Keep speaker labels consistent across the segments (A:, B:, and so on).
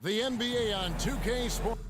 A: The NBA on 2K Sports.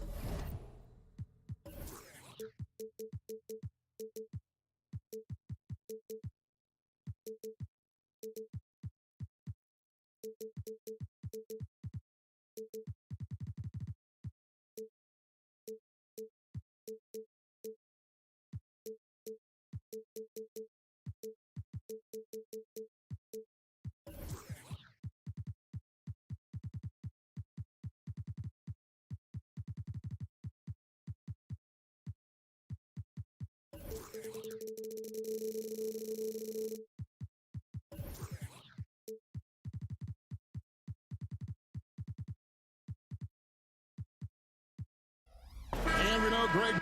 A: And we know Greg.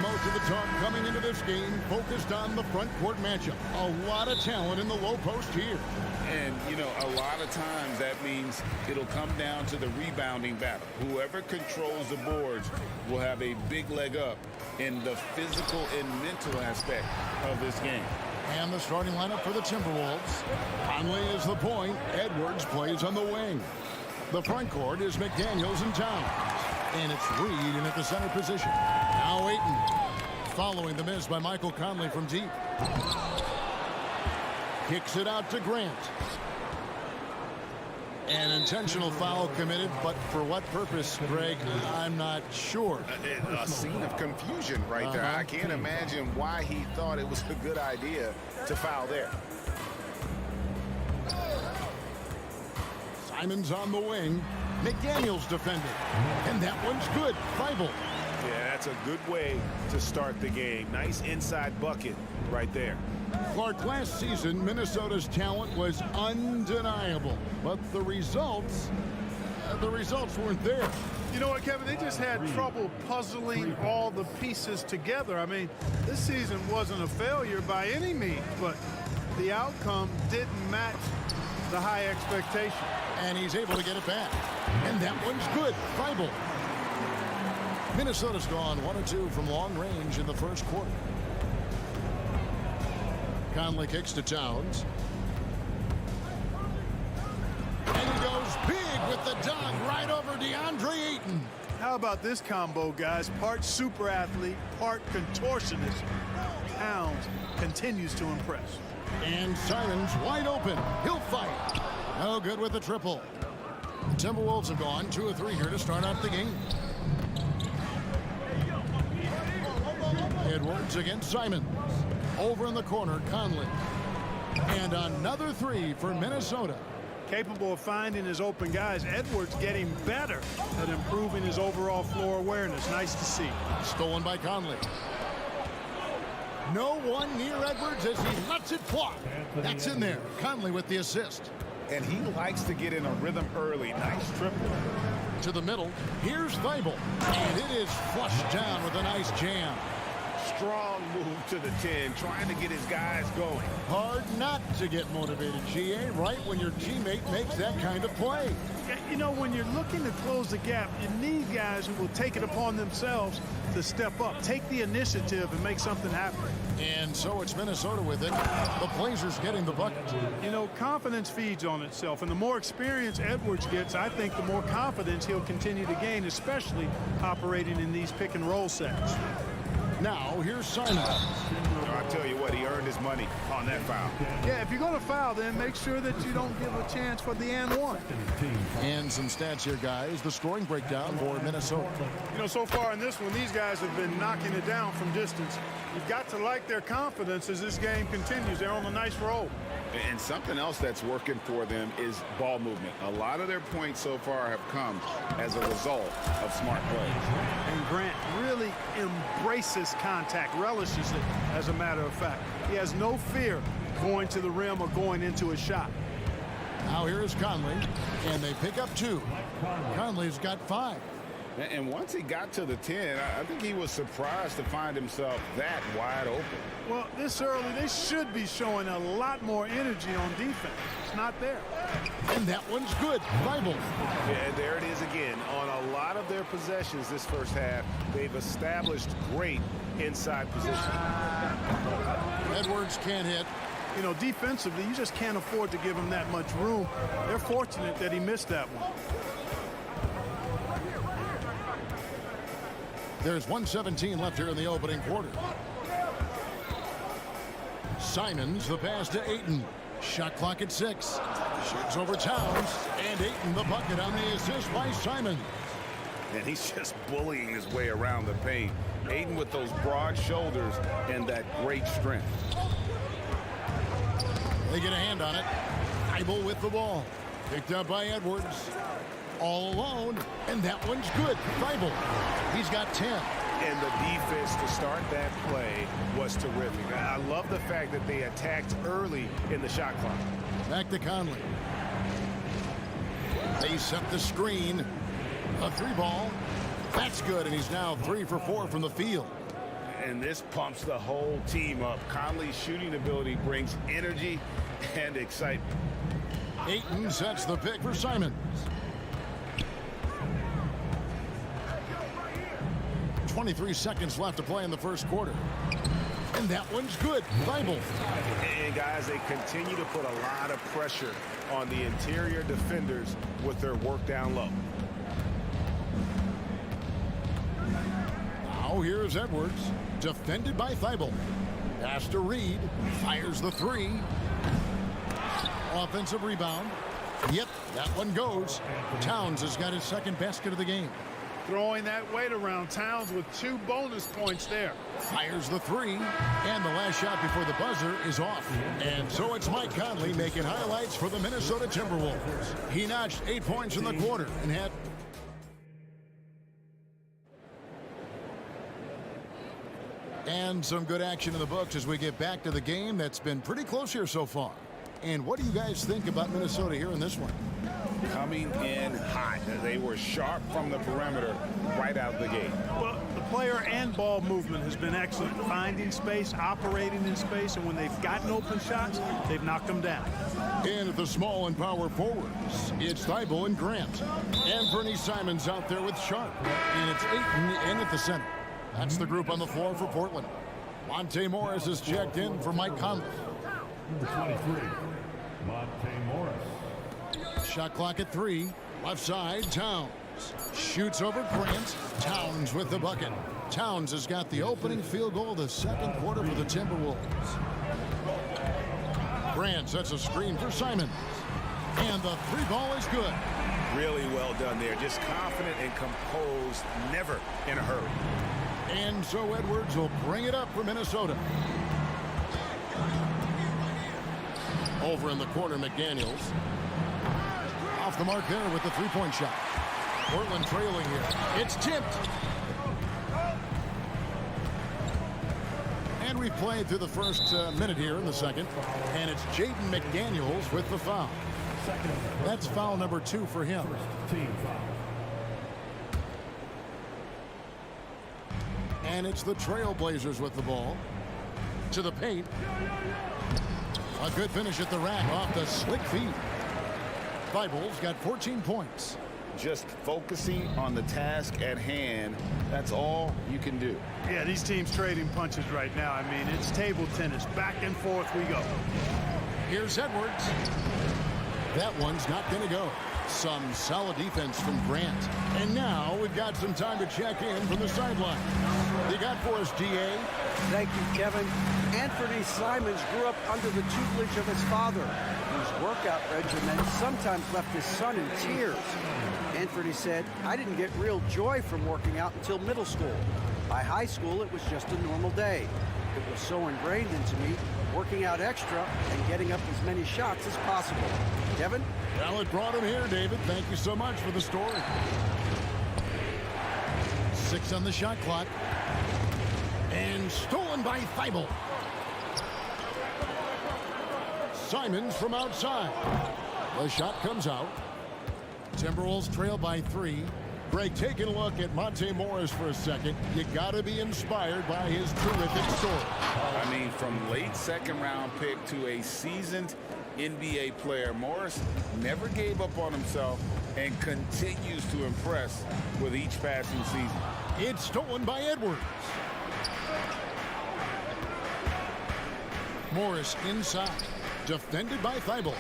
A: Most of the talk coming into this game focused on the front court matchup. A lot of talent in the low post here.
B: And, you know, a lot of times that means it'll come down to the rebounding battle. Whoever controls the boards will have a big leg up in the physical and mental aspect of this game.
A: And the starting lineup for the Timberwolves. Conley is the point. Edwards plays on the wing. The front court is McDaniels and Towns. And it's Reed in at the center position. Now Ayton, following the miss by Michael Conley from deep. Kicks it out to Grant. An intentional foul committed, but for what purpose, Greg, I'm not sure.
B: A scene of confusion right there. I can't imagine why he thought it was a good idea to foul there.
A: Simon's on the wing. McDaniels defended. And that one's good. Feibel.
C: Yeah, that's a good way to start the game. Nice inside bucket right there.
A: Clark, last season, Minnesota's talent was undeniable. But the results weren't there.
D: You know what, Kevin? They just had trouble puzzling all the pieces together. I mean, this season wasn't a failure by any means, but the outcome didn't match the high expectation.
A: And he's able to get it back. And that one's good. Feibel. Minnesota's gone 1 of 2 from long range in the first quarter. Conley kicks to Towns. And he goes big with the dunk right over DeAndre Ayton.
D: How about this combo, guys? Part super athlete, part contortionist. Towns continues to impress.
A: And Simon's wide open. He'll fight. No good with the triple. The Timberwolves have gone 2 of 3 here to start off the game. Edwards against Simon. Over in the corner, Conley. And another 3 for Minnesota.
D: Capable of finding his open guys. Edwards getting better at improving his overall floor awareness. Nice to see.
A: Stolen by Conley. No one near Edwards as he lets it fly. That's in there. Conley with the assist.
B: And he likes to get in a rhythm early. Nice triple.
A: To the middle. Here's Feibel. And it is flushed down with a nice jam.
C: Strong move to the 10, trying to get his guys going.
A: Hard not to get motivated, GA, right when your teammate makes that kind of play.
D: You know, when you're looking to close the gap, you need guys who will take it upon themselves to step up, take the initiative, and make something happen.
A: And so it's Minnesota with it. The Blazers getting the bucket.
D: You know, confidence feeds on itself, and the more experience Edwards gets, I think the more confidence he'll continue to gain, especially operating in these pick-and-roll sets.
A: Now, here's Simon.
C: I tell you what, he earned his money on that foul.
D: Yeah, if you're going to foul, then make sure that you don't give a chance for the and one.
A: And some stats here, guys. The scoring breakdown for Minnesota.
D: You know, so far in this one, these guys have been knocking it down from distance. You've got to like their confidence as this game continues. They're on a nice roll.
B: And something else that's working for them is ball movement. A lot of their points so far have come as a result of smart plays.
D: And Grant really embraces contact, relishes it, as a matter of fact. He has no fear going to the rim or going into a shot.
A: Now here is Conley, and they pick up 2. Conley's got 5.
B: And once he got to the 10, I think he was surprised to find himself that wide open.
D: Well, this early, they should be showing a lot more energy on defense. It's not there.
A: And that one's good. Bible.
C: Yeah, there it is again. On a lot of their possessions this first half, they've established great inside position.
A: Edwards can't hit.
D: You know, defensively, you just can't afford to give him that much room. They're fortunate that he missed that one.
A: There's 1:17 left here in the opening quarter. Simons, the pass to Ayton. Shot clock at 6. Shoots over Towns, and Ayton the bucket on the assist by Simons.
B: And he's just bullying his way around the paint. Ayton with those broad shoulders and that great strength.
A: They get a hand on it. Thibault with the ball. Picked up by Edwards. All alone, and that one's good. Thibault. He's got 10.
C: And the defense to start that play was terrific. I love the fact that they attacked early in the shot clock.
A: Back to Conley. They set the screen. A 3-ball. That's good, and he's now 3 for 4 from the field.
B: And this pumps the whole team up. Conley's shooting ability brings energy and excitement.
A: Ayton sets the pick for Simons. 23 seconds left to play in the first quarter. And that one's good. Thibault.
C: And guys, they continue to put a lot of pressure on the interior defenders with their work down low.
A: Now here's Edwards. Defended by Thibault. Pass to Reed. Fires the 3. Offensive rebound. Yep, that one goes. Towns has got his second basket of the game.
D: Throwing that weight around. Towns with 2 bonus points there.
A: Fires the 3, and the last shot before the buzzer is off. And so it's Mike Conley making highlights for the Minnesota Timberwolves. He notched 8 points in the quarter and had... And some good action in the books as we get back to the game that's been pretty close here so far. And what do you guys think about Minnesota here in this one?
B: Coming in hot. They were sharp from the perimeter right out of the gate.
D: Well, the player and ball movement has been excellent. Finding space, operating in space, and when they've gotten open shots, they've knocked them down.
A: And at the small and power forwards, it's Thibault and Grant. And Bernie Simons out there with Sharp. And it's Ayton in at the center. That's the group on the floor for Portland. Monte Morris is checked in for Mike Conley.
E: Number 23, Monte Morris.
A: Shot clock at 3. Left side, Towns. Shoots over Grant. Towns with the bucket. Towns has got the opening field goal of the second quarter for the Timberwolves. Grant sets a screen for Simons. And the 3-ball is good.
C: Really well done there. Just confident and composed, never in a hurry.
A: And so Edwards will bring it up for Minnesota. Over in the corner, McDaniels. Off the mark there with the 3-point shot. Portland trailing here. It's tipped. And we've played through the first minute here in the second. And it's Jaden McDaniels with the foul. That's foul number 2 for him.
E: Team foul.
A: And it's the Trailblazers with the ball. To the paint. A good finish at the rack off the slick feed. Thibault's got 14 points.
B: Just focusing on the task at hand, that's all you can do.
D: Yeah, these teams trading punches right now. I mean, it's table tennis. Back and forth we go.
A: Here's Edwards. That one's not going to go. Some solid defense from Grant. And now we've got some time to check in from the sideline. You got for us, DA?
F: Thank you, Kevin. Anthony Simons grew up under the tutelage of his father, whose workout regimen sometimes left his son in tears. Anthony said, "I didn't get real joy from working out until middle school. By high school, it was just a normal day. It was so ingrained into me, working out extra and getting up as many shots as possible. Kevin?
A: Well, it brought him here, David. Thank you so much for the story. 6 on the shot clock. And stolen by Thibault. Simons from outside. The shot comes out. Timberwolves trail by 3. Greg, taking a look at Monte Morris for a second. You got to be inspired by his terrific story.
B: I mean, from late second-round pick to a seasoned NBA player, Morris never gave up on himself and continues to impress with each passing season.
A: It's stolen by Edwards. Morris inside. Defended by Thibault.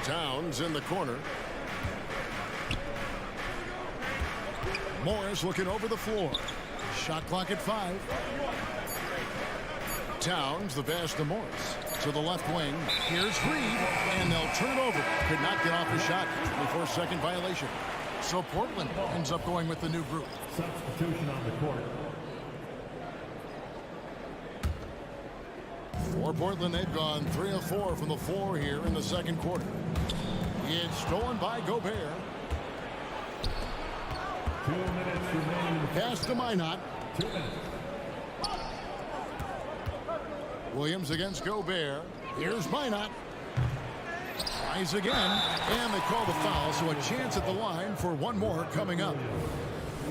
A: Towns in the corner. Morris looking over the floor. Shot clock at 5. Towns, the pass to Morris. To the left wing. Here's Reed. And they'll turn it over. Could not get off the shot. 24-second violation. So Portland ends up going with the new group.
E: Substitution on the court.
A: For Portland, they've gone 3 of 4 from the floor here in the second quarter. It's stolen by Gobert.
E: 2 minutes remaining.
A: Pass to Minot.
E: 2 minutes.
A: Williams against Gobert. Here's Minot. Tries again. And they call the foul, so a chance at the line for one more coming up.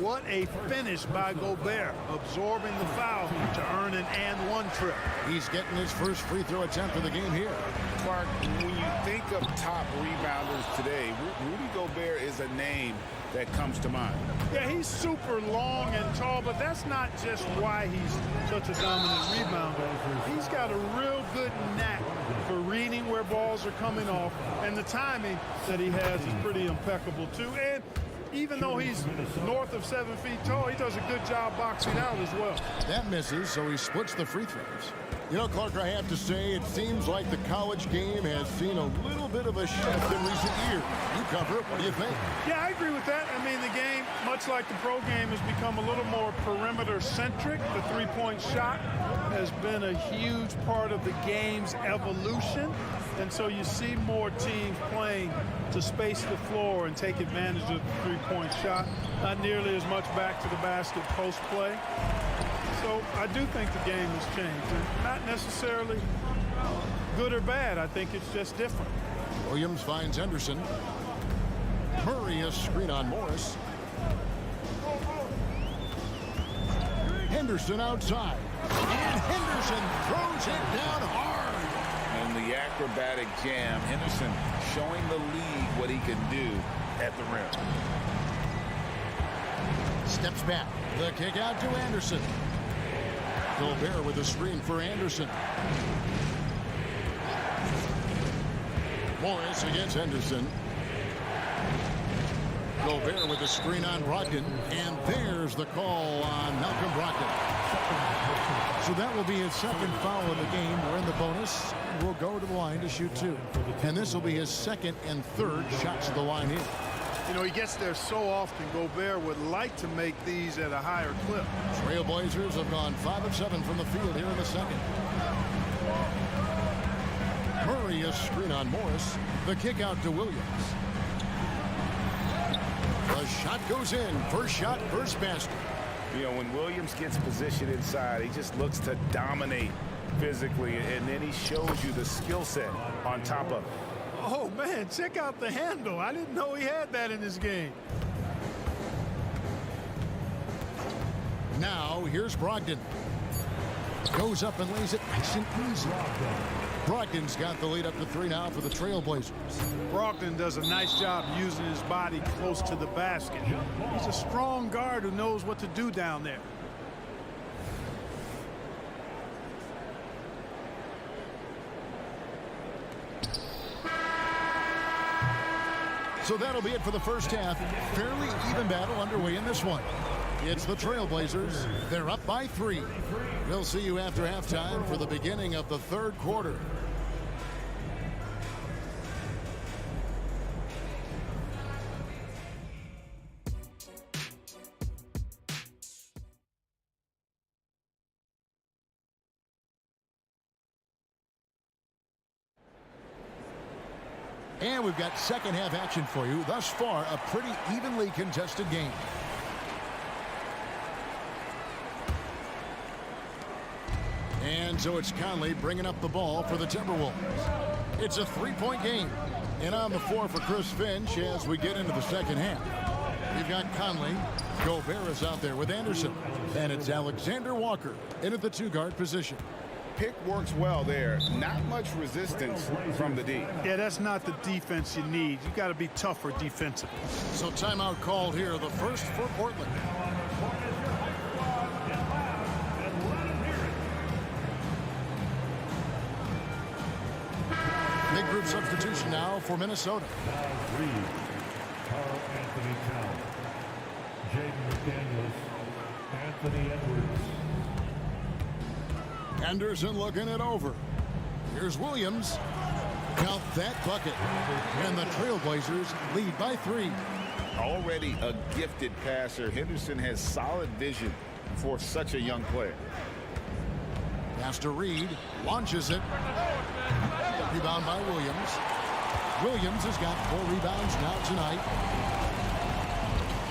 D: What a finish by Gobert, absorbing the foul to earn an and-one trip.
A: He's getting his first free throw attempt of the game here.
B: Clark, when you think of top rebounders today, Rudy Gobert is a name that comes to mind.
D: Yeah, he's super long and tall, but that's not just why he's such a dominant rebounder. He's got a real good knack for reading where balls are coming off, and the timing that he has is pretty impeccable too. And even though he's north of 7 feet tall, he does a good job boxing out as well.
A: That misses, so he splits the free throws. You know, Clark, I have to say, it seems like the college game has seen a little bit of a shift in recent years. You cover it. What do you think?
D: Yeah, I agree with that. I mean, the game, much like the pro game, has become a little more perimeter-centric. The three-point shot has been a huge part of the game's evolution. And so you see more teams playing to space the floor and take advantage of the three-point shot. Not nearly as much back to the basket post play. So I do think the game has changed. And not necessarily good or bad. I think it's just different.
A: Williams finds Henderson. Murray a screen on Morris. Henderson outside. And Henderson throws it down hard.
B: And the acrobatic jam, Henderson showing the league what he can do at the rim.
A: Steps back. The kick out to Anderson. Gobert with a screen for Anderson. Morris against Henderson. Gobert with a screen on Brogdon. And there's the call on Malcolm Brogdon. So that will be his second foul of the game. We're in the bonus. We'll go to the line to shoot 2. And this will be his second and third shots to the line here.
D: You know, he gets there so often. Gobert would like to make these at a higher clip.
A: Trailblazers have gone 5 of 7 from the field here in the second. Murray a screen on Morris. The kick out to Williams. The shot goes in. First shot, first basket.
C: You know, when Williams gets positioned inside, he just looks to dominate physically, and then he shows you the skill set on top of it.
D: Oh, man, check out the handle. I didn't know he had that in his game.
A: Now, here's Brogdon. Goes up and lays it nice and easy. Brogdon's got the lead up to 3 now for the Trailblazers.
D: Brogdon does a nice job using his body close to the basket. He's a strong guard who knows what to do down there.
A: So that'll be it for the first half. Fairly even battle underway in this one. It's the Trailblazers. They're up by 3. We'll see you after halftime for the beginning of the third quarter. And we've got second half action for you. Thus far, a pretty evenly contested game. And so it's Conley bringing up the ball for the Timberwolves. It's a three-point game. And on the floor for Chris Finch as we get into the second half. We've got Conley. Gobert is out there with Anderson. And it's Alexander Walker in at the two-guard position.
B: Pick works well there. Not much resistance from the D.
D: Yeah, that's not the defense you need. You got to be tougher defensively.
A: So timeout called here, the first for Portland. Big group substitution now for Minnesota.
E: Reed, Carl Anthony Towns, Jaden McDaniels, Anthony Edwards.
A: Anderson looking it over. Here's Williams. Count that bucket. And the Trailblazers lead by 3.
B: Already a gifted passer, Henderson has solid vision for such a young player.
A: Pass to Reed. Launches it. Rebound by Williams. Williams has got 4 rebounds now tonight.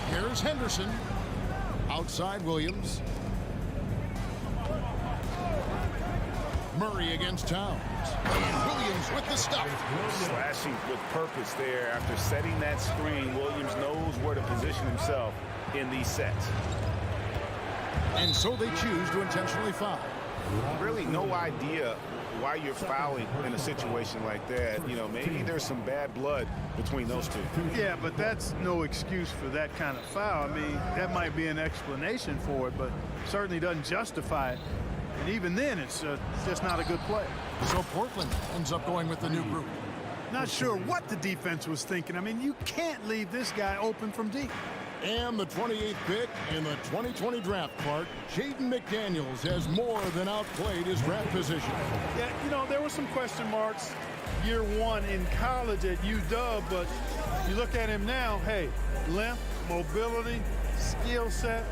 A: Here's Henderson. Outside Williams. Murray against Towns. And Williams with the stuff.
C: Slashing with purpose there. After setting that screen, Williams knows where to position himself in these sets.
A: And so they choose to intentionally foul.
C: Really no idea why you're fouling in a situation like that. You know, maybe there's some bad blood between those two.
D: Yeah, but that's no excuse for that kind of foul. I mean, that might be an explanation for it, but certainly doesn't justify it. And even then, it's just not a good play.
A: So Portland ends up going with the new group.
D: Not sure what the defense was thinking. I mean, you can't leave this guy open from deep.
A: And the 28th pick in the 2020 draft, Clark, Jaden McDaniels has more than outplayed his draft position.
D: Yeah, you know, there were some question marks year one in college at UW, but you look at him now, hey, length, mobility, skill set,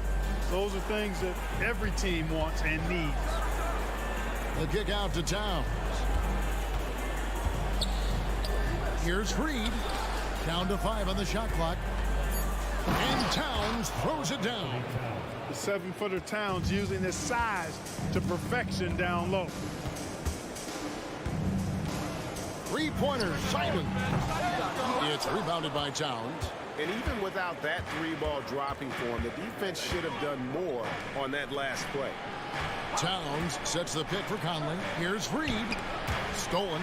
D: those are things that every team wants and needs.
A: The kick out to Towns. Here's Reed. Down to 5 on the shot clock. And Towns throws it down.
D: The 7-footer Towns using his size to perfection down low.
A: Three-pointer, Simon. It's rebounded by Towns.
C: And even without that 3-ball dropping for him, the defense should have done more on that last play.
A: Towns sets the pick for Conley. Here's Reed. Stolen.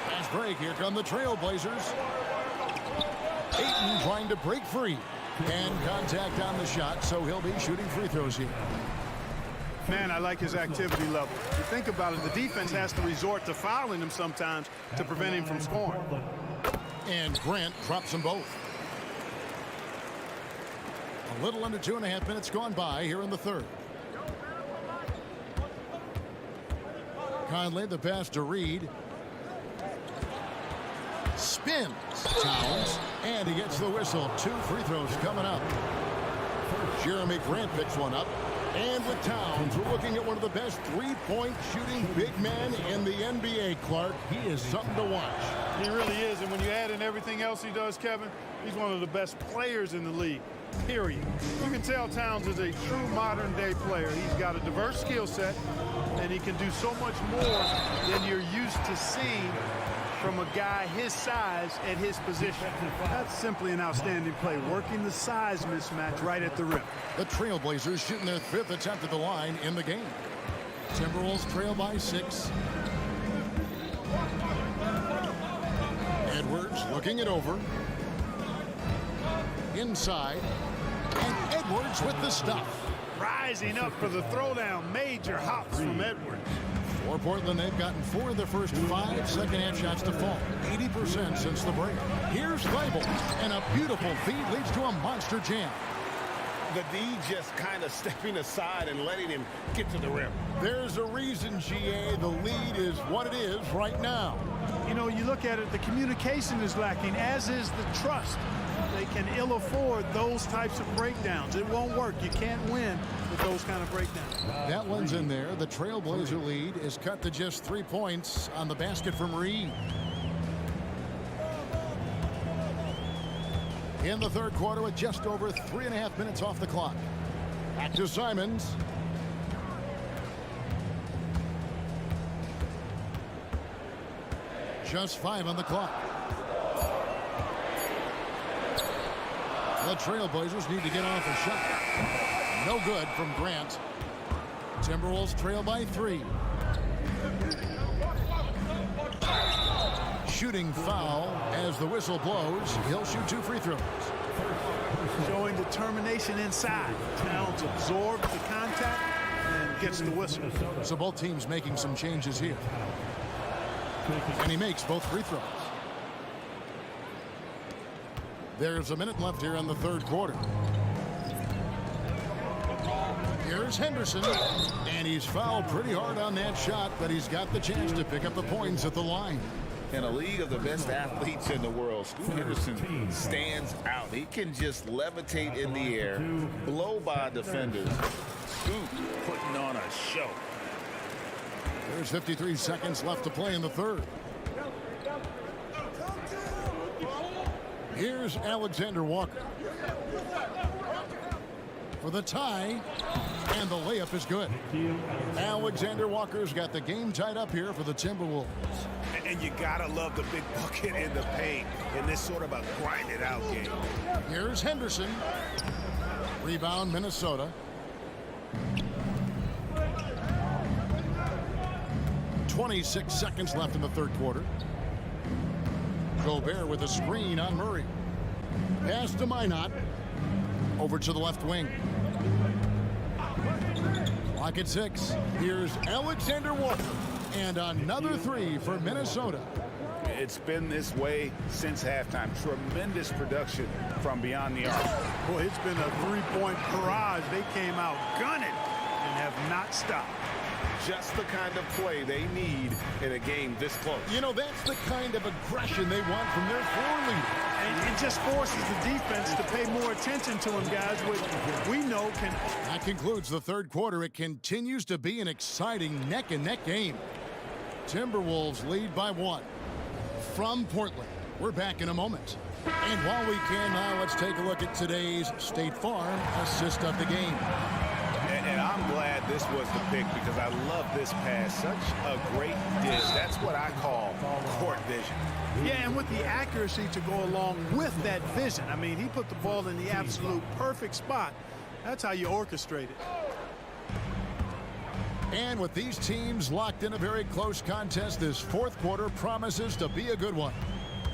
A: Fast break. Here come the Trailblazers. Ayton trying to break free. And contact on the shot, so he'll be shooting free throws here.
D: Man, I like his activity level. You think about it, the defense has to resort to fouling him sometimes to prevent him from scoring.
A: And Grant drops them both. A little under 2.5 minutes gone by here in the third. Conley, the pass to Reed. Spins. Towns. And he gets the whistle. 2 free throws coming up. Jeremy Grant picks one up. And with Towns, we're looking at one of the best three-point shooting big men in the NBA, Clark. He is something to watch.
D: He really is, and when you add in everything else he does, Kevin, he's one of the best players in the league, period. You can tell Towns is a true modern-day player. He's got a diverse skill set, and he can do so much more than you're used to seeing from a guy his size at his position. That's simply an outstanding play, working the size mismatch right at the rim.
A: The Trailblazers shooting their 5th attempt at the line in the game. Timberwolves trail by 6. Edwards looking it over. Inside. And Edwards with the stuff.
D: Rising up for the throwdown. Major hops from Edwards.
A: For Portland, they've gotten 4 of their first 5 second-half shots to fall. 80% since the break. Here's Leibel. And a beautiful feed leads to a monster jam.
B: The D just kind of stepping aside and letting him get to the rim.
A: There's a reason, GA. The lead is what it is right now.
D: You know, you look at it, the communication is lacking, as is the trust. They can ill afford those types of breakdowns. It won't work. You can't win with those kind of breakdowns.
A: That one's in there. The Trailblazer lead is cut to just 3 points on the basket from Reed. in the third quarter with just over 3.5 minutes off the clock. Back to Simons. Just 5 on the clock. The Trailblazers need to get off a shot. No good from Grant. Timberwolves trail by 3. Shooting foul as the whistle blows. He'll shoot 2 free throws.
D: Showing determination inside. Towns absorbs the contact and gets the whistle.
A: So both teams making some changes here. And he makes both free throws. There's a minute left here in the third quarter. Here's Henderson, and he's fouled pretty hard on that shot, but he's got the chance to pick up the points at the line.
B: In a league of the best athletes in the world, Scoot Henderson stands out. He can just levitate in the air, blow by defenders. Scoot putting on a show.
A: There's 53 seconds left to play in the third. Here's Alexander Walker for the tie, and the layup is good. Alexander Walker's got the game tied up here for the Timberwolves.
C: And you gotta love the big bucket in the paint in this sort of a grinded out game.
A: Here's Henderson. Rebound, Minnesota. 26 seconds left in the third quarter. Gobert with a screen on Murray. Pass to Minot. Over to the left wing. Clock at 6. Here's Alexander Walker. And another 3 for Minnesota.
C: It's been this way since halftime. Tremendous production from beyond the arc.
D: Boy, it's been a three-point barrage. They came out gunning and have not stopped.
B: Just the kind of play they need in a game this close.
A: You know, that's the kind of aggression they want from their floor leader.
D: And it just forces the defense to pay more attention to him, guys, which we know can...
A: That concludes the third quarter. It continues to be an exciting neck-and-neck game. Timberwolves lead by 1. From Portland, we're back in a moment. And while we can now, let's take a look at today's State Farm assist of the game.
C: And I'm glad this was the pick because I love this pass. Such a great dish. That's what I call court vision.
D: Yeah, and with the accuracy to go along with that vision. I mean, he put the ball in the absolute perfect spot. That's how you orchestrate it.
A: And with these teams locked in a very close contest, this fourth quarter promises to be a good one.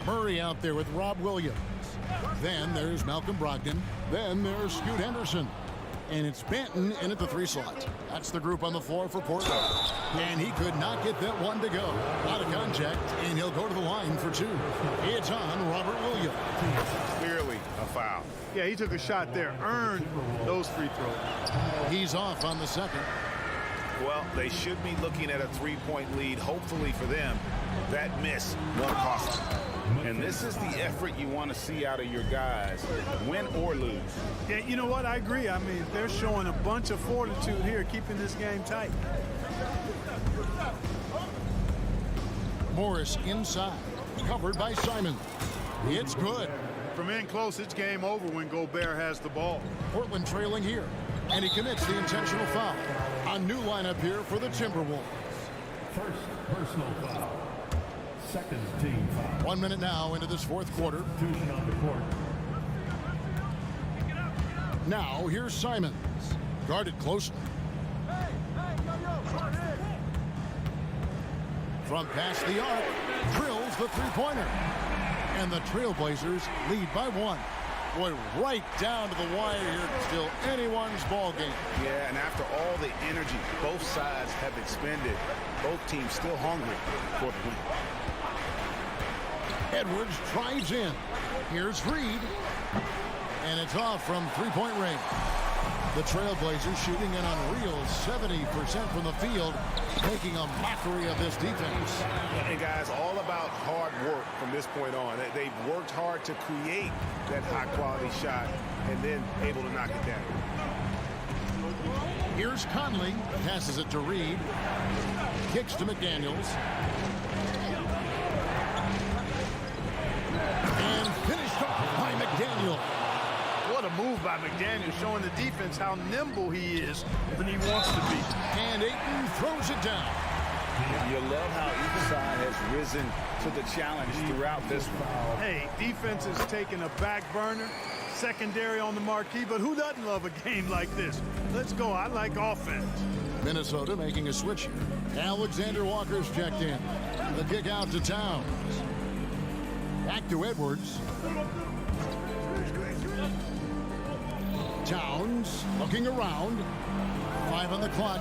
A: Murray out there with Rob Williams. Then there's Malcolm Brogdon. Then there's Scoot Henderson. And it's Benton in at the 3 slot. That's the group on the floor for Portland. And he could not get that one to go. Out of contact, and he'll go to the line for 2. It's on Robert Williams.
C: Clearly a foul.
D: Yeah, he took a shot there, earned those free throws.
A: He's off on the second.
C: Well, they should be looking at a 3-point lead, hopefully for them. That miss won't cost them.
B: And this is the effort you want to see out of your guys, win or lose.
D: Yeah, you know what? I agree. I mean, they're showing a bunch of fortitude here, keeping this game tight.
A: Morris inside, covered by Simon. It's good.
D: From in close, it's game over when Gobert has the ball.
A: Portland trailing here, and he commits the intentional foul. A new lineup here for the Timberwolves.
E: First personal foul. Second team foul.
A: 1 minute now into this fourth quarter.
E: Substitution on the court.
A: Now here's Simons. Guarded closely. From past the arc, drills the three-pointer. And the Trailblazers lead by 1. Boy, right down to the wire here. Still anyone's ball game.
C: Yeah, and after all the energy both sides have expended, both teams still hungry for the win.
A: Edwards drives in. Here's Reed. And it's off from three-point range. The Trailblazers shooting an unreal 70% from the field, making a mockery of this defense.
C: And guys, all about hard work from this point on. They've worked hard to create that high-quality shot and then able to knock it down.
A: Here's Conley. Passes it to Reed. Kicks to McDaniels. And finished off by McDaniels.
D: move by McDaniel, showing the defense how nimble he is when he wants to be.
A: And Ayton throws it down.
B: You love how each side has risen to the challenge throughout this one.
D: Hey, defense is taking a back burner, secondary on the marquee, but who doesn't love a game like this? Let's go. I like offense.
A: Minnesota making a switch here. Alexander Walker's checked in. The kick out to Towns. Back to Edwards. Towns looking around. 5 on the clock.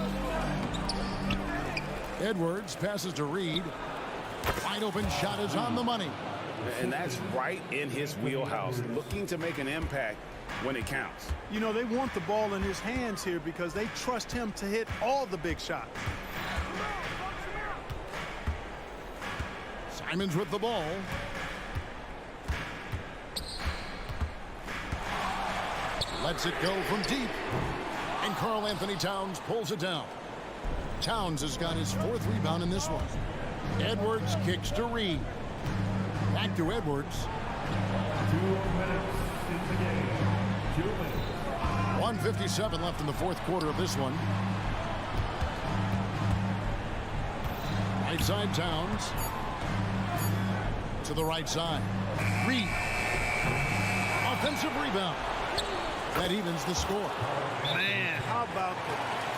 A: Edwards passes to Reed. Wide open shot is on the money.
C: And that's right in his wheelhouse, looking to make an impact when it counts.
D: You know, they want the ball in his hands here because they trust him to hit all the big shots.
A: Simons with the ball. Lets it go from deep. And Karl Anthony Towns pulls it down. Towns has got his 4th rebound in this one. Edwards kicks to Reed. Back to Edwards.
E: 2 minutes in the game. 2 minutes.
A: 1:57 left in the 4th quarter of this one. Right side Towns. To the right side. Reed. Offensive rebound. That evens the score.
D: Man, how about the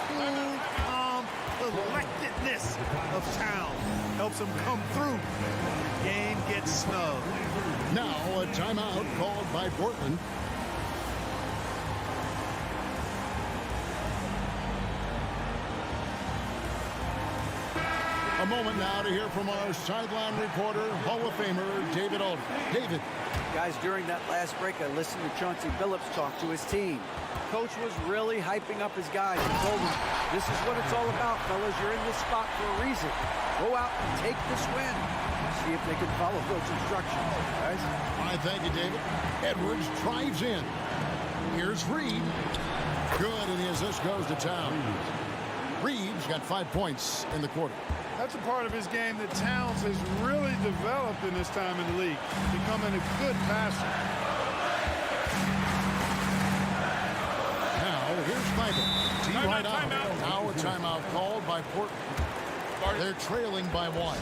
D: cool, calm collectedness of Towns? Helps him come through. Game gets snug.
A: Now a timeout called by Portland. A moment now to hear from our sideline reporter, Hall of Famer David Aldridge. David.
F: Guys, during that last break, I listened to Chauncey Billups talk to his team. Coach was really hyping up his guys and told them, this is what it's all about, fellas. You're in this spot for a reason. Go out and take this win. See if they can follow those instructions, guys.
A: All right, thank you, David. Edwards drives in. Here's Reed. Good, and the assist goes to Towns. Reed's got 5 points in the quarter.
D: That's a part of his game that Towns has really developed in this time in the league, becoming a good passer.
A: Now, here's Michael. Right out. Now a timeout called by Portland. They're trailing by 1.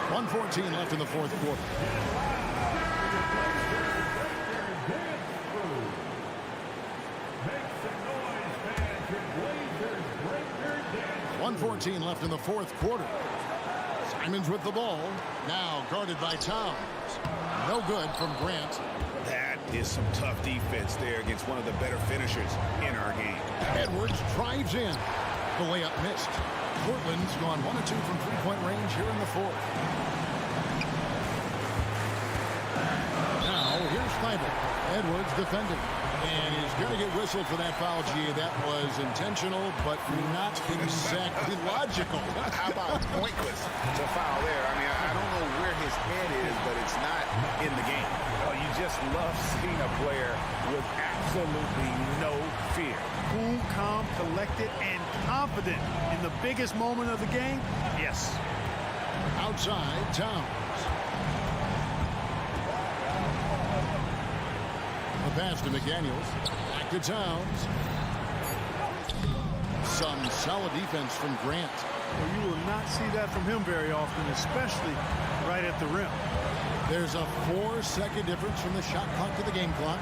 A: 1:14 left in the 4th quarter.
E: Make some noise, fans. Your Blazers break their dance.
A: 1:14 left in the 4th quarter. Simons with the ball. Now guarded by Towns. No good from Grant.
C: That is some tough defense there against one of the better finishers in our game.
A: Edwards drives in. The layup missed. Portland's gone 1 of 2 from 3-point range here in the 4th. Now here's Kleibel. Edwards defending. And he's going to get whistled for that foul, G. That was intentional, but not exactly logical.
B: How about pointless to foul there? I mean, I don't know where his head is, but it's not in the game.
C: Oh, you just love seeing a player with absolutely no fear.
D: Cool, calm, collected, and confident in the biggest moment of the game? Yes.
A: Outside, Towns. The pass to McDaniels. Back to Towns. Some solid defense from Grant.
D: Well, you will not see that from him very often, especially right at the rim.
A: There's a 4-second difference from the shot clock to the game clock.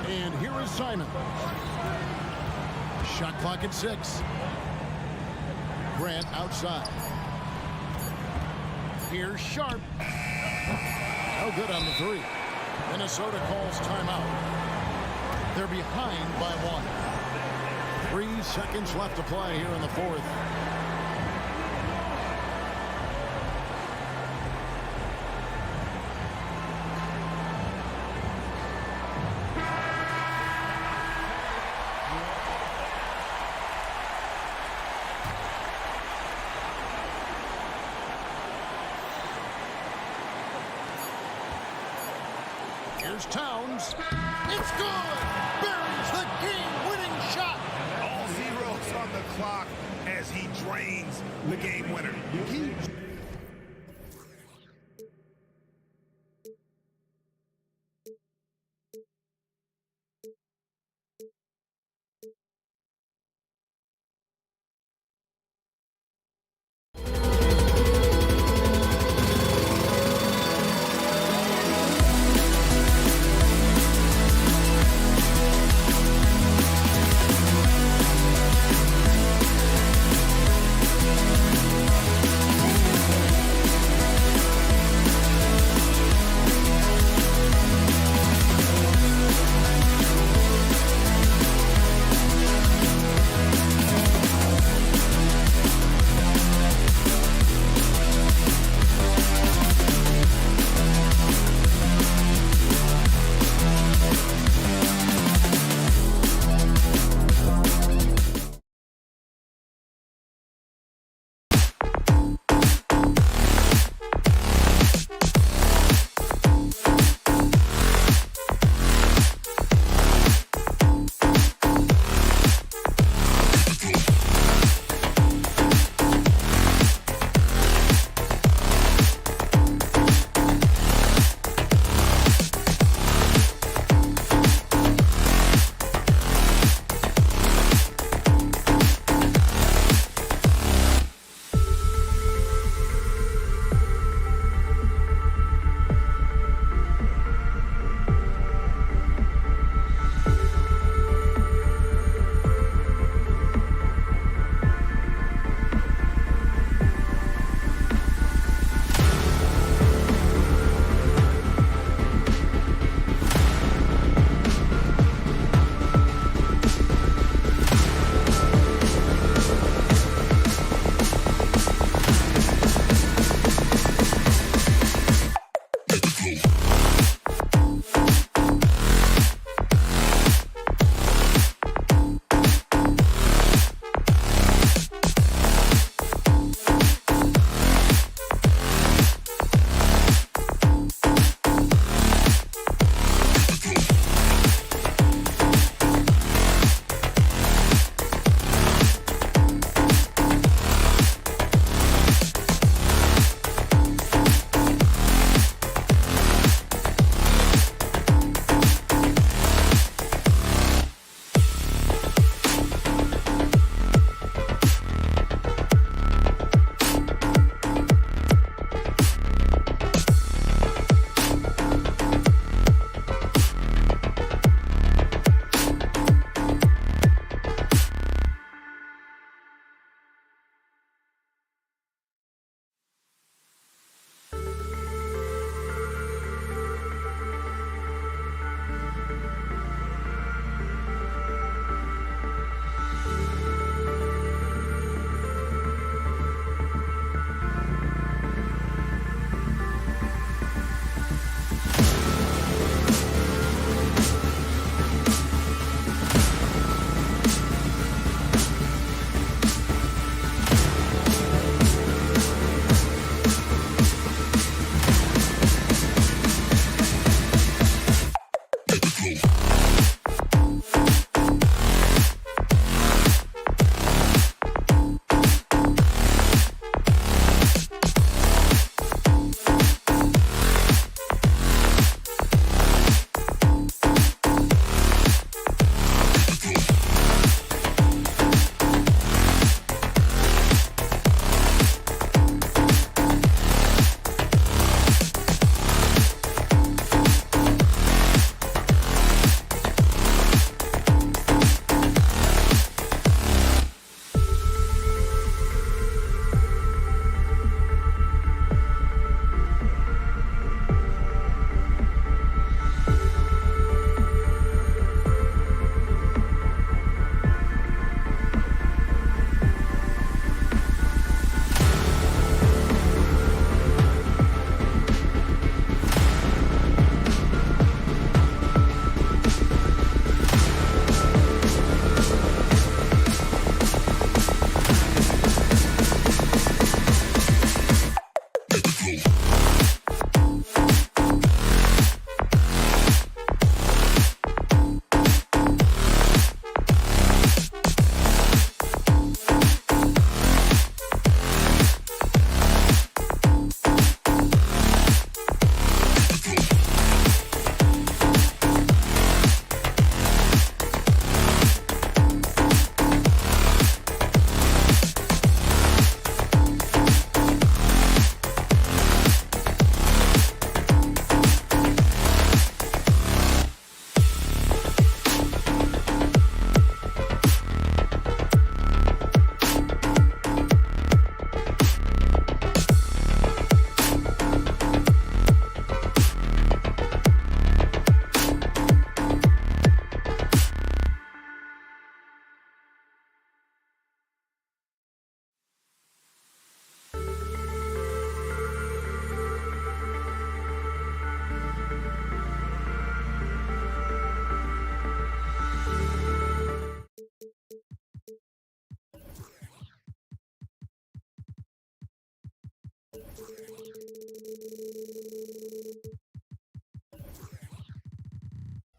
A: And here is Simon. Shot clock at 6. Grant outside. Here's Sharp. No good on the 3. Minnesota calls timeout. They're behind by 1. 3 seconds left to play here in the 4th. Here's Towns. It's good! Buries the game-winning shot!
C: All zeros on the clock as he drains the game winner.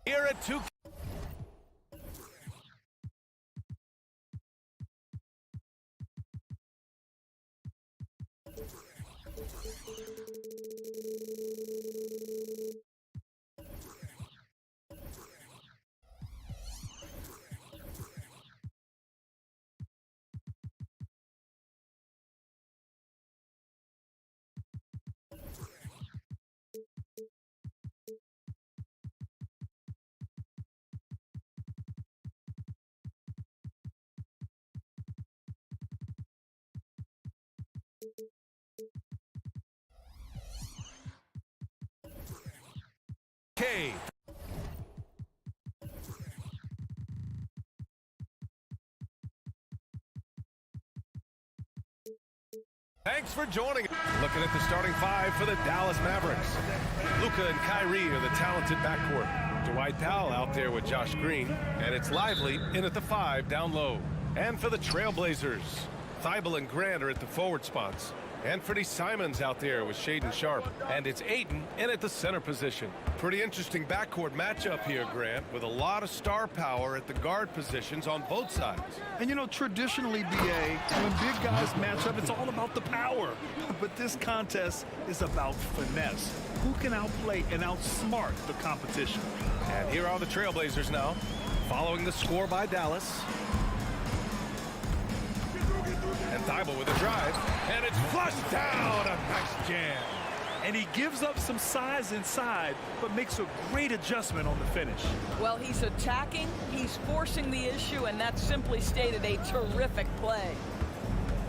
G: Here at 2. Okay. Thanks for joining. Looking at the starting 5 for the Dallas Mavericks. Luka and Kyrie are the talented backcourt. Dwight Powell out there with Josh Green, and it's Lively in at the 5 down low. And for the Trailblazers, Thibault and Grant are at the forward spots. Anthony Simons out there with Shaedon Sharpe, and it's Ayton in at the center position. Pretty interesting backcourt matchup here, Grant, with a lot of star power at the guard positions on both sides.
H: And, you know, traditionally, BA, when big guys match up, it's all about the power. But this contest is about finesse. Who can outplay and outsmart the competition?
G: And here are the Trailblazers now, following the score by Dallas. And Thibault with a drive, and it's flushed down. A nice jam.
H: And he gives up some size inside, but makes a great adjustment on the finish.
I: Well, he's attacking, he's forcing the issue, and that simply stated a terrific play.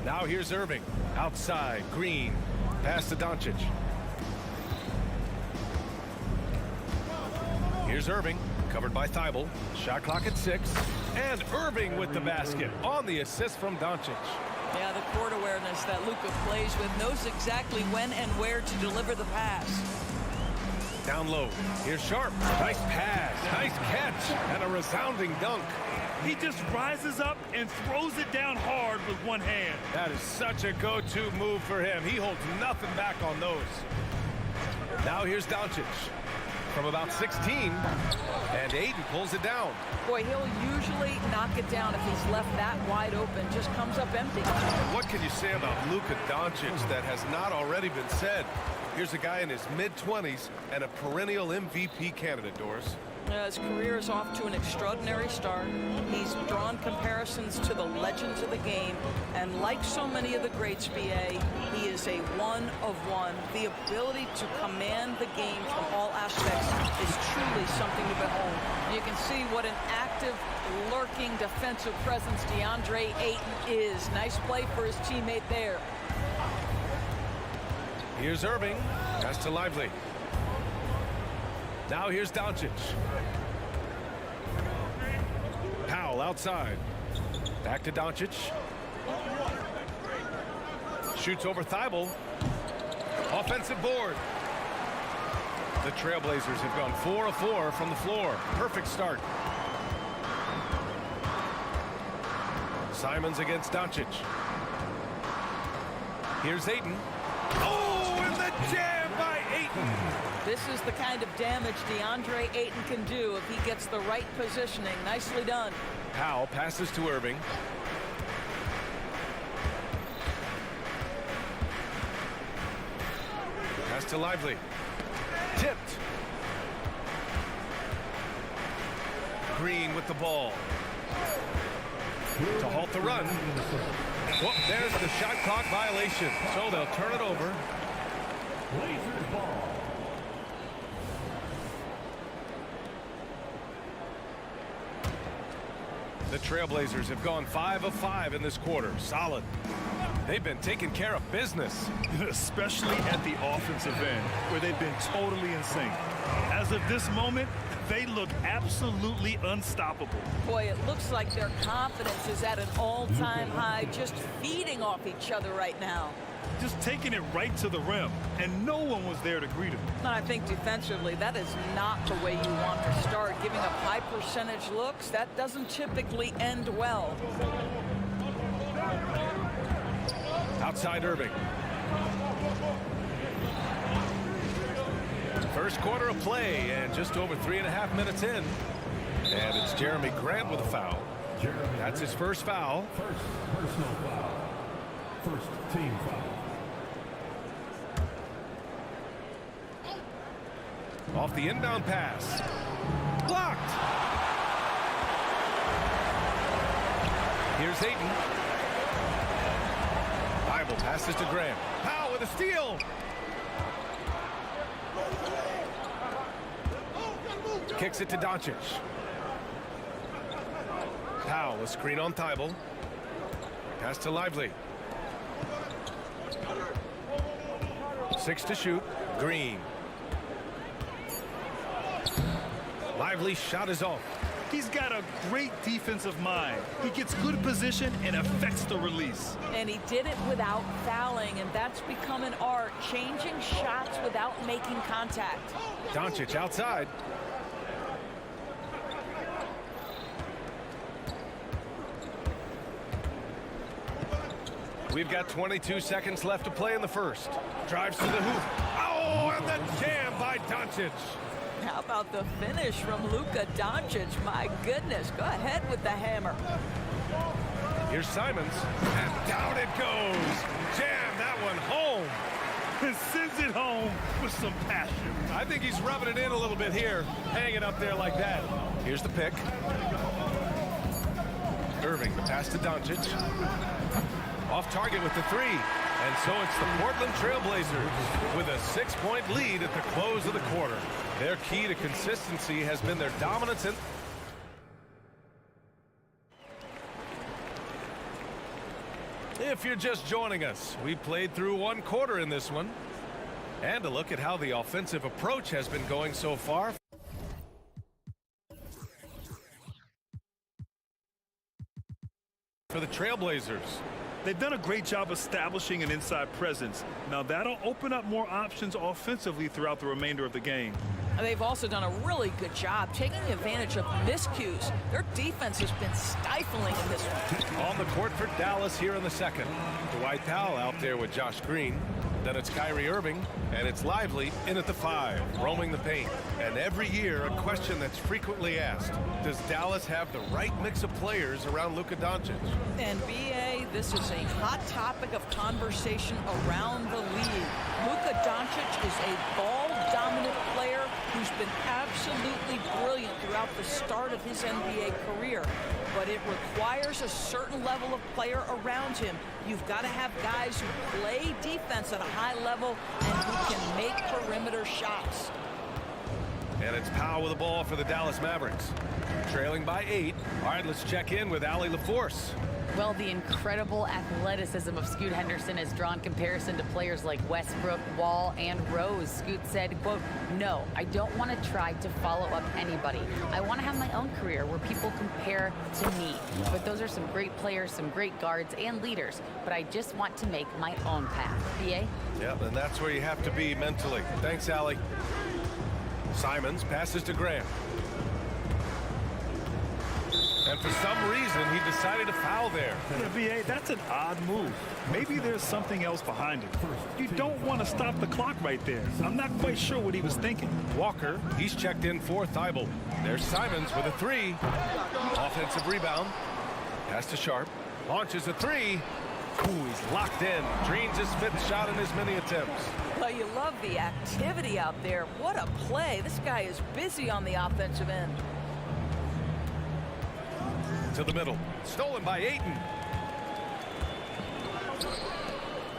G: Now here's Irving. Outside, Green. Pass to Doncic. Here's Irving, covered by Thibault. Shot clock at 6. And Irving with the basket on the assist from Doncic.
I: Yeah, the court awareness that Luka plays with, knows exactly when and where to deliver the pass.
G: Down low. Here's Sharpe. Nice pass, nice catch, and a resounding dunk.
H: He just rises up and throws it down hard with one hand.
G: That is such a go-to move for him. He holds nothing back on those. Now here's Doncic from about 16, and Ayton pulls it down.
I: Boy, he'll usually knock it down if he's left that wide open. Just comes up empty.
G: What can you say about Luka Doncic that has not already been said? Here's a guy in his mid-20s and a perennial MVP candidate, Doris.
I: His career is off to an extraordinary start. He's drawn comparisons to the legends of the game, and like so many of the greats, BA, he is a one of one. The ability to command the game from all aspects is truly something to behold. You can see what an active, lurking defensive presence DeAndre Ayton is. Nice play for his teammate there.
G: Here's Irving. Pass to Lively. Now here's Doncic. Powell outside. Back to Doncic. Shoots over Thibault. Offensive board. The Trailblazers have gone 4 of 4 from the floor. Perfect start. Simons against Doncic. Here's Ayton. Oh, and the jam by Ayton.
I: This is the kind of damage DeAndre Ayton can do if he gets the right positioning. Nicely done.
G: Powell passes to Irving. Pass to Lively. Tipped. Green with the ball. To halt the run. Whoop, there's the shot clock violation. So they'll turn it over.
E: Blazers ball.
G: The Trailblazers have gone 5 of 5 in this quarter. Solid. They've been taking care of business.
H: Especially at the offensive end, where they've been totally in sync. As of this moment, they look absolutely unstoppable.
I: Boy, it looks like their confidence is at an all-time high, just feeding off each other right now.
H: Just taking it right to the rim, and no one was there to greet him.
I: And I think defensively, that is not the way you want to start. Giving up high percentage looks, that doesn't typically end well.
G: Outside Irving. First quarter of play and just over 3.5 minutes in. And it's Jeremy Grant with a foul. That's his first foul.
E: First personal foul. First team foul.
G: Off the inbound pass. Blocked. Here's Ayton. Bible passes to Grant. Powell with a steal. Kicks it to Doncic. Powell, a screen on Thibault. Pass to Lively. 6 to shoot. Green. Lively shot is off.
H: He's got a great defensive mind. He gets good position and affects the release.
I: And he did it without fouling, and that's become an art, changing shots without making contact.
G: Doncic outside. We've got 22 seconds left to play in the first. Drives to the hoop. Oh, and the jam by Doncic.
I: How about the finish from Luka Doncic? My goodness, go ahead with the hammer.
G: Here's Simons, and down it goes. Jam that one home.
H: And sends it home with some passion.
G: I think he's rubbing it in a little bit here, hanging up there like that. Here's the pick. Irving, the pass to Doncic. Off target with the three. And so it's the Portland Trailblazers with a 6-point lead at the close of the quarter. Their key to consistency has been their dominance in... If you're just joining us, we played through one quarter in this one. And a look at how the offensive approach has been going so far. For the Trailblazers.
H: They've done a great job establishing an inside presence. Now that'll open up more options offensively throughout the remainder of the game.
I: And they've also done a really good job taking advantage of miscues. Their defense has been stifling in this one.
G: On the court for Dallas here in the second. Dwight Powell out there with Josh Green. Then it's Kyrie Irving, and it's Lively in at the 5, roaming the paint. And every year, a question that's frequently asked, does Dallas have the right mix of players around Luka Doncic?
I: And BA, this is a hot topic of conversation around the league. Luka Doncic is a ball-dominant player who's been absolutely brilliant throughout the start of his NBA career. But it requires a certain level of player around him. You've got to have guys who play defense at a high level and who can make perimeter shots.
G: And it's Powell with the ball for the Dallas Mavericks. Trailing by 8. All right, let's check in with Allie LaForce.
J: Well, the incredible athleticism of Scoot Henderson has drawn comparison to players like Westbrook, Wall, and Rose. Scoot said, quote, "No, I don't want to try to follow up anybody. I want to have my own career where people compare to me. But those are some great players, some great guards and leaders. But I just want to make my own path." BA?
G: Yeah, and that's where you have to be mentally. Thanks, Allie. Simons passes to Graham. And for some reason, he decided to foul there.
H: Yeah, BA, that's an odd move. Maybe there's something else behind it. You don't want to stop the clock right there. I'm not quite sure what he was thinking.
G: Walker, he's checked in for Thibault. There's Simons with a 3. Offensive rebound. Pass to Sharp. Launches a 3. Ooh, he's locked in. Dreams his 5th shot in as many attempts.
I: Well, you love the activity out there. What a play. This guy is busy on the offensive end.
G: To the middle. Stolen by Ayton.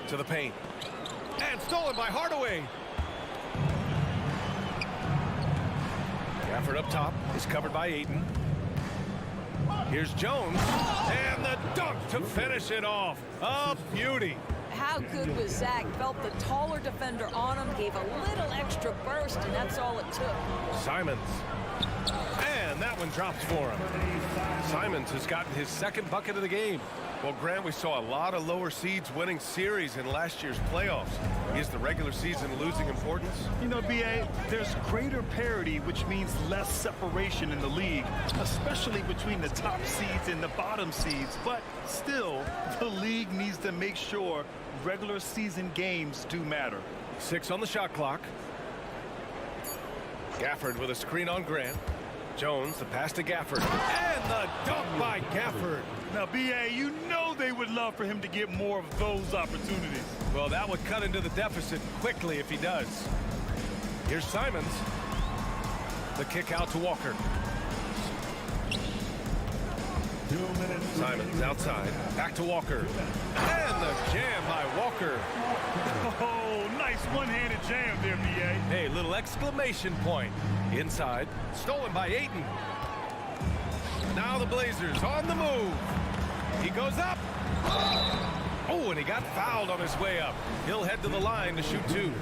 G: To the paint. And stolen by Hardaway. Gafford up top is covered by Ayton. Here's Jones. And the dunk to finish it off. A beauty.
I: How good was Zach? Felt the taller defender on him, gave a little extra burst, and that's all it took.
G: Simons. And that one drops for him. Simons has gotten his second bucket of the game. Well, Grant, we saw a lot of lower seeds winning series in last year's playoffs. Is the regular season losing importance?
H: You know, B.A., there's greater parity, which means less separation in the league, especially between the top seeds and the bottom seeds. But still, the league needs to make sure regular season games do matter.
G: 6 on the shot clock. Gafford with a screen on Grant. Jones, the pass to Gafford. And the dunk by Gafford.
H: Now, B.A., you know they would love for him to get more of those opportunities.
G: Well, that would cut into the deficit quickly if he does. Here's Simons. The kick out to Walker.
E: 2 minutes.
G: Simons outside. Back to Walker. And the jam by Walker.
H: Oh, nice one-handed jam there, B.A.
G: Hey, little exclamation point. Inside. Stolen by Ayton. Now the Blazers on the move. He goes up. Oh, and he got fouled on his way up. He'll head to the line to shoot 2.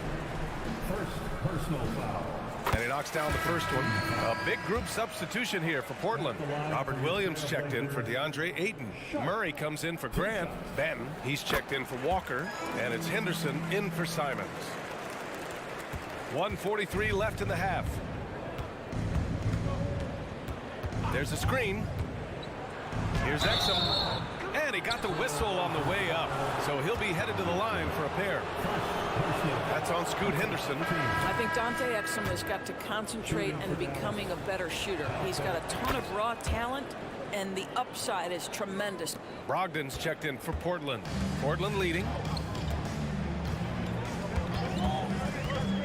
E: First personal foul.
G: And he knocks down the first one. A big group substitution here for Portland. Robert Williams checked in for DeAndre Ayton. Murray comes in for Grant. Benton, he's checked in for Walker. And it's Henderson in for Simons. 1:43 left in the half. There's a screen. Here's Exum. And he got the whistle on the way up. So he'll be headed to the line for a pair. That's on Scoot Henderson.
I: I think Dante Exum has got to concentrate and becoming a better shooter. He's got a ton of raw talent, and the upside is tremendous.
G: Brogdon's checked in for Portland. Portland leading.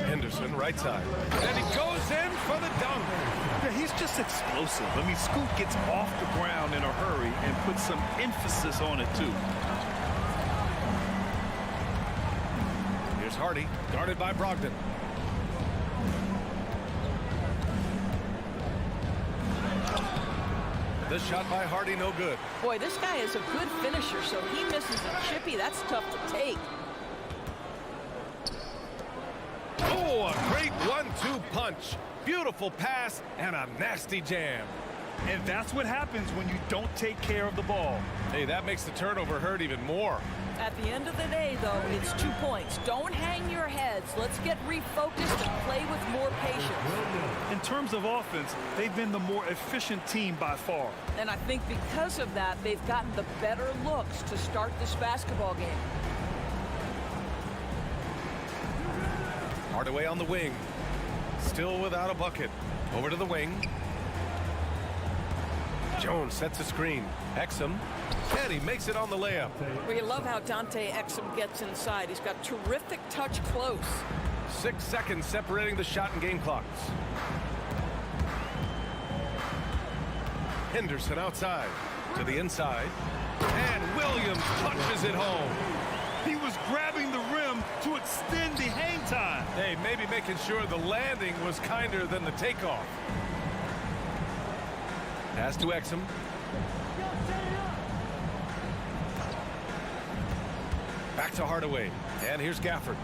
G: Henderson right side. And he goes in for the dunk.
H: Yeah, he's just explosive. I mean, Scoot gets off the ground in a hurry and puts some emphasis on it, too.
G: Here's Hardy, guarded by Brogdon. The shot by Hardy, no good.
I: Boy, this guy is a good finisher, so he misses a chippy. That's tough to take.
G: Oh, a great 1-2 punch. Beautiful pass and a nasty jam.
H: And that's what happens when you don't take care of the ball.
G: Hey, that makes the turnover hurt even more.
I: At the end of the day, though, it's 2 points. Don't hang your heads. Let's get refocused and play with more patience.
H: In terms of offense, they've been the more efficient team by far.
I: And I think because of that, they've gotten the better looks to start this basketball game.
G: Hardaway on the wing. Still without a bucket. Over to the wing. Jones sets a screen. Exum. And he makes it on the layup.
I: We love how Dante Exum gets inside. He's got terrific touch close.
G: 6 seconds separating the shot and game clocks. Henderson outside. To the inside. And Williams punches it home.
H: He was grabbing the rim to extend the hang time.
G: Hey, maybe making sure the landing was kinder than the takeoff. Pass to Exum. Back to Hardaway. And here's Gafford.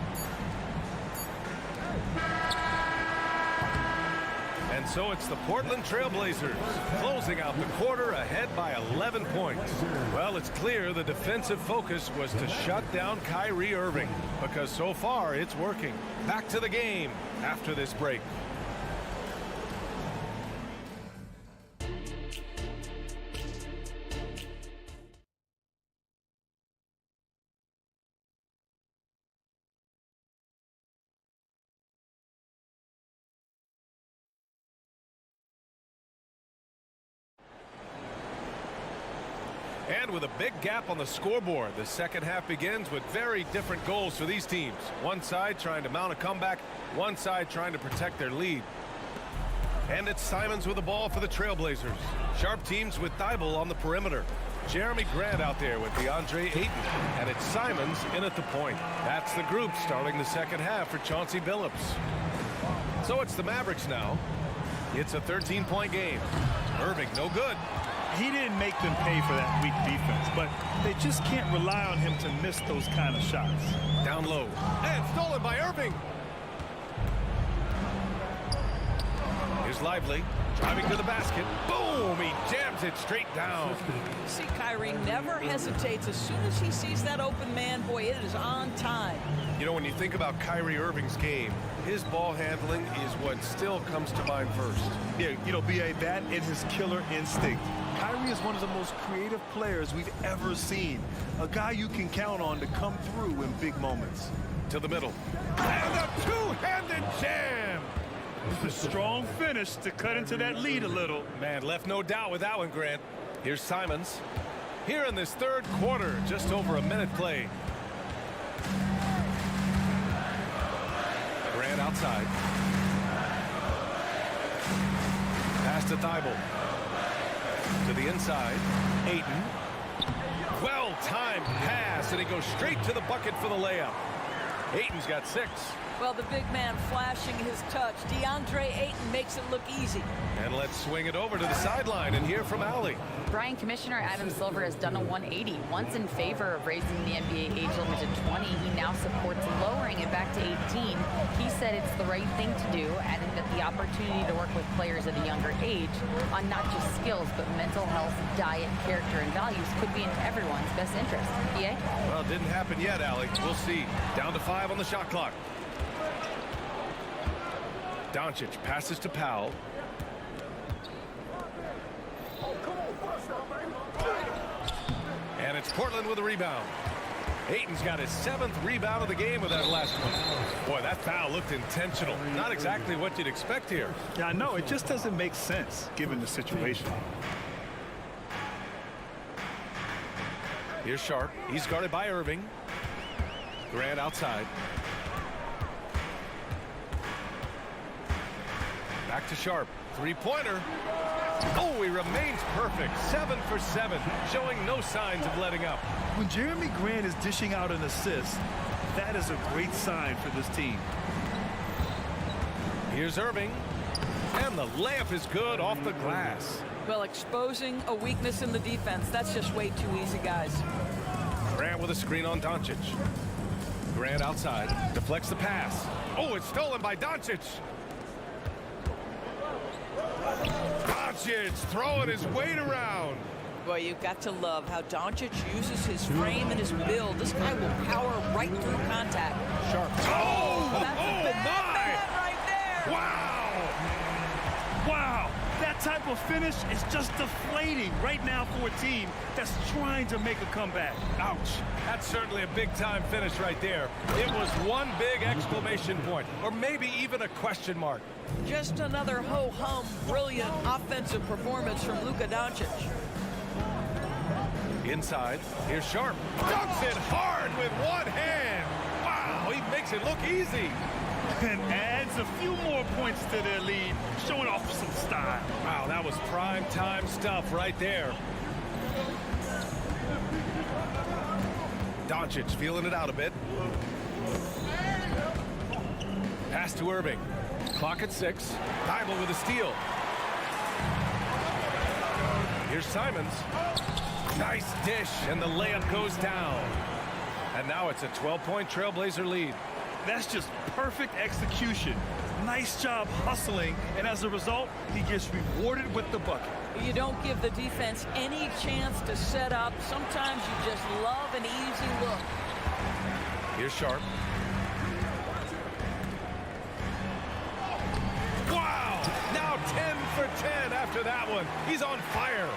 G: And so it's the Portland Trailblazers closing out the quarter ahead by 11 points. Well, it's clear the defensive focus was to shut down Kyrie Irving because so far it's working. Back to the game after this break. And with a big gap on the scoreboard, the second half begins with very different goals for these teams. One side trying to mount a comeback, one side trying to protect their lead. And it's Simons with the ball for the Trailblazers. Sharp teams with Thibault on the perimeter. Jeremy Grant out there with DeAndre Ayton. And it's Simons in at the point. That's the group starting the second half for Chauncey Billups. So it's the Mavericks now. It's a 13-point game. Irving, no good.
H: He didn't make them pay for that weak defense, but they just can't rely on him to miss those kind of shots.
G: Down low. And stolen by Irving. Here's Here's Lively, driving to the basket. Boom! He jams it straight down.
I: See, Kyrie never hesitates. As soon as he sees that open man, boy, it is on time.
G: You know, when you think about Kyrie Irving's game, his ball handling is what still comes to mind first.
H: Yeah, you know, B.A., that and his killer instinct. Kyrie is one of the most creative players we've ever seen. A guy you can count on to come through in big moments.
G: To the middle. And a two-handed jam!
H: It's a strong finish to cut into that lead a little.
G: Man, left no doubt with that one, Grant. Here's Simons. Here in this third quarter, just over a minute played. Grant outside. Pass to Thibault. To the inside. Ayton. Well-timed pass, and he goes straight to the bucket for the layup. Ayton's got 6.
I: Well, the big man flashing his touch. DeAndre Ayton makes it look easy.
G: And let's swing it over to the sideline and hear from Allie.
J: Brian, Commissioner Adam Silver has done a 180. Once in favor of raising the NBA age limit to 20, he now supports lowering it back to 18. He said it's the right thing to do, adding that the opportunity to work with players at a younger age on not just skills, but mental health, diet, character, and values could be in everyone's best interest. BA?
G: Well, it didn't happen yet, Allie. We'll see. Down to 5 on the shot clock. Doncic passes to Powell. And it's Portland with a rebound. Ayton's got his 7th rebound of the game with that last one. Boy, that foul looked intentional. Not exactly what you'd expect here.
H: Yeah, I know. It just doesn't make sense given the situation.
G: Here's Sharp. He's guarded by Irving. Grant outside. Back to Sharp. Three-pointer. Oh, he remains perfect. 7 for 7, showing no signs of letting up.
H: When Jeremy Grant is dishing out an assist, that is a great sign for this team.
G: Here's Irving. And the layup is good off the glass.
I: Well, exposing a weakness in the defense, that's just way too easy, guys.
G: Grant with a screen on Doncic. Grant outside. Deflects the pass. Oh, it's stolen by Doncic. Doncic throwing his weight around.
I: Boy, you've got to love how Doncic uses his frame and his build. This guy will power right through contact.
G: Sharp. Oh,
I: that's a bad man right there.
G: Wow.
H: Wow. That type of finish is just deflating right now for a team that's trying to make a comeback.
G: Ouch. That's certainly a big-time finish right there. It was one big exclamation point, or maybe even a question mark.
I: Just another ho-hum, brilliant offensive performance from Luka Doncic.
G: Inside, here's Sharp. Dunks it hard with one hand. Wow, he makes it look easy.
H: And adds a few more points to their lead, showing off some style.
G: Wow, that was prime-time stuff right there. Doncic feeling it out a bit. Pass to Irving. Clock at 6. Thibault with a steal. Here's Simons. Nice dish, and the layup goes down. And now it's a 12-point Trailblazer lead.
H: That's just perfect execution. Nice job hustling, and as a result, he gets rewarded with the bucket.
I: You don't give the defense any chance to set up. Sometimes you just love an easy look.
G: Here's Sharp. Wow! Now 10 for 10 after that one. He's on fire.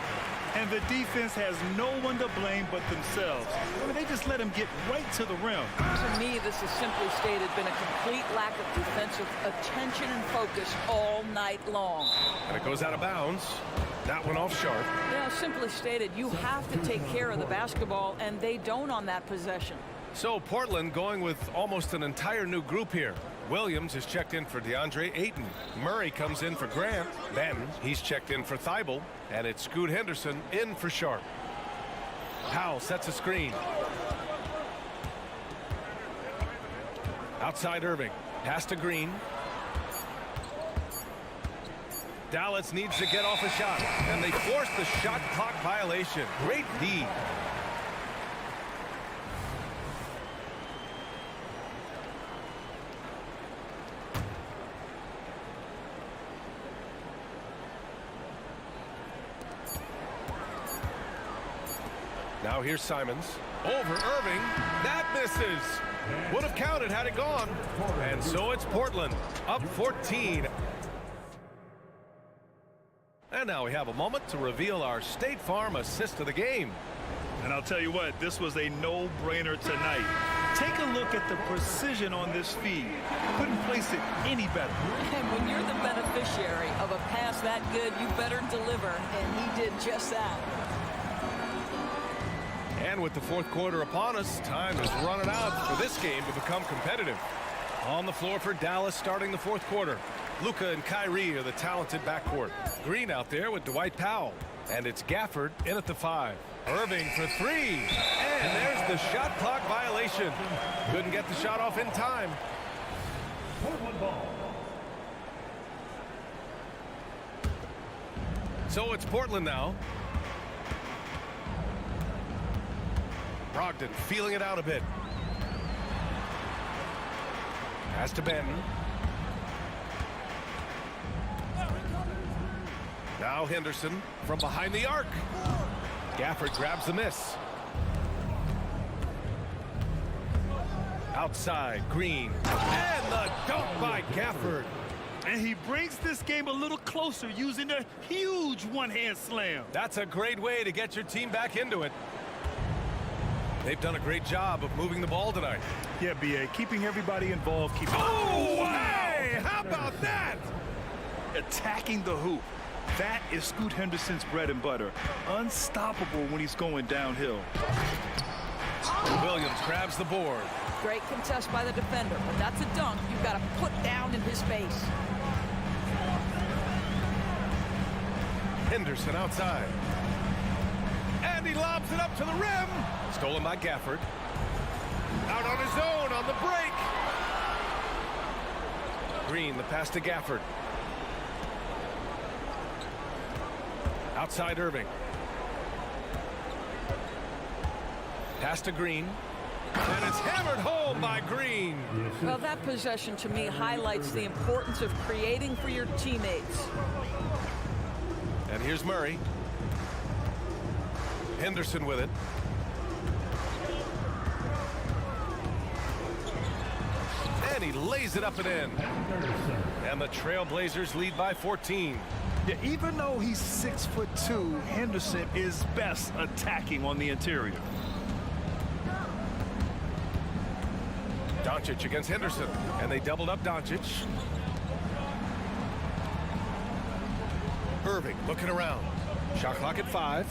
H: And the defense has no one to blame but themselves. I mean, they just let him get right to the rim.
I: To me, this has simply stated been a complete lack of defensive attention and focus all night long.
G: And it goes out of bounds. That one off Sharp.
I: Yeah, simply stated, you have to take care of the basketball, and they don't on that possession.
G: So Portland going with almost an entire new group here. Williams is checked in for DeAndre Ayton. Murray comes in for Grant. Benton, he's checked in for Thibault. And it's Scoot Henderson in for Sharp. Powell sets a screen. Outside Irving. Pass to Green. Dallas needs to get off a shot. And they force the shot clock violation. Great D. Now here's Simons. Over Irving. That misses. Would have counted had it gone. And so it's Portland, up 14. And now we have a moment to reveal our State Farm assist of the game.
H: And I'll tell you what, this was a no-brainer tonight. Take a look at the precision on this feed. Couldn't place it any better.
I: And when you're the beneficiary of a pass that good, you better deliver, and he did just that.
G: And with the fourth quarter upon us, time is running out for this game to become competitive. On the floor for Dallas starting the fourth quarter. Luka and Kyrie are the talented backcourt. Green out there with Dwight Powell. And it's Gafford in at the 5. Irving for 3. And there's the shot clock violation. Couldn't get the shot off in time. So it's Portland now. Brogdon feeling it out a bit. Pass to Benton. Now Henderson from behind the arc. Gafford grabs the miss. Outside, Green. And the dunk by Gafford.
H: And he brings this game a little closer using a huge one-hand slam.
G: That's a great way to get your team back into it. They've done a great job of moving the ball tonight.
H: Yeah, B.A., keeping everybody involved.
G: Oh, hey! How about that?
H: Attacking the hoop. That is Scoot Henderson's bread and butter. Unstoppable when he's going downhill.
G: Williams grabs the board.
I: Great contest by the defender, but that's a dunk you've got to put down in his face.
G: Henderson outside. And he lobs it up to the rim. Stolen by Gafford. Out on his own on the break. Green, the pass to Gafford. Outside Irving. Pass to Green. And it's hammered home by Green.
I: Well, that possession to me highlights the importance of creating for your teammates.
G: And here's Murray. Henderson with it. And he lays it up and in. And the Trailblazers lead by 14.
H: Yeah, even though he's 6'2", Henderson is best attacking on the interior.
G: Doncic against Henderson. And they doubled up Doncic. Irving looking around. Shot clock at 5.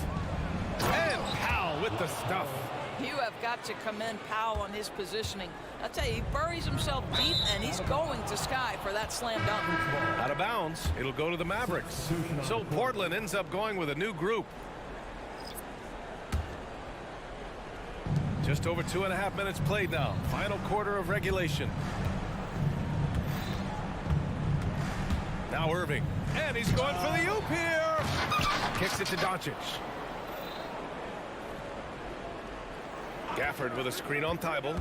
G: And Powell with the stuff.
I: You have got to commend Powell on his positioning. I tell you, he buries himself deep, and he's going to sky for that slam dunk.
G: Out of bounds. It'll go to the Mavericks. So Portland ends up going with a new group. Just over 2.5 minutes played now. Final quarter of regulation. Now Irving. And he's going for the oop here. Kicks it to Doncic. Gafford with a screen on Thibault.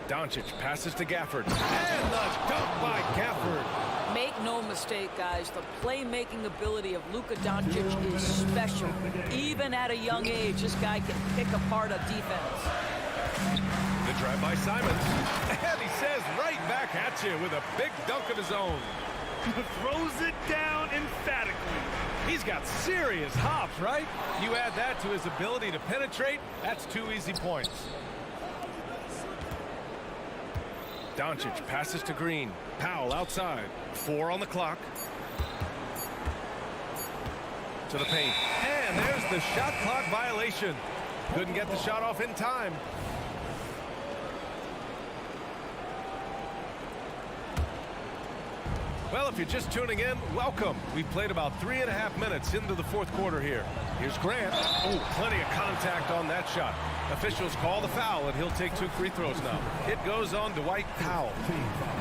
G: Doncic passes to Gafford. And the dunk by Gafford.
I: Make no mistake, guys, the playmaking ability of Luka Doncic is special. Even at a young age, this guy can pick apart a defense.
G: The drive by Simons. And he says right back at you with a big dunk of his own.
H: Throws it down emphatically.
G: He's got serious hops, right? You add that to his ability to penetrate, that's 2 easy points. Doncic passes to Green. Powell outside. 4 on the clock. To the paint. And there's the shot clock violation. Couldn't get the shot off in time. Well, if you're just tuning in, welcome. We've played about 3.5 minutes into the fourth quarter here. Here's Grant. Oh, plenty of contact on that shot. Officials call the foul, and he'll take 2 free throws now. It goes on Dwight Powell.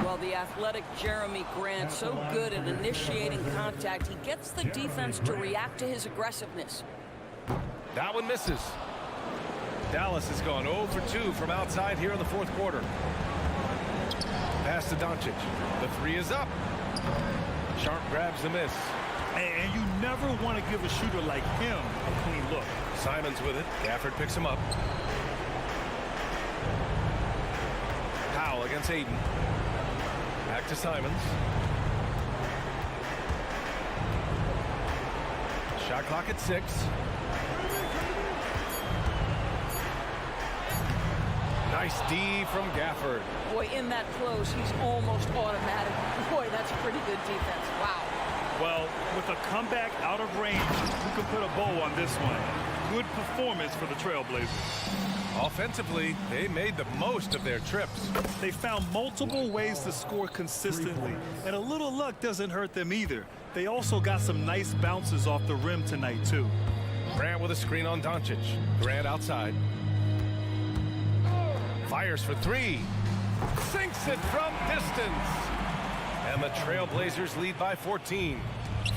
I: Well, the athletic Jeremy Grant, so good at initiating contact. He gets the defense to react to his aggressiveness.
G: That one misses. Dallas has gone 0 for 2 from outside here in the fourth quarter. Pass to Doncic. The 3 is up. Sharp grabs the miss.
H: And you never want to give a shooter like him a clean look.
G: Simons with it. Gafford picks him up. Powell against Aiden. Back to Simons. Shot clock at 6. Nice D from Gafford.
I: Boy, in that close, he's almost automatic. Boy, that's pretty good defense. Wow.
H: Well, with a comeback out of range, we can put a bow on this one. Good performance for the Trailblazers.
G: Offensively, they made the most of their trips.
H: They found multiple ways to score consistently, and a little luck doesn't hurt them either. They also got some nice bounces off the rim tonight, too.
G: Grant with a screen on Doncic. Grant outside. Fires for 3. Sinks it from distance. And the Trailblazers lead by 14.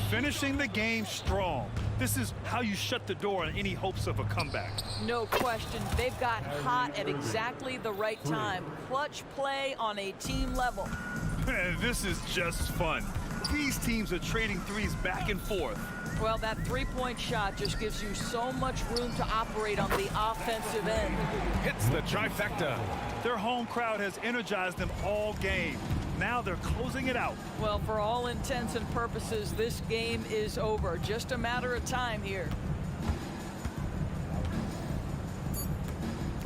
H: Finishing the game strong. This is how you shut the door on any hopes of a comeback.
I: No question. They've got hot at exactly the right time. Clutch play on a team level.
H: This is just fun. These teams are trading threes back and forth.
I: Well, that three-point shot just gives you so much room to operate on the offensive end.
G: Hits the trifecta.
H: Their home crowd has energized them all game. Now they're closing it out.
I: Well, for all intents and purposes, this game is over. Just a matter of time here.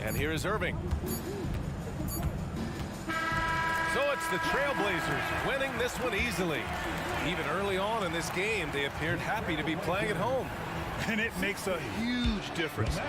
G: And here is Irving. So it's the Trailblazers winning this one easily. Even early on in this game, they appeared happy to be playing at home.
H: And it makes a huge difference.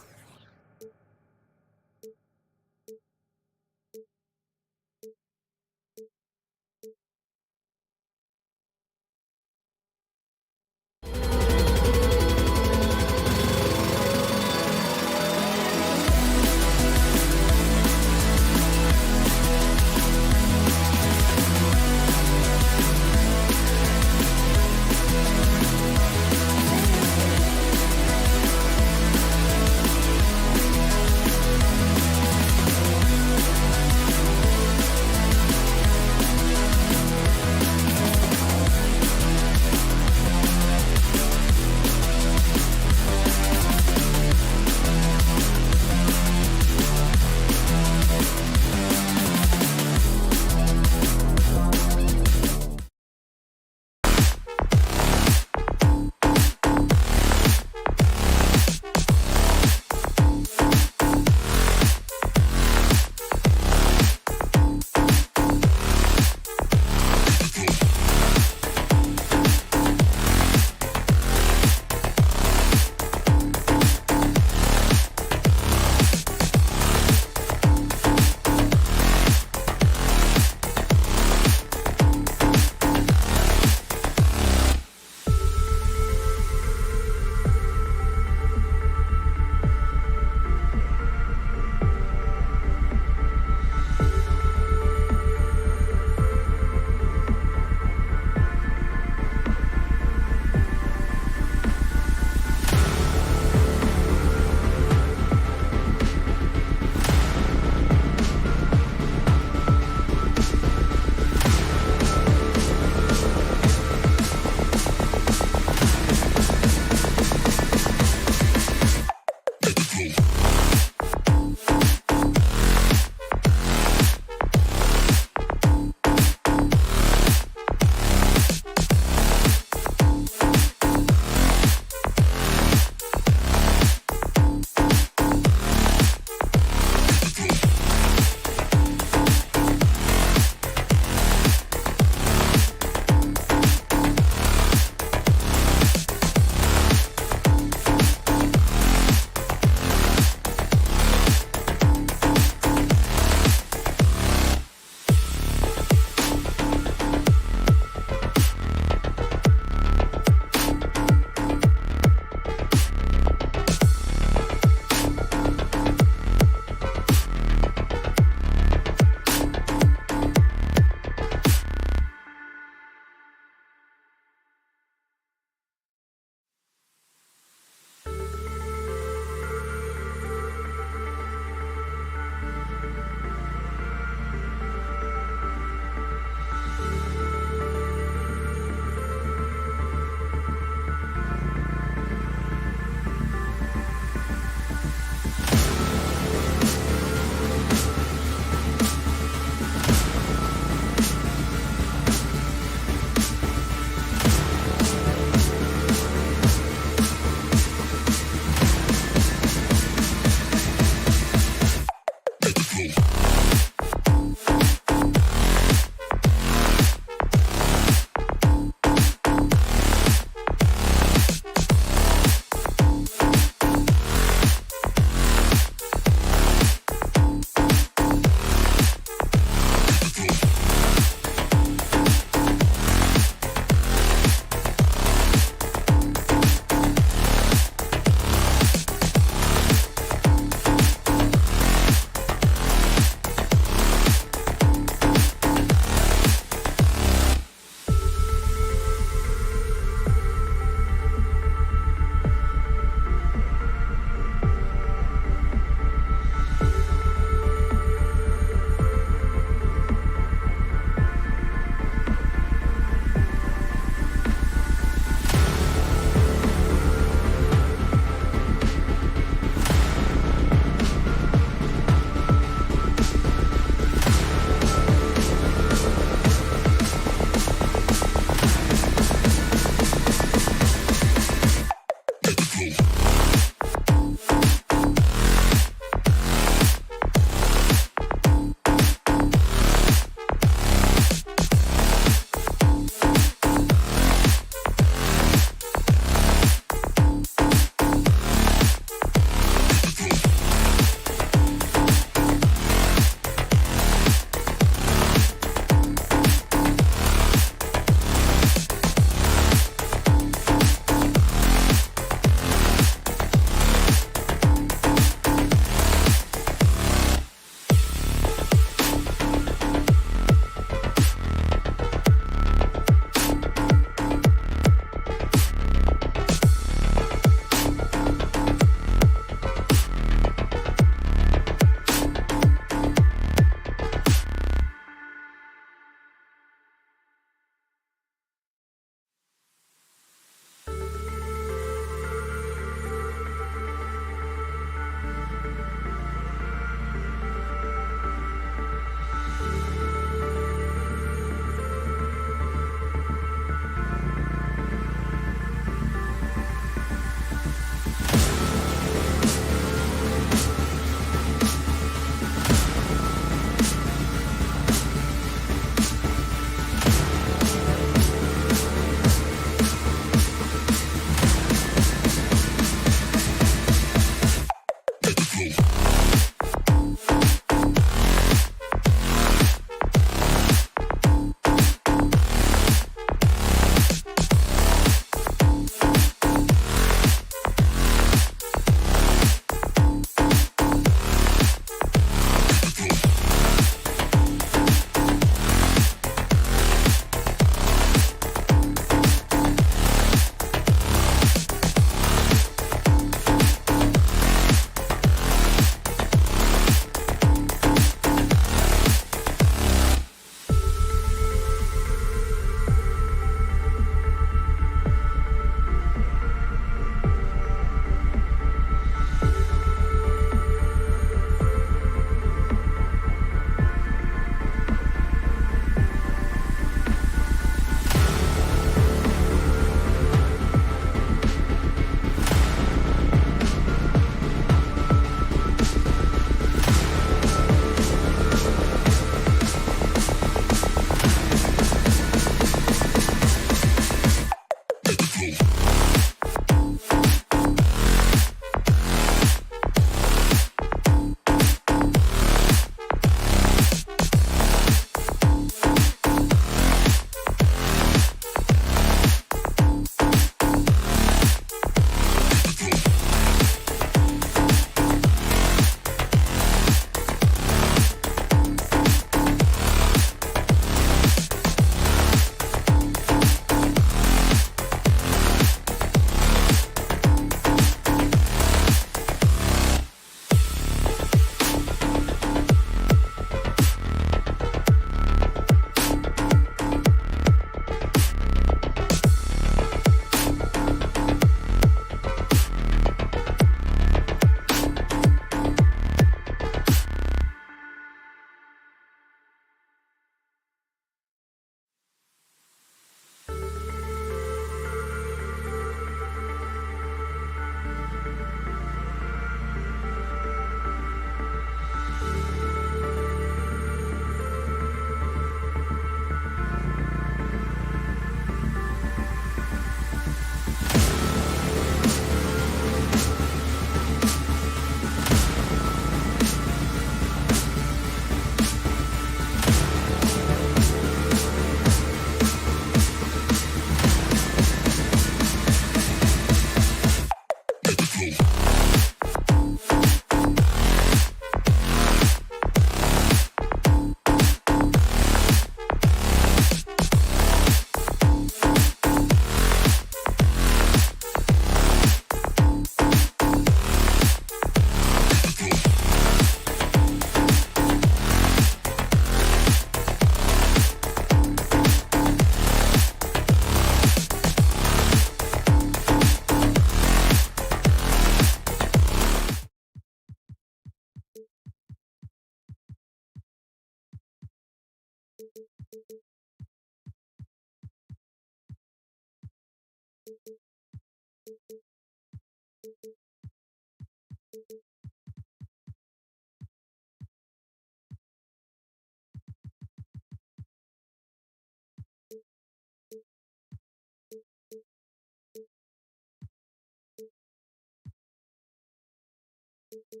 A: This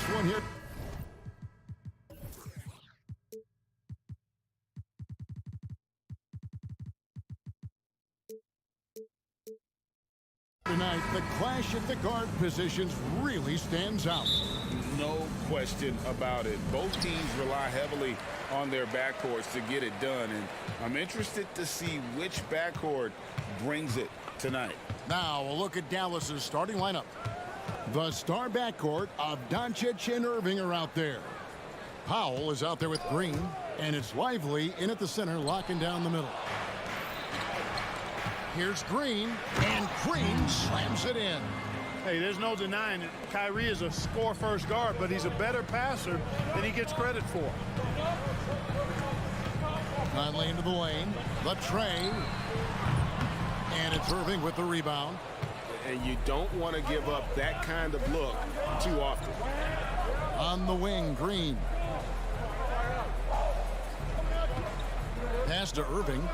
A: one here. Tonight, the clash at the guard positions really stands out.
B: No question about it. Both teams rely heavily on their backcourts to get it done, and I'm interested to see which backcourt brings it tonight.
A: Now, a look at Dallas's starting lineup. The star backcourt of Doncic and Irving are out there. Powell is out there with Green, and it's Lively in at the center, locking down the middle. Here's Green, and Green slams it in.
D: Hey, there's no denying it. Kyrie is a score-first guard, but he's a better passer than he gets credit for.
A: Conley into the lane. The tray. And it's Irving with the rebound.
C: And you don't want to give up that kind of look too often.
A: On the wing, Green. Pass to Irving.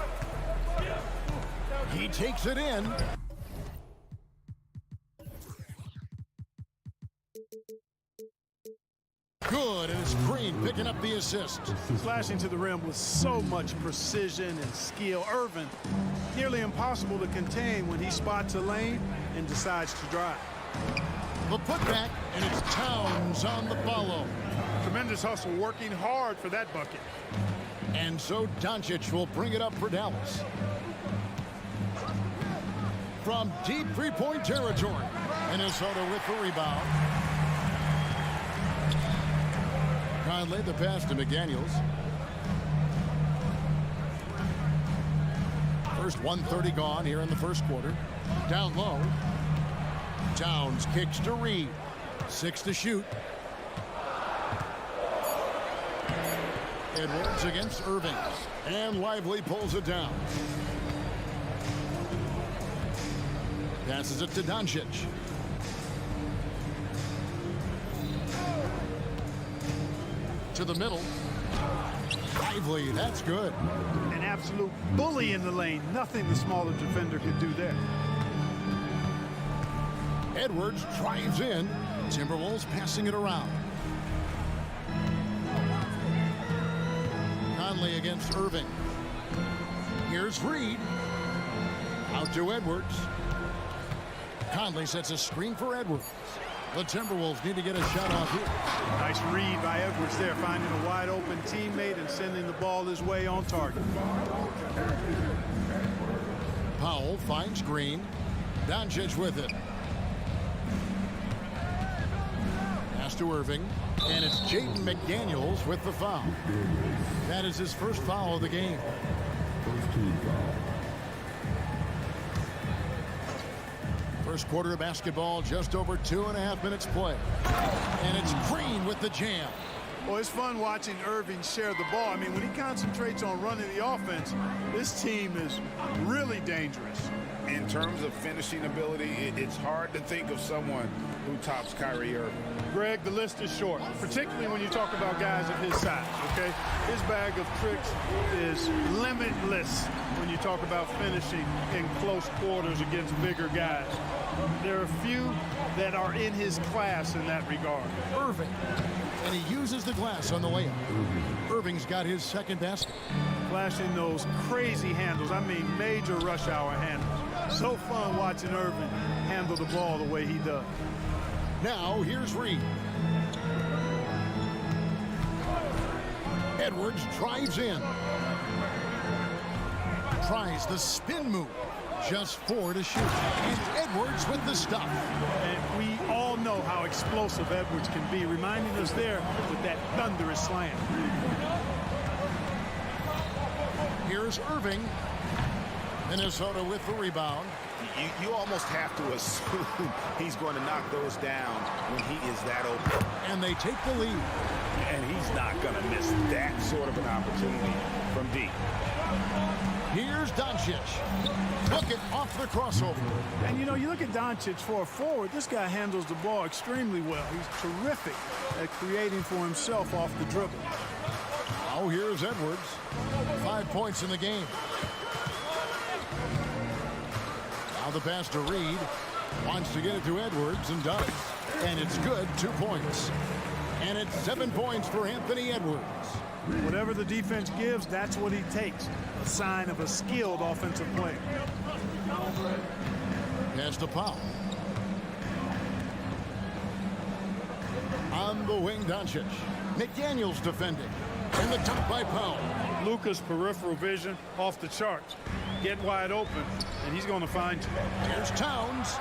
A: He takes it in. Good, and it's Green picking up the assist.
D: Slashing to the rim with so much precision and skill. Irving, nearly impossible to contain when he spots a lane and decides to drive.
A: The putback, and it's Towns on the follow.
D: Tremendous hustle, working hard for that bucket.
A: And so Doncic will bring it up for Dallas. From deep three-point territory, Minnesota with the rebound. Conley the pass to McDaniels. First 1:30 gone here in the first quarter. Down low. Towns kicks to Reed. 6 to shoot. Edwards against Irving. And Lively pulls it down. Passes it to Doncic. To the middle. Lively, that's good.
D: An absolute bully in the lane. Nothing the smaller defender could do there.
A: Edwards drives in. Timberwolves passing it around. Conley against Irving. Here's Reed. Out to Edwards. Conley sets a screen for Edwards. The Timberwolves need to get a shot off here.
D: Nice read by Edwards there, finding a wide open teammate and sending the ball his way on target.
A: Powell finds Green. Doncic with it. Pass to Irving. And it's Jaden McDaniels with the foul. That is his first foul of the game. First quarter of basketball, just over 2.5 minutes play. And it's Green with the jam.
D: Well, it's fun watching Irving share the ball. I mean, when he concentrates on running the offense, this team is really dangerous.
B: In terms of finishing ability, it's hard to think of someone who tops Kyrie Irving.
D: Greg, the list is short, particularly when you talk about guys of his size, okay? His bag of tricks is limitless when you talk about finishing in close quarters against bigger guys. There are a few that are in his class in that regard.
A: Irving. And he uses the glass on the layup. Irving's got his second basket.
D: Flashing those crazy handles. I mean, major rush hour handles. So fun watching Irving handle the ball the way he does.
A: Now, here's Reed. Edwards drives in. Tries the spin move. Just 4 to shoot. And Edwards with the stuff.
D: And we all know how explosive Edwards can be, reminding us there with that thunderous slam.
A: Here's Irving. Minnesota with the rebound.
C: You almost have to assume he's going to knock those down when he is that open.
A: And they take the lead.
C: And he's not going to miss that sort of an opportunity from deep.
A: Here's Doncic. Took it off the crossover.
D: And, you know, you look at Doncic for a forward, this guy handles the ball extremely well. He's terrific at creating for himself off the dribble.
A: Oh, here's Edwards. 5 points in the game. Now the pass to Reed. Wants to get it to Edwards and does. And it's good. 2 points. And it's 7 points for Anthony Edwards.
D: Whatever the defense gives, that's what he takes. A sign of a skilled offensive player.
A: Pass to Powell. On the wing, Doncic. McDaniels defending. And the dunk by Powell.
D: Luka's peripheral vision off the charts. Get wide open, and he's going to find you.
A: Here's Towns.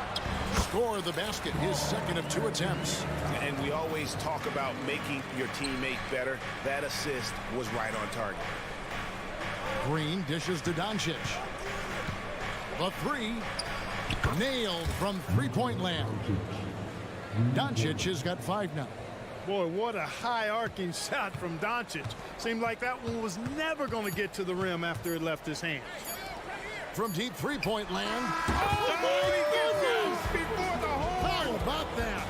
A: Score the basket, his second of 2 attempts.
C: And we always talk about making your teammate better. That assist was right on target.
A: Green dishes to Doncic. The 3. Nailed from three-point land. Doncic has got 5 now.
D: Boy, what a high-arcing shot from Doncic. Seemed like that one was never going to get to the rim after it left his hands.
A: From deep three-point land.
D: How about that?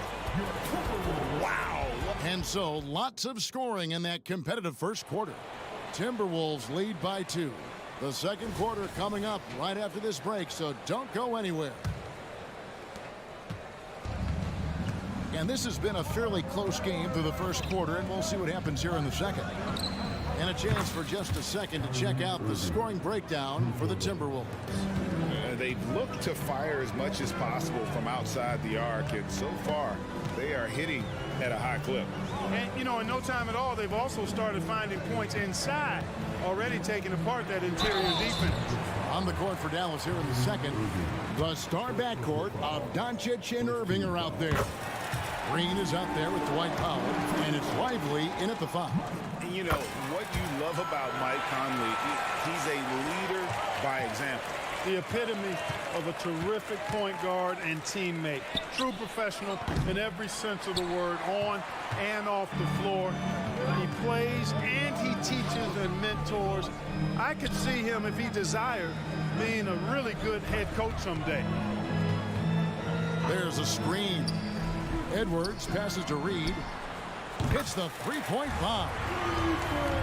A: Wow. And so, lots of scoring in that competitive first quarter. Timberwolves lead by 2. The second quarter coming up right after this break, so don't go anywhere. And this has been a fairly close game through the first quarter, and we'll see what happens here in the second. And a chance for just a second to check out the scoring breakdown for the Timberwolves.
B: They've looked to fire as much as possible from outside the arc, and so far they are hitting at a high clip.
D: And, you know, in no time at all, they've also started finding points inside, already taking apart that interior defense.
A: On the court for Dallas here in the second, the star backcourt of Doncic and Irving are out there. Green is out there with Dwight Powell, and it's Lively in at the 5.
B: And you know, what you love about Mike Conley, he's a leader by example.
D: The epitome of a terrific point guard and teammate. True professional in every sense of the word, on and off the floor. He plays and he teaches and mentors. I could see him, if he desired, being a really good head coach someday.
A: There's a screen. Edwards passes to Reed. Hits the three-point bomb.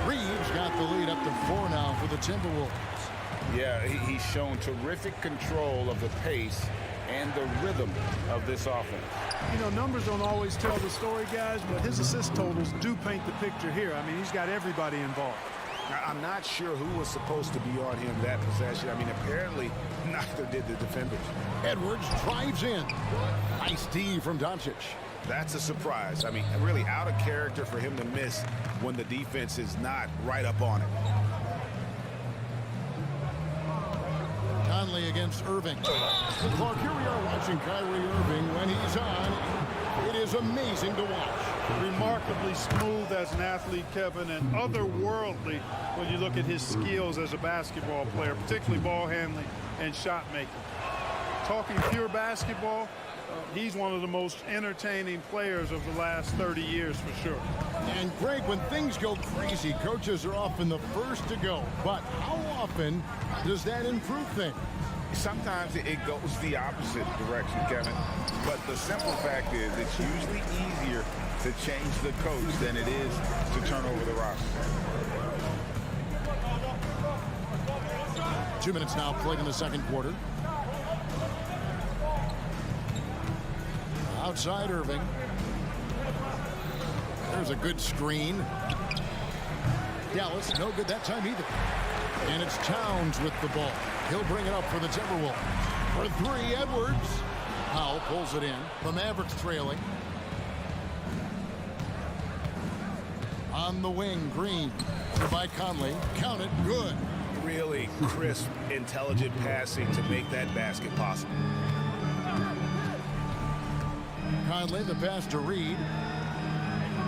A: Reed's got the lead up to 4 now for the Timberwolves.
B: Yeah, he's shown terrific control of the pace and the rhythm of this offense.
D: You know, numbers don't always tell the story, guys, but his assist totals do paint the picture here. I mean, he's got everybody involved.
C: Now, I'm not sure who was supposed to be on him that possession. I mean, apparently neither did the defenders.
A: Edwards drives in. Nice D from Doncic.
C: That's a surprise. I mean, really out of character for him to miss when the defense is not right up on it.
A: Conley against Irving. Clark, here we are watching Kyrie Irving. When he's on, it is amazing to watch.
D: Remarkably smooth as an athlete, Kevin, and otherworldly when you look at his skills as a basketball player, particularly ball handling and shot making. Talking pure basketball, he's one of the most entertaining players of the last 30 years for sure.
A: And Greg, when things go crazy, coaches are often the first to go. But how often does that improve things?
B: Sometimes it goes the opposite direction, Kevin. But the simple fact is it's usually easier to change the coach than it is to turn over the roster.
A: 2 minutes now played in the second quarter. Outside Irving. There's a good screen. Dallas, no good that time either. And it's Towns with the ball. He'll bring it up for the Timberwolves. For 3, Edwards. Powell pulls it in. The Mavericks trailing. On the wing, Green. By Conley. Count it. Good.
C: Really crisp, intelligent passing to make that basket possible.
A: Conley, the pass to Reed.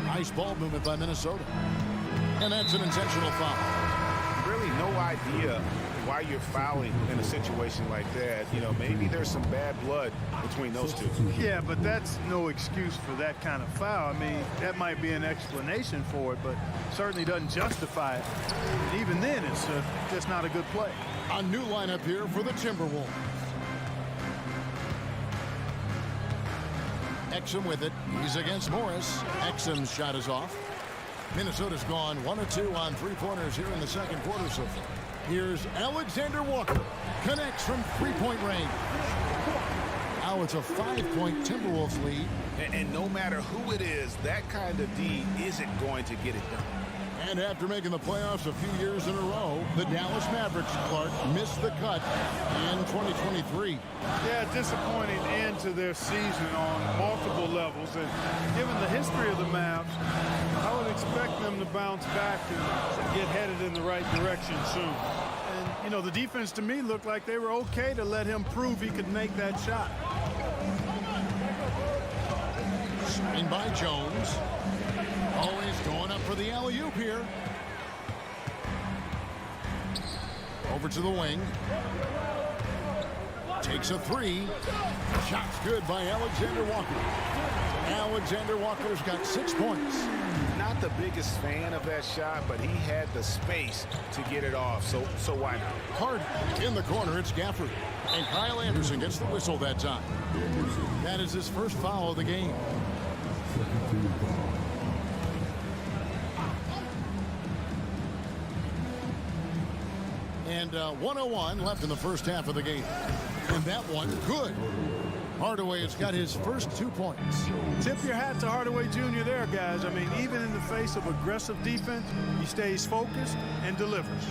A: Nice ball movement by Minnesota. And that's an intentional foul.
C: Really no idea why you're fouling in a situation like that. You know, maybe there's some bad blood between those two.
D: Yeah, but that's no excuse for that kind of foul. I mean, that might be an explanation for it, but certainly doesn't justify it. And even then, it's just not a good play.
A: A new lineup here for the Timberwolves. Exum with it. He's against Morris. Exum's shot is off. Minnesota's gone 1 of 2 on three-pointers here in the second quarter so far. Here's Alexander Walker. Connects from three-point range. Now it's a 5-point Timberwolves lead.
C: And no matter who it is, that kind of D isn't going to get it done.
A: And after making the playoffs a few years in a row, the Dallas Mavericks, Clark, missed the cut in 2023.
D: Yeah, disappointing end to their season on multiple levels. And given the history of the Mavs, I would expect them to bounce back and get headed in the right direction soon. And, you know, the defense to me looked like they were okay to let him prove he could make that shot.
A: Screen by Jones. Always going up for the alley-oop here. Over to the wing. Takes a three. Shot's good by Alexander Walker. Alexander Walker's got 6 points.
C: Not the biggest fan of that shot, but he had the space to get it off, so why not?
A: Hard in the corner, it's Gafford. And Kyle Anderson gets the whistle that time. That is his first foul of the game. And 1:01 left in the first half of the game. And that one, good. Hardaway has got his first 2 points.
D: Tip your hat to Hardaway Jr. there, guys. I mean, even in the face of aggressive defense, he stays focused and delivers.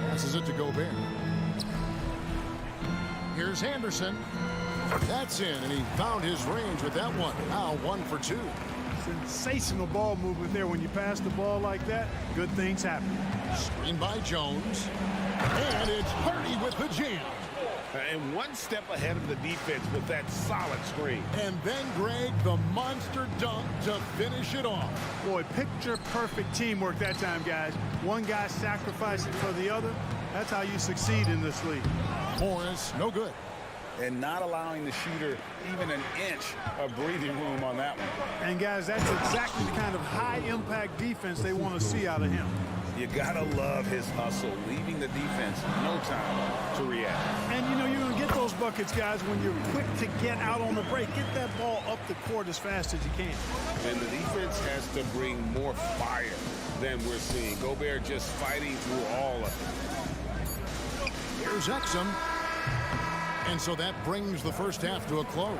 A: Passes it to Gobert. Here's Anderson. That's in, and he found his range with that one. Now 1 for 2.
D: Sensational ball movement there. When you pass the ball like that, good things happen.
A: Screen by Jones. And it's Hardy with the jam.
C: And one step ahead of the defense with that solid screen.
A: And then Greg, the monster dunk to finish it off.
D: Boy, picture perfect teamwork that time, guys. One guy sacrificing for the other. That's how you succeed in this league.
A: Morris, no good.
B: And not allowing the shooter even an inch of breathing room on that one.
D: And guys, that's exactly the kind of high-impact defense they want to see out of him.
B: You gotta love his hustle, leaving the defense no time to react.
D: And you know you're gonna get those buckets, guys, when you're quick to get out on the break. Get that ball up the court as fast as you can.
B: And the defense has to bring more fire than we're seeing. Gobert just fighting through all of it.
A: Here's Exum. And so that brings the first half to a close.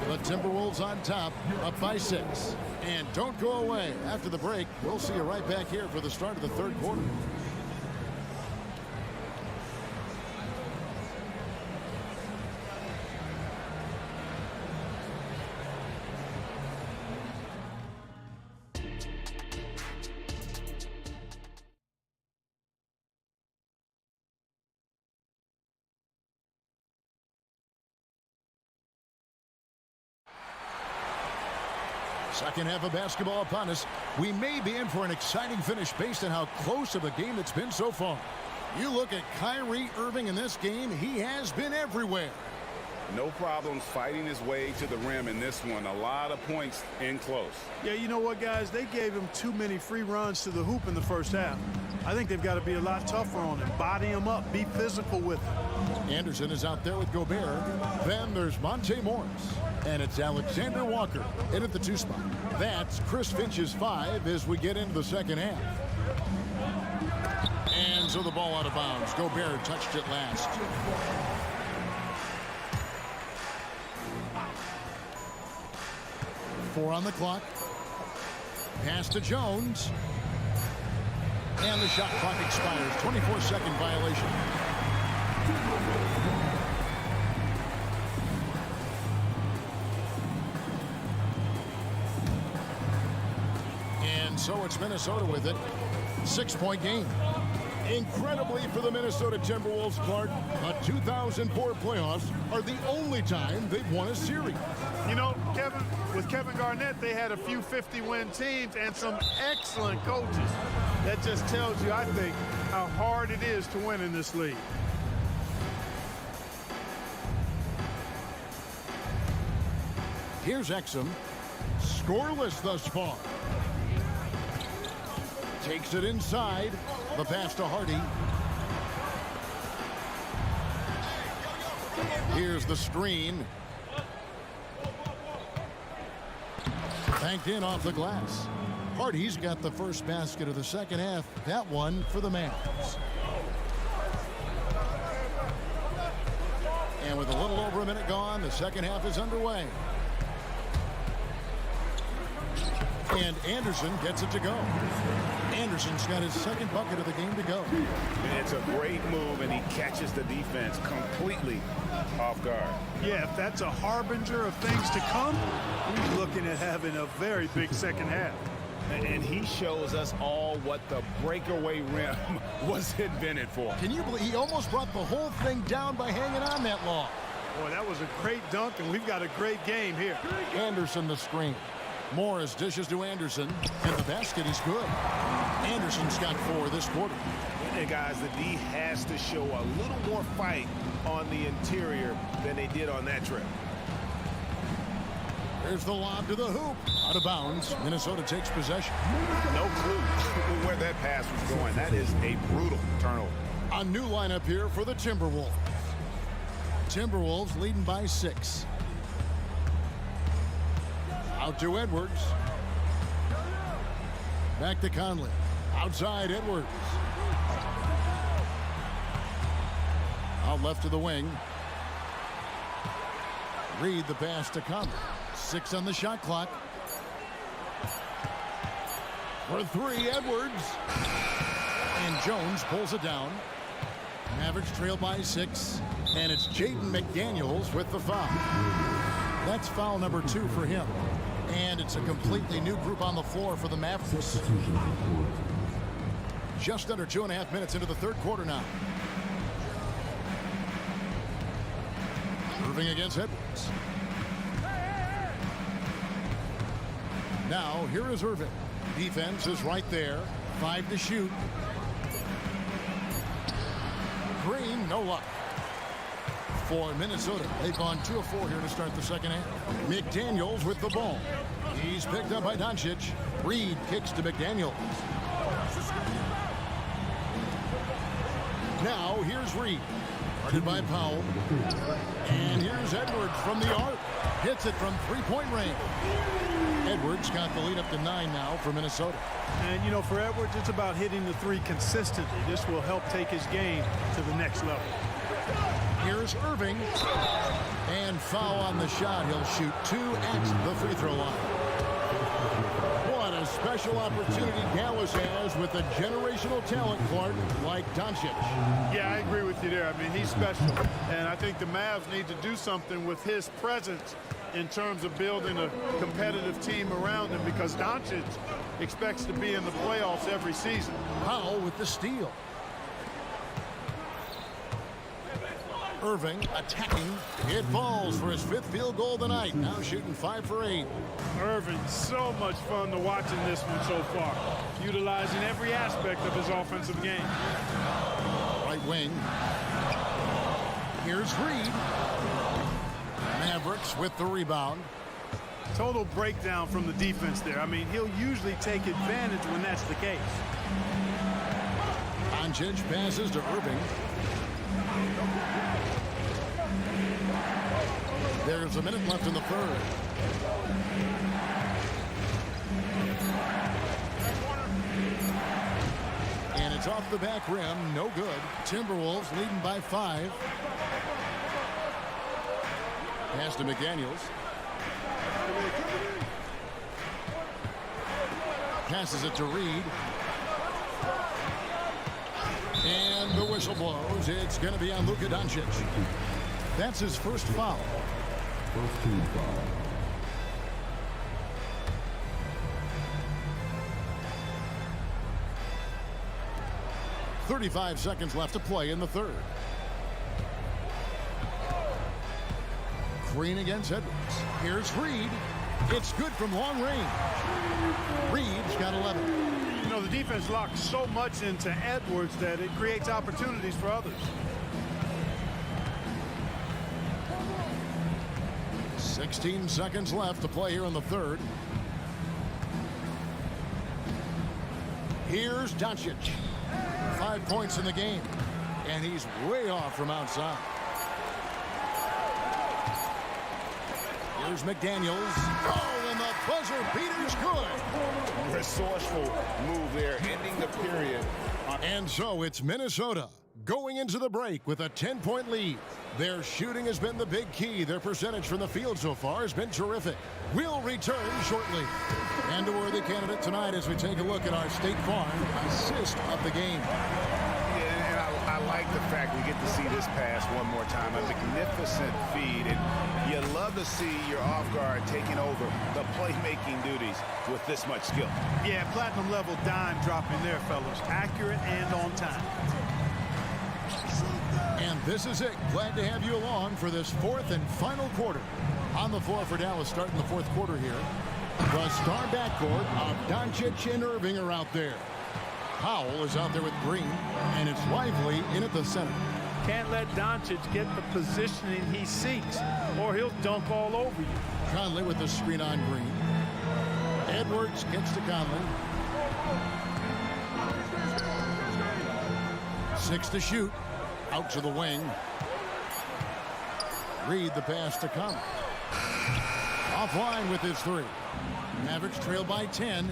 A: The Timberwolves on top, up by 6. And don't go away. After the break, we'll see you right back here for the start of the third quarter. Second half of basketball upon us. We may be in for an exciting finish based on how close of a game it's been so far. You look at Kyrie Irving in this game, he has been everywhere.
B: No problems fighting his way to the rim in this one. A lot of points in close.
D: Yeah, you know what, guys? They gave him too many free runs to the hoop in the first half. I think they've got to be a lot tougher on him. Body him up. Be physical with him.
A: Anderson is out there with Gobert. Then there's Monte Morris. And it's Alexander Walker in at the 2 spot. That's Chris Finch's 5 as we get into the second half. And so the ball out of bounds. Gobert touched it last. Four on the clock. Pass to Jones. And the shot clock expires. 24-second violation. And so it's Minnesota with it. 6-point game. Incredibly for the Minnesota Timberwolves, Clark, the 2004 playoffs are the only time they've won a series.
D: You know, Kevin, with Kevin Garnett, they had a few 50-win teams and some excellent coaches. That just tells you, I think, how hard it is to win in this league.
A: Here's Exum, scoreless thus far. Takes it inside. The pass to Hardy. Here's the screen. Banked in off the glass. Hardy's got the first basket of the second half. That one for the Mavs. And with a little over a minute gone, the second half is underway. And Anderson gets it to go. Anderson's got his second bucket of the game to go.
C: It's a great move, and he catches the defense completely off guard.
D: Yeah, if that's a harbinger of things to come, we're looking at having a very big second half.
C: And he shows us all what the breakaway rim was invented for.
A: Can you believe he almost brought the whole thing down by hanging on that long?
D: Boy, that was a great dunk, and we've got a great game here.
A: Anderson the screen. Morris dishes to Anderson, and the basket is good. Anderson's got 4 this quarter.
C: And guys, the D has to show a little more fight on the interior than they did on that trip.
A: There's the lob to the hoop. Out of bounds. Minnesota takes possession.
C: No clue where that pass was going. That is a brutal turnover.
A: A new lineup here for the Timberwolves. Timberwolves leading by 6. Out to Edwards. Back to Conley. Outside Edwards. Out left to the wing. Reed the pass to Conley. 6 on the shot clock. For 3, Edwards. And Jones pulls it down. Mavericks trail by 6. And it's Jaden McDaniels with the foul. That's foul number 2 for him. And it's a completely new group on the floor for the Mavericks. Just under 2.5 minutes into the third quarter now. Irving against Edwards. Now, here is Irving. Defense is right there. 5 to shoot. Green, no luck. For Minnesota, they've gone 2 of 4 here to start the second half. McDaniels with the ball. He's picked up by Doncic. Reed kicks to McDaniels. Now, here's Reed. Guarded by Powell. And here's Edwards from the arc. Hits it from 3-point range. Edwards got the lead up to 9 now for Minnesota.
D: And, you know, for Edwards, it's about hitting the 3 consistently. This will help take his game to the next level.
A: Here's Irving. And foul on the shot. He'll shoot 2 at the free throw line. What a special opportunity Dallas has with a generational talent, Clark, like Doncic.
D: Yeah, I agree with you there. I mean, he's special. And I think the Mavs need to do something with his presence in terms of building a competitive team around him, because Doncic expects to be in the playoffs every season.
A: Powell with the steal. Irving attacking. It falls for his 5th field goal of the night. Now shooting 5 for 8.
D: Irving, so much fun to watch in this one so far, utilizing every aspect of his offensive game.
A: Right wing. Here's Reed. Mavericks with the rebound.
D: Total breakdown from the defense there. I mean, he'll usually take advantage when that's the case.
A: Doncic passes to Irving. There's a minute left in the third. And it's off the back rim. No good. Timberwolves leading by 5. Pass to McDaniels. Passes it to Reed. And the whistle blows. It's going to be on Luka Doncic. That's his first foul.
E: First team foul.
A: .35 seconds left to play in the third. Green against Edwards. Here's Reed. It's good from long range. Reed's got 11.
D: You know, the defense locks so much into Edwards that it creates opportunities for others.
A: 16 seconds left to play here in the third. Here's Doncic. 5 points in the game. And he's way off from outside. Here's McDaniels. Oh, and the buzzer beater's good.
B: Resourceful move there, ending the period.
A: And so it's Minnesota going into the break with a 10-point lead. Their shooting has been the big key. Their percentage from the field so far has been terrific. We'll return shortly. And a worthy candidate tonight as we take a look at our State Farm assist of the game.
C: And I like the fact we get to see this pass one more time. A magnificent feed. And you love to see your off guard taking over the playmaking duties with this much skill.
D: Yeah, platinum level dime dropping there, fellas. Accurate and on time.
A: And this is it. Glad to have you along for this fourth and final quarter. On the floor for Dallas starting the fourth quarter here. The star backcourt of Doncic and Irving are out there. Powell is out there with Green, and it's Lively in at the center.
D: Can't let Doncic get the positioning he seeks, or he'll dunk all over you.
A: Conley with the screen on Green. Edwards gets to Conley. 6 to shoot. Out to the wing. Reed the pass to Conley. Offline with his 3. Mavericks trail by 10.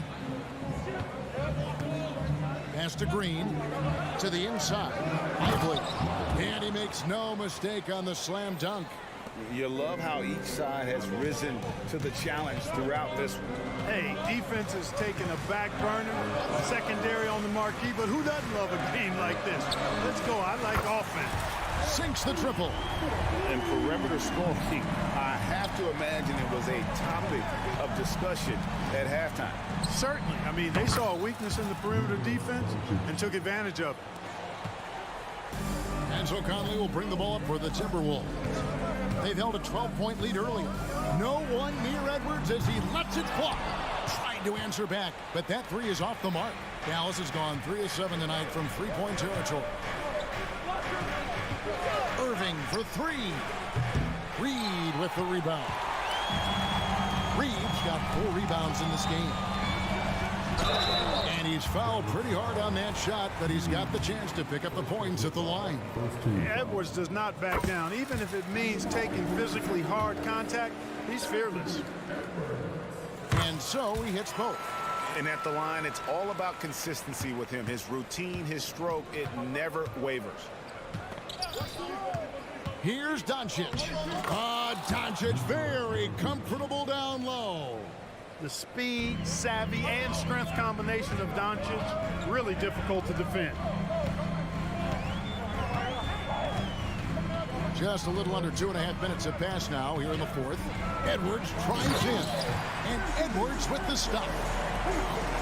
A: Pass to Green. To the inside. Lively. And he makes no mistake on the slam dunk.
B: You love how each side has risen to the challenge throughout this one.
D: Hey, defense is taking a back burner, secondary on the marquee, but who doesn't love a game like this? Let's go. I like offense.
A: Sinks the triple.
B: And perimeter scoring, I have to imagine it was a topic of discussion at halftime.
D: Certainly. I mean, they saw a weakness in the perimeter defense and took advantage of it.
A: And so Conley will bring the ball up for the Timberwolves. They've held a 12-point lead earlier. No one near Edwards as he lets it fly. Trying to answer back, but that 3 is off the mark. Dallas has gone 3 of 7 tonight from 3-point territory. Irving for 3. Reed with the rebound. Reed's got 4 rebounds in this game. And he's fouled pretty hard on that shot, but he's got the chance to pick up the points at the line.
D: Edwards does not back down. Even if it means taking physically hard contact, he's fearless.
A: And so he hits both.
C: And at the line, it's all about consistency with him. His routine, his stroke, it never wavers.
A: Here's Doncic. Doncic very comfortable down low.
D: The speed, savvy, and strength combination of Doncic, really difficult to defend.
A: Just a little under 2.5 minutes have passed now here in the fourth. Edwards tries in. And Edwards with the stop.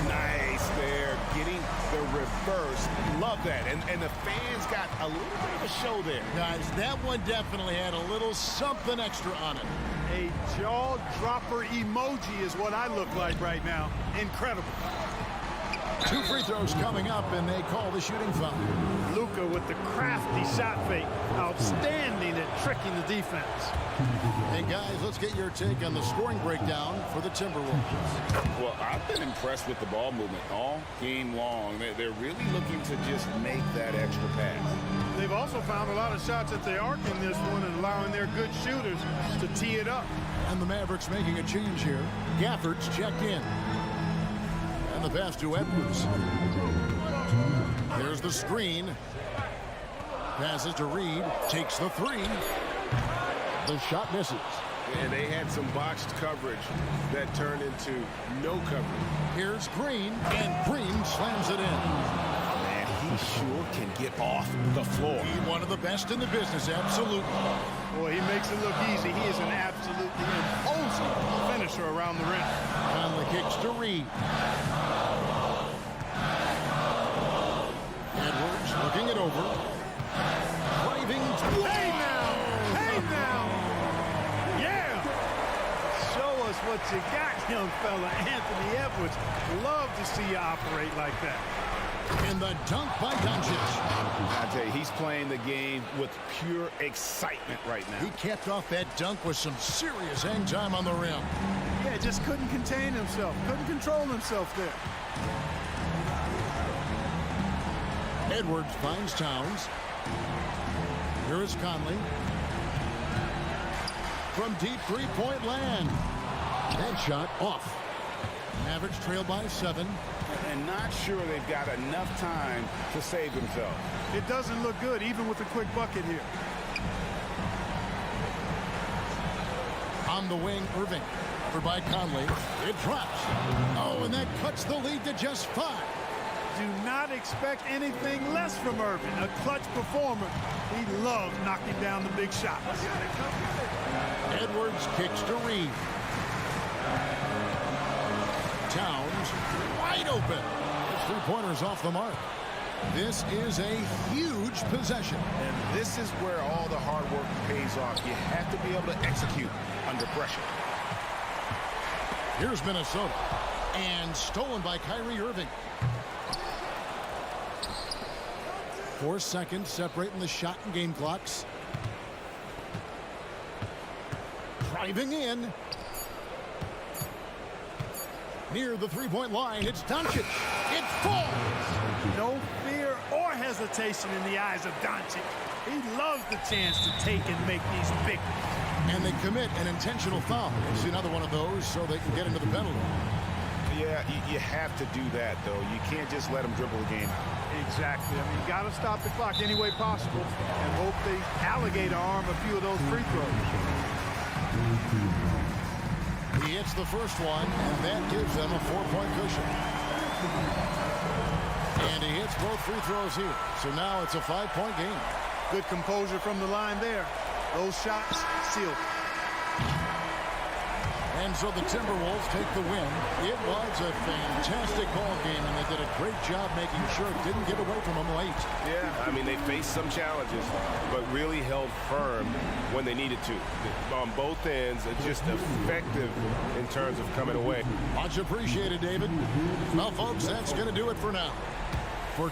C: Nice there, getting the reverse. Love that. And the fans got a little bit of a show there.
A: Guys, that one definitely had a little something extra on it.
D: A jaw-dropper emoji is what I look like right now. Incredible.
A: 2 free throws coming up, and they call the shooting foul.
D: Luka with the crafty shot fake. Outstanding at tricking the defense.
A: Hey, guys, let's get your take on the scoring breakdown for the Timberwolves.
B: Well, I've been impressed with the ball movement all game long. They're really looking to just make that extra pass.
D: They've also found a lot of shots at the arc in this one and allowing their good shooters to tee it up.
A: And the Mavericks making a change here. Gafford's checked in. And the pass to Edwards. There's the screen. Passes to Reed. Takes the 3. The shot misses.
C: And they had some botched coverage that turned into no coverage.
A: Here's Green, and Green slams it in.
C: Man, he sure can get off the floor.
A: He's one of the best in the business, absolutely.
D: Boy, he makes it look easy. He is an absolutely imposing finisher around the rim.
A: Conley kicks to Reed. Edwards looking it over. Driving to...
D: Hey now! Hey now! Yeah! Show us what you got, young fella. Anthony Edwards. Love to see you operate like that.
A: And the dunk by Doncic.
C: I tell you, he's playing the game with pure excitement right now.
A: He capped off that dunk with some serious hang time on the rim.
D: Yeah, just couldn't contain himself. Couldn't control himself there.
A: Edwards finds Towns. Here is Conley. From deep three-point land. That shot off. Mavericks trail by 7.
C: And not sure they've got enough time to save themselves.
D: It doesn't look good, even with a quick bucket here.
A: On the wing, Irving. Over by Conley. It drops. Oh, and that cuts the lead to just 5.
D: Do not expect anything less from Irving. A clutch performer. He loves knocking down the big shots.
A: Edwards kicks to Reed. Towns wide open. His three-pointer's off the mark. This is a huge possession.
C: And this is where all the hard work pays off. You have to be able to execute under pressure.
A: Here's Minnesota. And stolen by Kyrie Irving. 4 seconds separating the shot and game clocks. Driving in. Near the three-point line, it's Doncic. It falls.
D: No fear or hesitation in the eyes of Doncic. He loves the chance to take and make these big ones.
A: And they commit an intentional foul. It's another one of those so they can get into the penalty.
C: Yeah, you have to do that, though. You can't just let them dribble the game out.
D: Exactly. I mean, you got to stop the clock any way possible and hope they alligator arm a few of those free throws.
A: He hits the first one, and that gives them a 4-point cushion. And he hits both free throws here. So now it's a 5-point game.
D: Good composure from the line there. Those shots sealed.
A: And so the Timberwolves take the win. It was a fantastic ball game, and they did a great job making sure it didn't get away from them late.
G: Yeah, I mean, they faced some challenges, but really held firm when they needed to. On both ends, just effective in terms of coming away.
A: Much appreciated, David. Well, folks, that's going to do it for now. For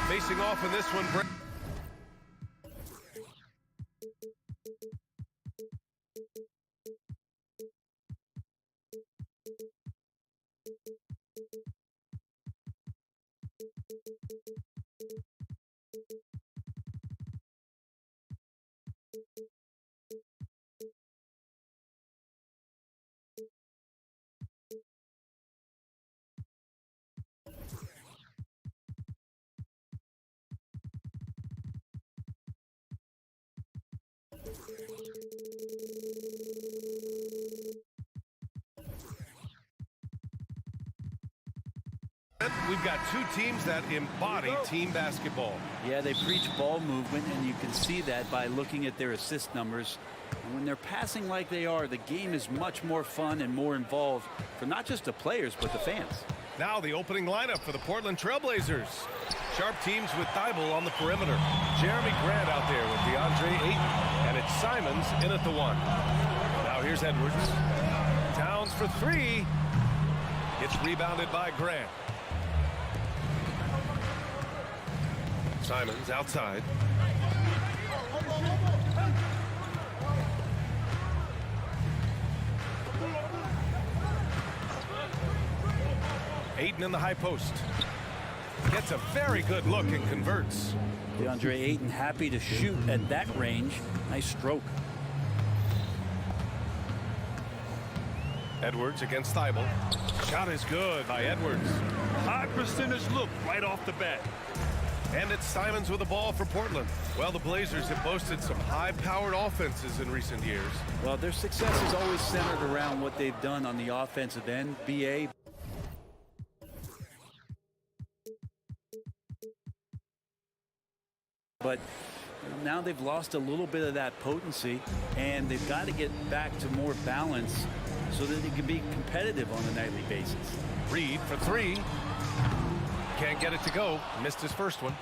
G: Facing off in this one, we've got two teams that embody team basketball.
K: Yeah, they preach ball movement, and you can see that by looking at their assist numbers. And when they're passing like they are, the game is much more fun and more involved for not just the players, but the fans.
G: Now the opening lineup for the Portland Trailblazers. Sharp teams with Thibault on the perimeter. Jeremy Grant out there with DeAndre Ayton. And it's Simons in at the one. Now here's Edwards. Towns for three. It's rebounded by Grant. Simons outside. Ayton in the high post. Gets a very good look and converts.
K: DeAndre Ayton happy to shoot at that range. Nice stroke.
G: Edwards against Thibault. Shot is good by Edwards.
H: High percentage look right off the bat.
G: And it's Simons with the ball for Portland. Well, the Blazers have boasted some high-powered offenses in recent years.
K: Well, their success is always centered around what they've done on the offensive end. BA. But now they've lost a little bit of that potency, and they've got to get back to more balance so that they can be competitive on a nightly basis.
G: Reed for three. Can't get it to go. Missed his first one.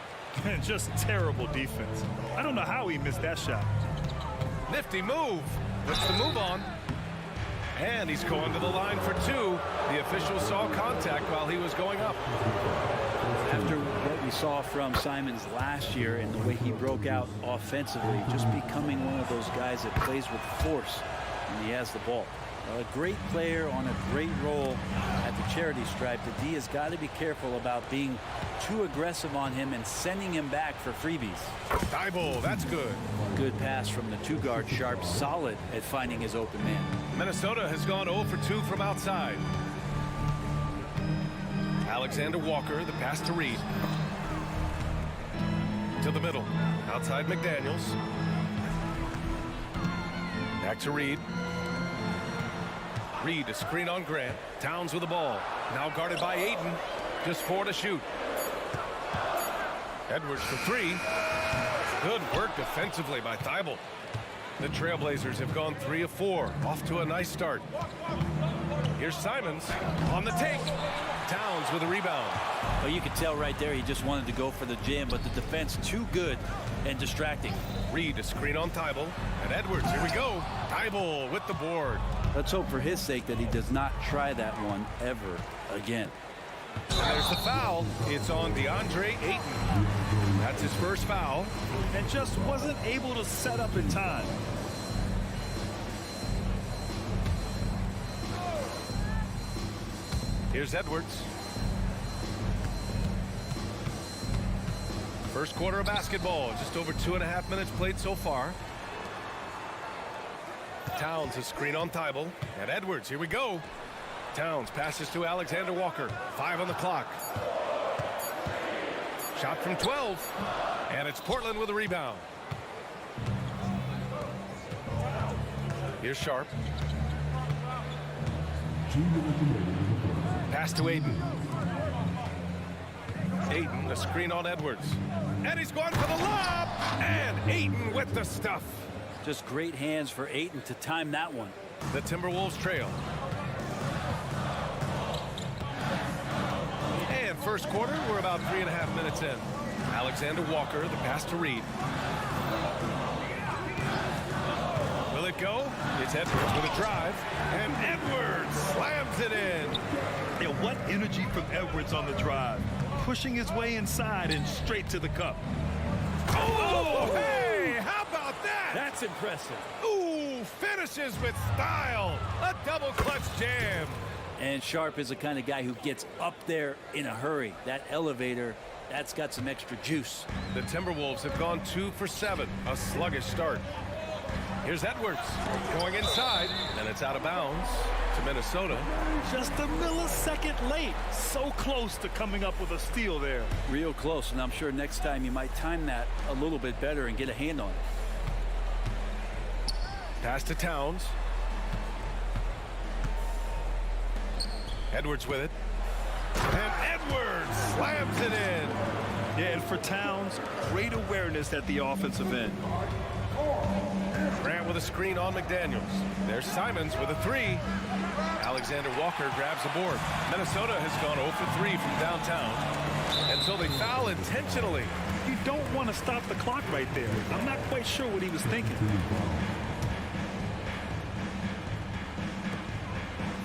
H: Just terrible defense. I don't know how he missed that shot.
G: Nifty move. Puts the move on. And he's going to the line for two. The official saw contact while he was going up.
K: After what we saw from Simons last year and the way he broke out offensively, just becoming one of those guys that plays with force when he has the ball. A great player on a great role at the charity stripe. The D has got to be careful about being too aggressive on him and sending him back for freebies.
G: Thibault, that's good.
K: Good pass from the two-guard Sharp, solid at finding his open man.
G: Minnesota has gone 0 for 2 from outside. Alexander Walker, the pass to Reed. To the middle. Outside McDaniels. Back to Reed. Reed, a screen on Grant. Towns with the ball. Now guarded by Ayton. Just 4 to shoot. Edwards for three. Good work defensively by Thibault. The Trailblazers have gone 3 of 4. Off to a nice start. Here's Simons on the take. Towns with a rebound.
K: Well, you could tell right there he just wanted to go for the jam, but the defense too good and distracting.
G: Reed, a screen on Thibault. And Edwards, here we go. Thibault with the board.
K: Let's hope for his sake that he does not try that one ever again.
G: And there's the foul. It's on DeAndre Ayton. That's his first foul.
H: And just wasn't able to set up in time.
G: Here's Edwards. First quarter of basketball. Just over 2.5 minutes played so far. Towns, a screen on Thibault. And Edwards, here we go. Towns passes to Alexander Walker. 5 on the clock. Shot from 12. And it's Portland with a rebound. Here's Sharp. Pass to Ayton. Ayton, a screen on Edwards. And he's going for the lob. And Ayton with the stuff.
K: Just great hands for Ayton to time that one.
G: The Timberwolves trail. first quarter. We're about 3.5 minutes in. Alexander Walker, the pass to Reed. Will it go? It's Edwards with a drive. And Edwards slams it in.
H: Yeah, what energy from Edwards on the drive. Pushing his way inside and straight to the cup.
G: Oh, hey, how about that?
K: That's impressive.
G: Ooh, finishes with style. A double clutch jam.
K: And Sharp is the kind of guy who gets up there in a hurry. That elevator, that's got some extra juice.
G: The Timberwolves have gone 2 for 7. A sluggish start. Here's Edwards going inside, and it's out of bounds to Minnesota.
H: Just a millisecond late. So close to coming up with a steal there.
K: Real close, and I'm sure next time you might time that a little bit better and get a hand on it.
G: Pass to Towns. Edwards with it. And Edwards slams it in.
H: Yeah, and for Towns, great awareness at the offensive end.
G: Grant with a screen on McDaniels. There's Simons with a 3. Alexander Walker grabs the board. Minnesota has gone 0 for 3 from downtown until they foul intentionally.
H: You don't want to stop the clock right there. I'm not quite sure what he was thinking.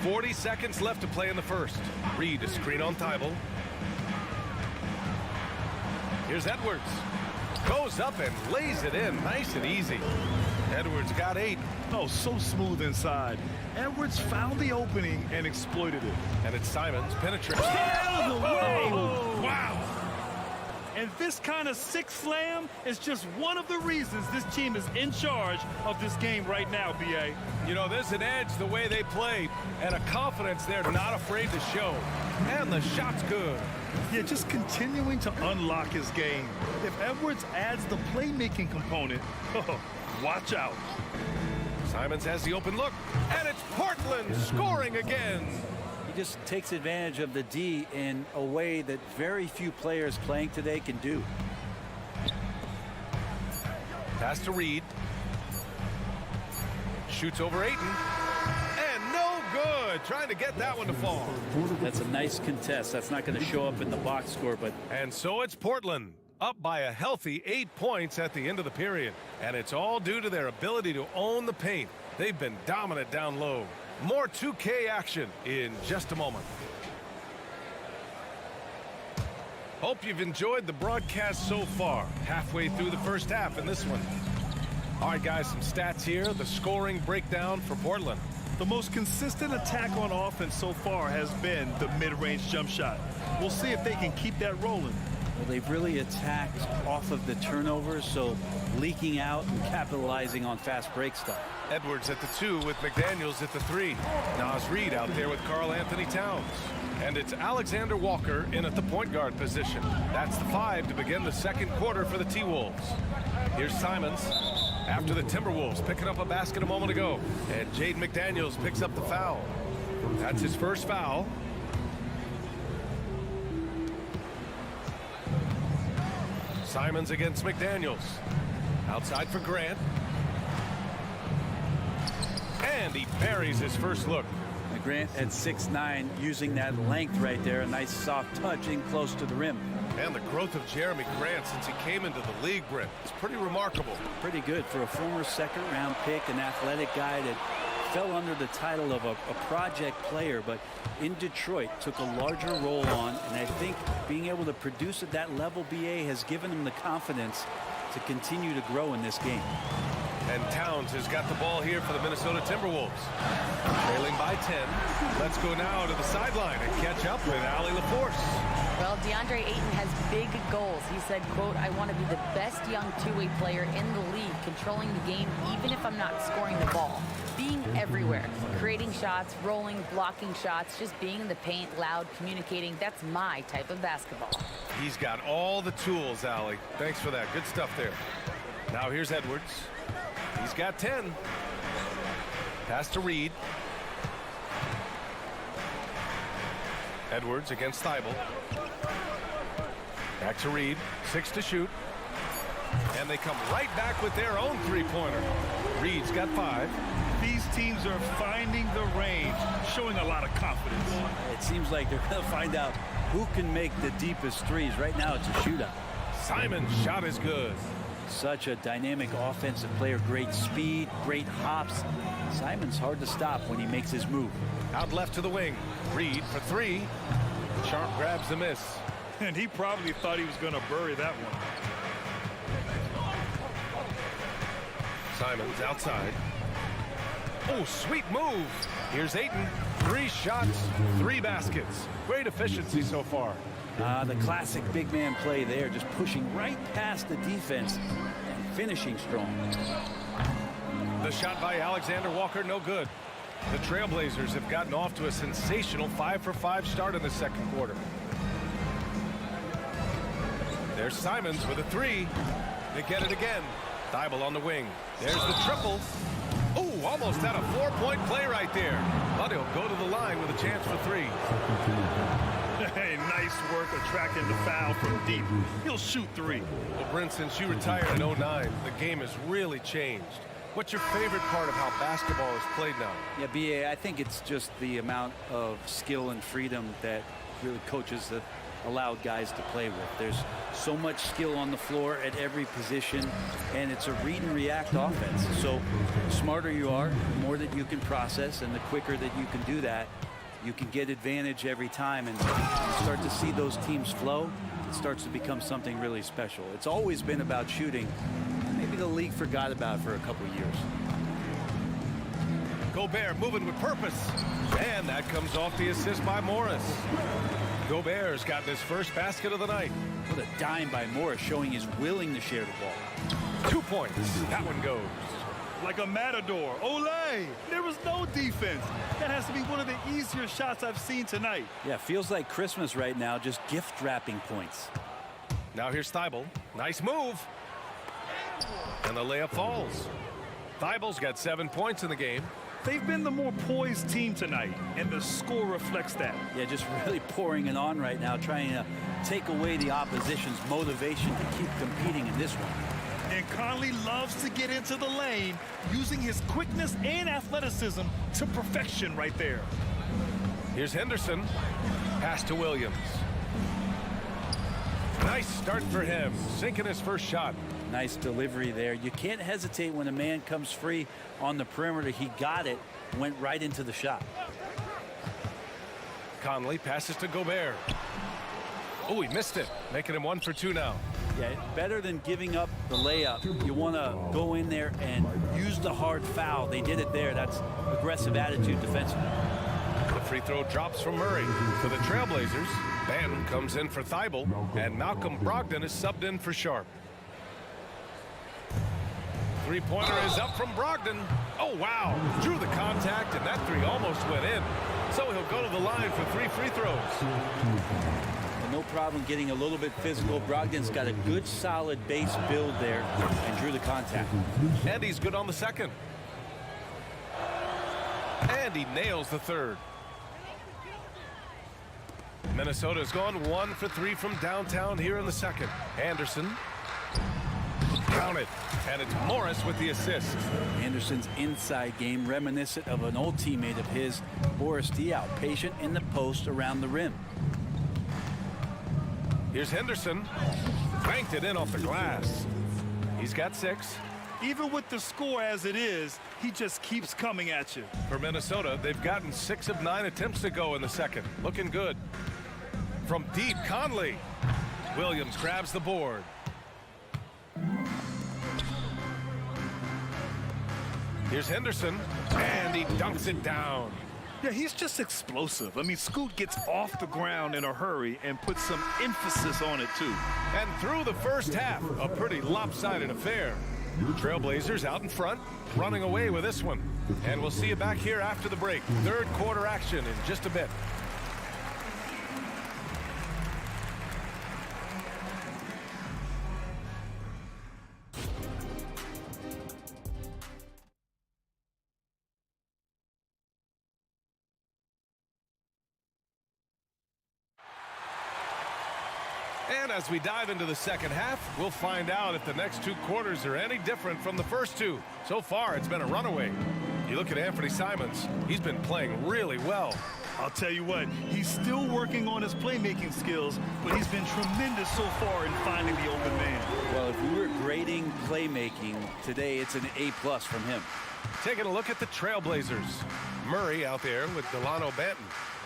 G: 40 seconds left to play in the first. Reed a screen on Thibault. Here's Edwards. Goes up and lays it in nice and easy. Edwards got 8.
H: Oh, so smooth inside. Edwards found the opening and exploited it.
G: And it's Simons penetrates.
H: Out of the way! Wow! And this kind of sick slam is just one of the reasons this team is in charge of this game right now, B.A.
G: You know, there's an edge the way they play and a confidence they're not afraid to show. And the shot's good.
H: Yeah, just continuing to unlock his game. If Edwards adds the playmaking component, watch out.
G: Simons has the open look, and it's Portland scoring again.
K: He just takes advantage of the D in a way that very few players playing today can do.
G: Pass to Reed. Shoots over Ayton. And no good. Trying to get that one to fall.
K: That's a nice contest. That's not going to show up in the box score, but...
G: And so it's Portland, up by a healthy 8 points at the end of the period. And it's all due to their ability to own the paint. They've been dominant down low. More 2K action in just a moment. Hope you've enjoyed the broadcast so far. Halfway through the first half in this one. All right, guys, some stats here. The scoring breakdown for Portland.
H: The most consistent attack on offense so far has been the mid-range jump shot. We'll see if they can keep that rolling.
K: Well, they've really attacked off of the turnovers, so leaking out and capitalizing on fast break stuff.
G: Edwards at the 2 with McDaniels at the 3. Naz Reed out there with Karl Anthony Towns. And it's Alexander Walker in at the point guard position. That's the 5 to begin the second quarter for the T-Wolves. Here's Simons after the Timberwolves picking up a basket a moment ago. And Jaden McDaniels picks up the foul. That's his first foul. Simons against McDaniels. Outside for Grant. And he buries his first look.
K: Grant at 6'9", using that length right there. A nice soft touch in close to the rim.
G: And the growth of Jeremy Grant since he came into the league, Brent, is pretty remarkable.
K: Pretty good for a former second-round pick, an athletic guy that fell under the title of a project player, but in Detroit took a larger role on, and I think being able to produce at that level, BA, has given him the confidence to continue to grow in this game.
G: And Towns has got the ball here for the Minnesota Timberwolves. Trailing by 10. Let's go now to the sideline and catch up with Allie LaForce.
J: Well, DeAndre Ayton has big goals. He said, quote, I want to be the best young two-way player in the league, controlling the game even if I'm not scoring the ball. Being everywhere, creating shots, rolling, blocking shots, just being in the paint, loud, communicating. That's my type of basketball.
G: He's got all the tools, Allie. Thanks for that. Good stuff there. Now here's Edwards. He's got 10. Pass to Reed. Edwards against Thibault. Back to Reed. 6 to shoot. And they come right back with their own three-pointer. Reed's got 5.
H: These teams are finding the range, showing a lot of confidence.
K: It seems like they're going to find out who can make the deepest threes. Right now, it's a shootout.
G: Simon's shot is good.
K: Such a dynamic offensive player. Great speed, great hops. Simon's hard to stop when he makes his move.
G: Out left to the wing. Reed for three. Sharp grabs the miss.
H: And he probably thought he was going to bury that one.
G: Simon's outside. Oh, sweet move. Here's Ayton. 3 shots, 3 baskets. Great efficiency so far.
K: The classic big man play there, just pushing right past the defense and finishing strong.
G: The shot by Alexander Walker, no good. The Trailblazers have gotten off to a sensational 5-for-5 start in the second quarter. There's Simons with a 3. They get it again. Thibault on the wing. There's the triple. Oh, almost had a 4-point play right there. But he'll go to the line with a chance for 3.
H: Hey, nice work attracting the foul from deep. He'll shoot 3.
G: Well, Brent, since you retired in 09, the game has really changed. What's your favorite part of how basketball is played now?
K: Yeah, B.A., I think it's just the amount of skill and freedom that really coaches have allowed guys to play with. There's so much skill on the floor at every position, and it's a read and react offense. So the smarter you are, the more that you can process, and the quicker that you can do that, you can get advantage every time, and you start to see those teams flow. It starts to become something really special. It's always been about shooting. Maybe the league forgot about it for a couple of years.
G: Gobert moving with purpose, and that comes off the assist by Morris. Gobert's gotten his first basket of the night.
K: What a dime by Morris, showing he's willing to share the ball.
G: 2 points. That one goes.
H: Like a matador. Olay! There was no defense. That has to be one of the easier shots I've seen tonight.
K: Yeah, feels like Christmas right now, just gift wrapping points.
G: Now here's Thibault. Nice move. And the layup falls. Thibault's got 7 points in the game.
H: They've been the more poised team tonight, and the score reflects that.
K: Yeah, just really pouring it on right now, trying to take away the opposition's motivation to keep competing in this one.
H: And Conley loves to get into the lane, using his quickness and athleticism to perfection right there.
G: Here's Henderson. Pass to Williams. Nice start for him, sinking his first shot.
K: Nice delivery there. You can't hesitate when a man comes free on the perimeter. He got it, went right into the shot.
G: Conley passes to Gobert. Oh, he missed it, making him 1 for 2 now.
K: Yeah, better than giving up the layup. You want to go in there and use the hard foul. They did it there. That's aggressive attitude defensively.
G: The free throw drops from Murray. For the Trailblazers, Banton comes in for Thibault, and Malcolm Brogdon is subbed in for Sharp. Three-pointer is up from Brogdon. Oh, wow. Drew the contact, and that 3 almost went in. So he'll go to the line for 3 free throws.
K: And no problem getting a little bit physical. Brogdon's got a good, solid base build there and drew the contact.
G: And he's good on the second. And he nails the third. Minnesota's gone 1 for 3 from downtown here in the second. Anderson. Count it. And it's Morris with the assist.
K: Anderson's inside game reminiscent of an old teammate of his, Boris Diaw, patient in the post around the rim.
G: Here's Henderson. Banked it in off the glass. He's got 6.
H: Even with the score as it is, he just keeps coming at you.
G: For Minnesota, they've gotten 6 of 9 attempts to go in the second. Looking good. From deep, Conley. Williams grabs the board. Here's Henderson, and he dunks it down.
H: Yeah, he's just explosive. I mean, Scoot gets off the ground in a hurry and puts some emphasis on it, too.
G: And through the first half, a pretty lopsided affair. Trailblazers out in front, running away with this one. And we'll see you back here after the break. Third quarter action in just a bit. And as we dive into the second half, we'll find out if the next 2 quarters are any different from the first 2. So far, it's been a runaway. You look at Anthony Simons. He's been playing really well.
H: I'll tell you what, he's still working on his playmaking skills, but he's been tremendous so far in finding the open man.
K: Well, if we were grading playmaking today, it's an A+ from him.
G: Taking a look at the Trailblazers. Murray out there with Delano Banton.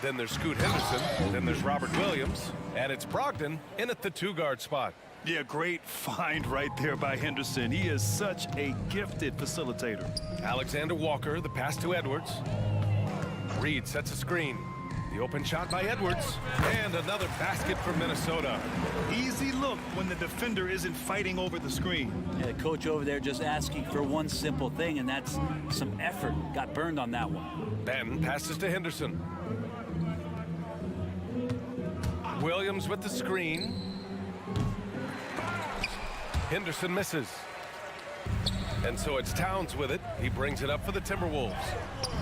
G: Then there's Scoot Henderson. Then there's Robert Williams. And it's Brogdon in at the 2-guard spot.
H: Yeah, great find right there by Henderson. He is such a gifted facilitator.
G: Alexander Walker, the pass to Edwards. Reed sets a screen. The open shot by Edwards. And another basket for Minnesota.
H: Easy look when the defender isn't fighting over the screen.
K: Yeah, coach over there just asking for one simple thing, and that's some effort. Got burned on that one.
G: Banton passes to Henderson. Williams with the screen. Henderson misses. And so it's Towns with it. He brings it up for the Timberwolves.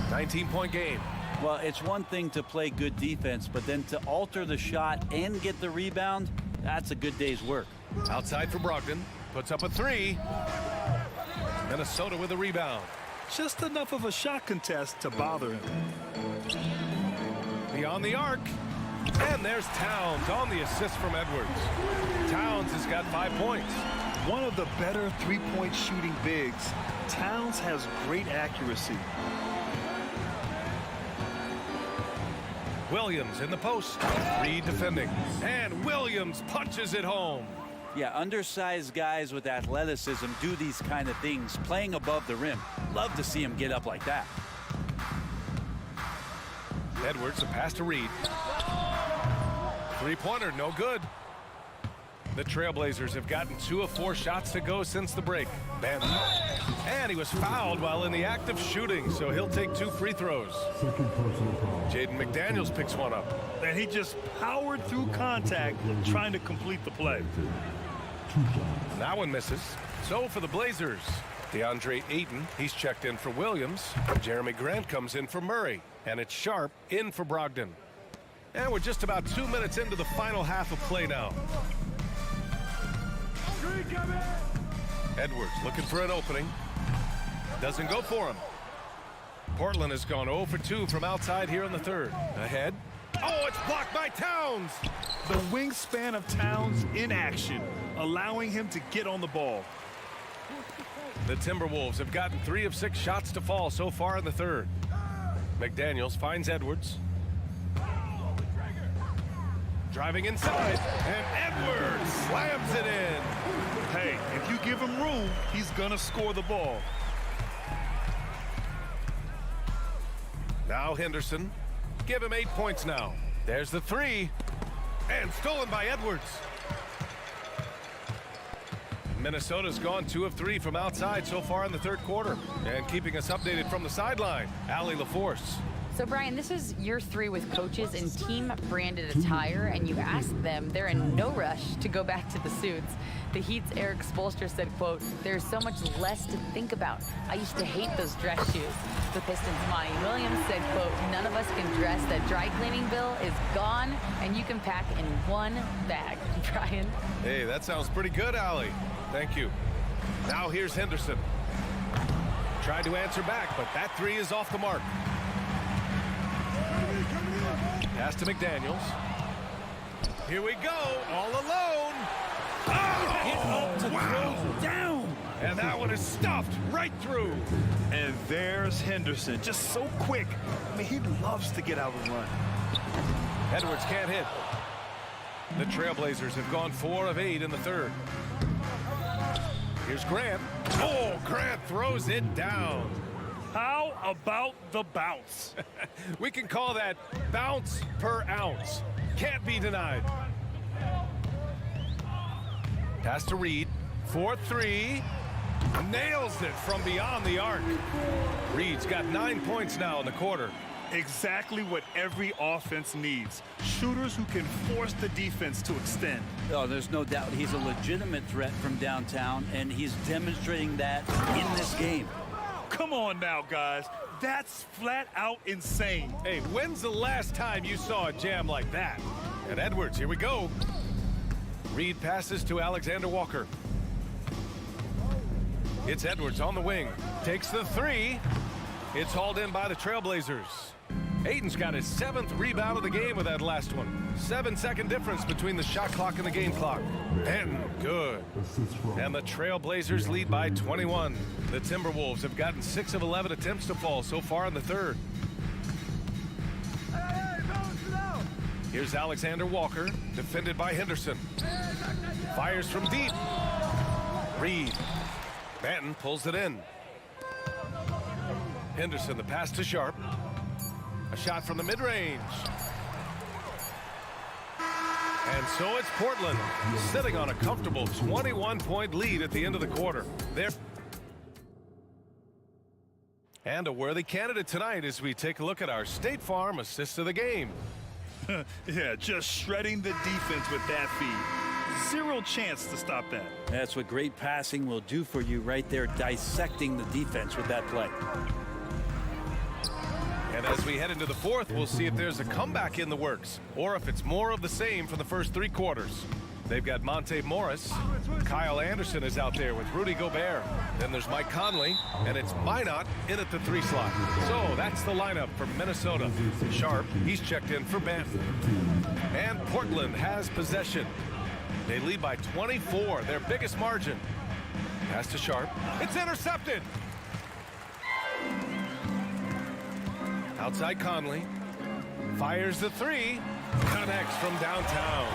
G: 19-point game.
K: Well, it's one thing to play good defense, but then to alter the shot and get the rebound, that's a good day's work.
G: Outside for Brogdon. Puts up a 3. Minnesota with a rebound.
H: Just enough of a shot contest to bother him.
G: Beyond the arc. And there's Towns on the assist from Edwards. Towns has got 5 points.
H: One of the better three-point shooting bigs. Towns has great accuracy.
G: Williams in the post. Reed defending. And Williams punches it home.
K: Yeah, undersized guys with athleticism do these kind of things, playing above the rim. Love to see him get up like that.
G: Edwards, a pass to Reed. Three-pointer, no good. The Trailblazers have gotten 2 of 4 shots to go since the break. Banton. And he was fouled while in the act of shooting, so he'll take 2 free throws. Jaden McDaniels picks one up.
H: And he just powered through contact, trying to complete the play.
G: That one misses. So for the Blazers, DeAndre Ayton, he's checked in for Williams. Jeremy Grant comes in for Murray. And it's Sharp in for Brogdon. And we're just about 2 minutes into the final half of play now. Edwards looking for an opening. Doesn't go for him. Portland has gone 0 for 2 from outside here in the third. Ahead. Oh, it's blocked by Towns.
H: The wingspan of Towns in action, allowing him to get on the ball.
G: The Timberwolves have gotten 3 of 6 shots to fall so far in the third. McDaniels finds Edwards. Driving inside, and Edwards slams it in.
H: Hey, if you give him room, he's gonna score the ball.
G: Now Henderson. Give him 8 points now. There's the 3. And stolen by Edwards. Minnesota's gone 2 of 3 from outside so far in the third quarter. And keeping us updated from the sideline, Allie LaForce.
J: So, Brian, this is year 3 with coaches in team-branded attire, and you ask them, they're in no rush to go back to the suits. The Heat's Eric Spoelstra said, quote, "There's so much less to think about. I used to hate those dress shoes." The Pistons' Monty Williams said, quote, "None of us can dress. That dry cleaning bill is gone, and you can pack in one bag." Brian?
G: Hey, that sounds pretty good, Allie. Thank you. Now here's Henderson. Tried to answer back, but that 3 is off the mark. Pass to McDaniels. Here we go, all alone. Oh,
H: Get up to throw down.
G: And that one is stuffed right through.
H: And there's Henderson, just so quick. I mean, he loves to get out and run.
G: Edwards can't hit. The Trailblazers have gone 4 of 8 in the third. Here's Grant. Oh, Grant throws it down.
H: How about the bounce?
G: We can call that bounce per ounce. Can't be denied. Pass to Reed. 4-3. Nails it from beyond the arc. Reed's got 9 points now in the quarter.
H: Exactly what every offense needs. Shooters who can force the defense to extend.
K: Oh, there's no doubt he's a legitimate threat from downtown, and he's demonstrating that in this game.
H: Come on now, guys. That's flat out insane.
G: Hey, when's the last time you saw a jam like that? And Edwards, here we go. Reed passes to Alexander Walker. It's Edwards on the wing. Takes the 3. It's hauled in by the Trailblazers. Aiden's got his 7th rebound of the game with that last one. 7-second difference between the shot clock and the game clock. And good. And the Trailblazers lead by 21. The Timberwolves have gotten 6 of 11 attempts to fall so far in the third. Here's Alexander Walker, defended by Henderson. Fires from deep. Reed. Banton pulls it in. Henderson, the pass to Sharp. A shot from the mid-range. And so it's Portland, sitting on a comfortable 21-point lead at the end of the quarter. And a worthy candidate tonight as we take a look at our State Farm assist of the game.
H: Yeah, just shredding the defense with that feed. Zero chance to stop that.
K: That's what great passing will do for you right there, dissecting the defense with that play.
G: And as we head into the fourth, we'll see if there's a comeback in the works or if it's more of the same for the first 3 quarters. They've got Monte Morris. Kyle Anderson is out there with Rudy Gobert. Then there's Mike Conley, and it's Minot in at the 3 slot. So that's the lineup for Minnesota. Sharp, he's checked in for Banton. And Portland has possession. They lead by 24, their biggest margin. Pass to Sharp. It's intercepted. Outside Conley. Fires the 3. Connects from downtown.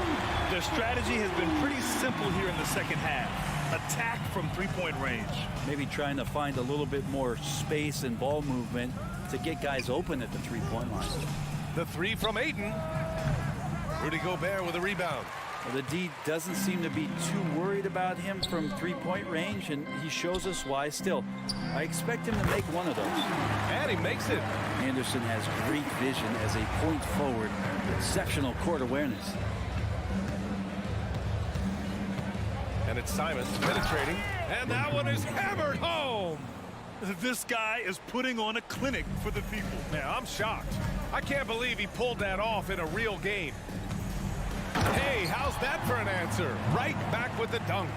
H: Their strategy has been pretty simple here in the second half. Attack from 3-point range.
K: Maybe trying to find a little bit more space and ball movement to get guys open at the 3-point line.
G: The 3 from Ayton. Rudy Gobert with a rebound.
K: Well, the D doesn't seem to be too worried about him from 3-point range, and he shows us why. Still, I expect him to make one of those.
G: And he makes it.
K: Anderson has great vision as a point forward. Exceptional court awareness.
G: And it's Simons penetrating. And that one is hammered home.
H: This guy is putting on a clinic for the people.
G: Man, I'm shocked. I can't believe he pulled that off in a real game. Hey, how's that for an answer? Right back with the dunk.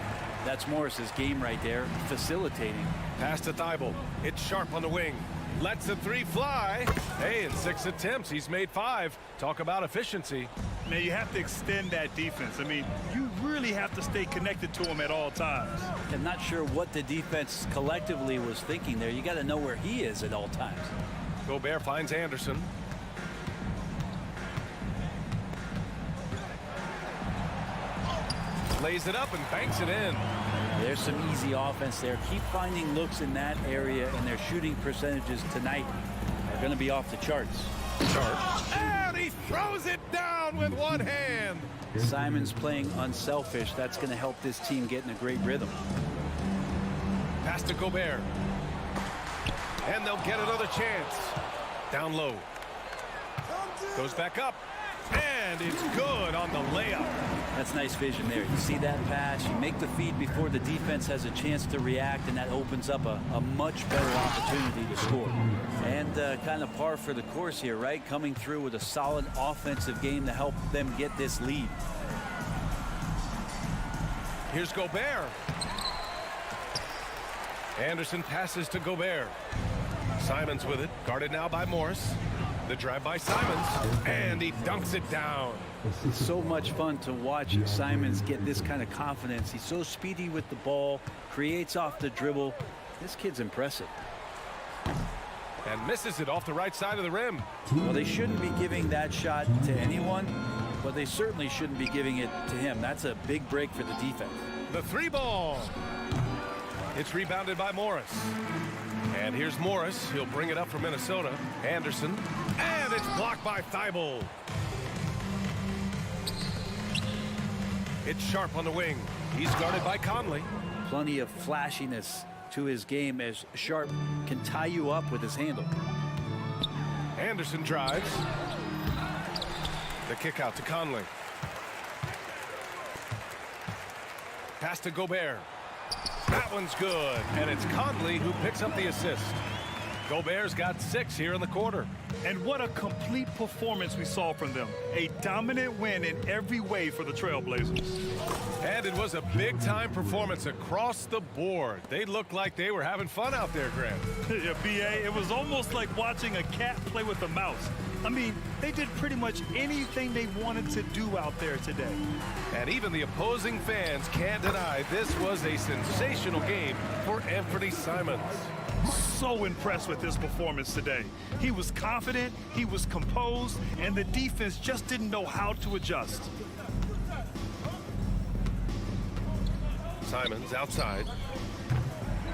K: That's Morris's game right there, facilitating.
G: Pass to Thibault. It's Sharp on the wing. Lets the 3 fly. Hey, in 6 attempts, he's made 5. Talk about efficiency.
H: Now, you have to extend that defense. I mean, you really have to stay connected to him at all times.
K: I'm not sure what the defense collectively was thinking there. You got to know where he is at all times.
G: Gobert finds Anderson. Lays it up and banks it in.
K: There's some easy offense there. Keep finding looks in that area, and their shooting percentages tonight are going to be off the charts.
G: Sharp. And he throws it down with one hand.
K: Simons playing unselfish. That's going to help this team get in a great rhythm.
G: Pass to Gobert. And they'll get another chance. Down low. Goes back up. And it's good on the layup.
K: That's nice vision there. You see that pass, you make the feed before the defense has a chance to react, and that opens up a much better opportunity to score. And kind of par for the course here, right? Coming through with a solid offensive game to help them get this lead.
G: Here's Gobert. Anderson passes to Gobert. Simons with it, guarded now by Morris. The drive by Simons, and he dunks it down.
K: It's so much fun to watch Simons get this kind of confidence. He's so speedy with the ball, creates off the dribble. This kid's impressive.
G: And misses it off the right side of the rim.
K: Well, they shouldn't be giving that shot to anyone, but they certainly shouldn't be giving it to him. That's a big break for the defense.
G: The 3 ball. It's rebounded by Morris. And here's Morris. He'll bring it up for Minnesota. Anderson. And it's blocked by Thibault. It's Sharp on the wing. He's guarded by Conley.
K: Plenty of flashiness to his game as Sharp can tie you up with his handle.
G: Anderson drives. The kick out to Conley. Pass to Gobert. That one's good, and it's Conley who picks up the assist. Gobert's got 6 here in the quarter.
H: And what a complete performance we saw from them. A dominant win in every way for the Trailblazers.
G: And it was a big-time performance across the board. They looked like they were having fun out there, Grant.
H: Yeah, B.A., it was almost like watching a cat play with a mouse. I mean, they did pretty much anything they wanted to do out there today.
G: And even the opposing fans can't deny this was a sensational game for Anthony Simons.
H: So impressed with his performance today. He was confident, he was composed, and the defense just didn't know how to adjust.
G: Simons outside.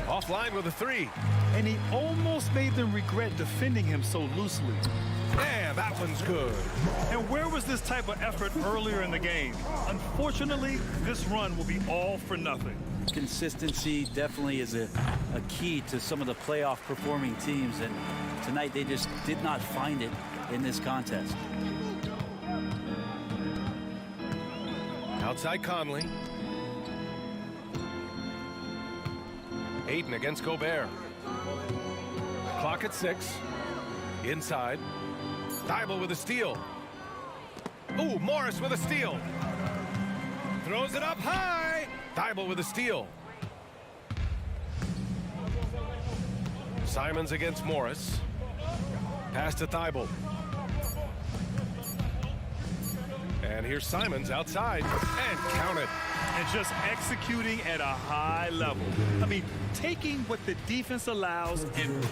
G: Offline with a 3.
H: And he almost made them regret defending him so loosely.
G: Yeah, that one's good.
H: And where was this type of effort earlier in the game? Unfortunately, this run will be all for nothing.
K: Consistency definitely is a key to some of the playoff performing teams, and tonight they just did not find it in this contest.
G: Outside Conley. Ayton against Gobert. Clock at 6. Inside. Thibault with a steal. Ooh, Morris with a steal. Throws it up high. Thibault with a steal. Simons against Morris. Pass to Thibault. And here's Simons outside and count it.
H: And just executing at a high level. I mean, taking what the defense allows and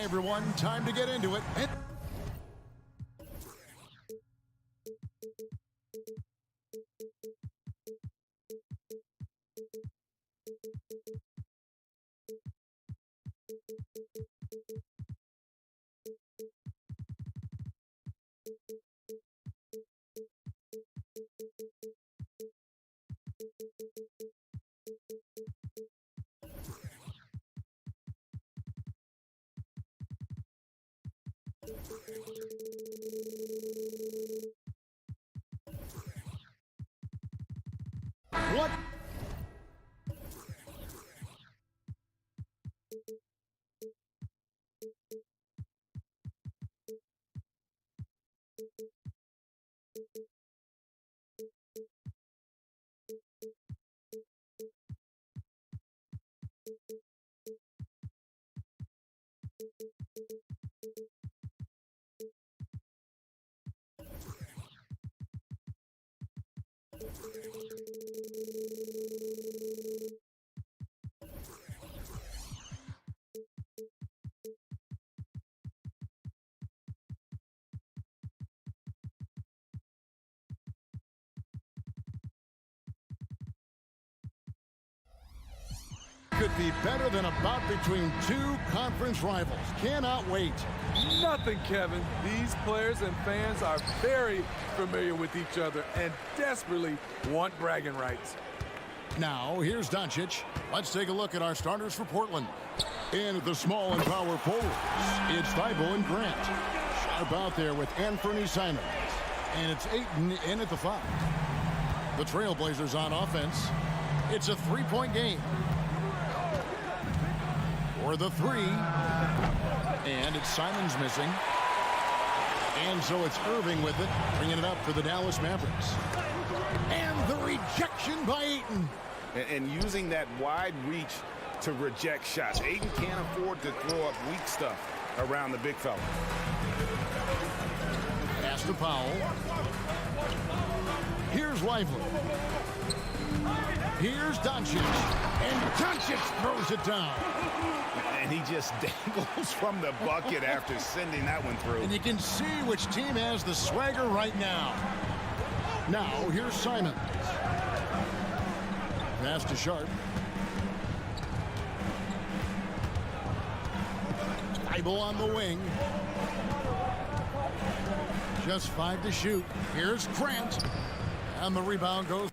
A: Hi, everyone. Time to get into it. What? Could be better than a bout between two conference rivals. Cannot wait.
L: Nothing, Kevin. These players and fans are very familiar with each other and desperately want bragging rights.
A: Now, here's Doncic. Let's take a look at our starters for Portland. In at the small and power forwards, it's Thibault and Grant. Sharp out there with Anthony Simons. And it's Ayton in at the 5. The Trailblazers on offense. It's a three-point game. For the 3. And it's Simons missing. And so it's Irving with it, bringing it up for the Dallas Mavericks. And the rejection by Ayton.
C: And using that wide reach to reject shots. Ayton can't afford to throw up weak stuff around the big fella.
A: Pass to Powell. Here's Lively. Here's Doncic. And Doncic throws it down.
C: And he just dangles from the bucket after sending that one through.
A: And you can see which team has the swagger right now. Now, here's Simons. Pass to Sharp. Thibault on the wing. Just 5 to shoot. Here's Grant. And the rebound goes.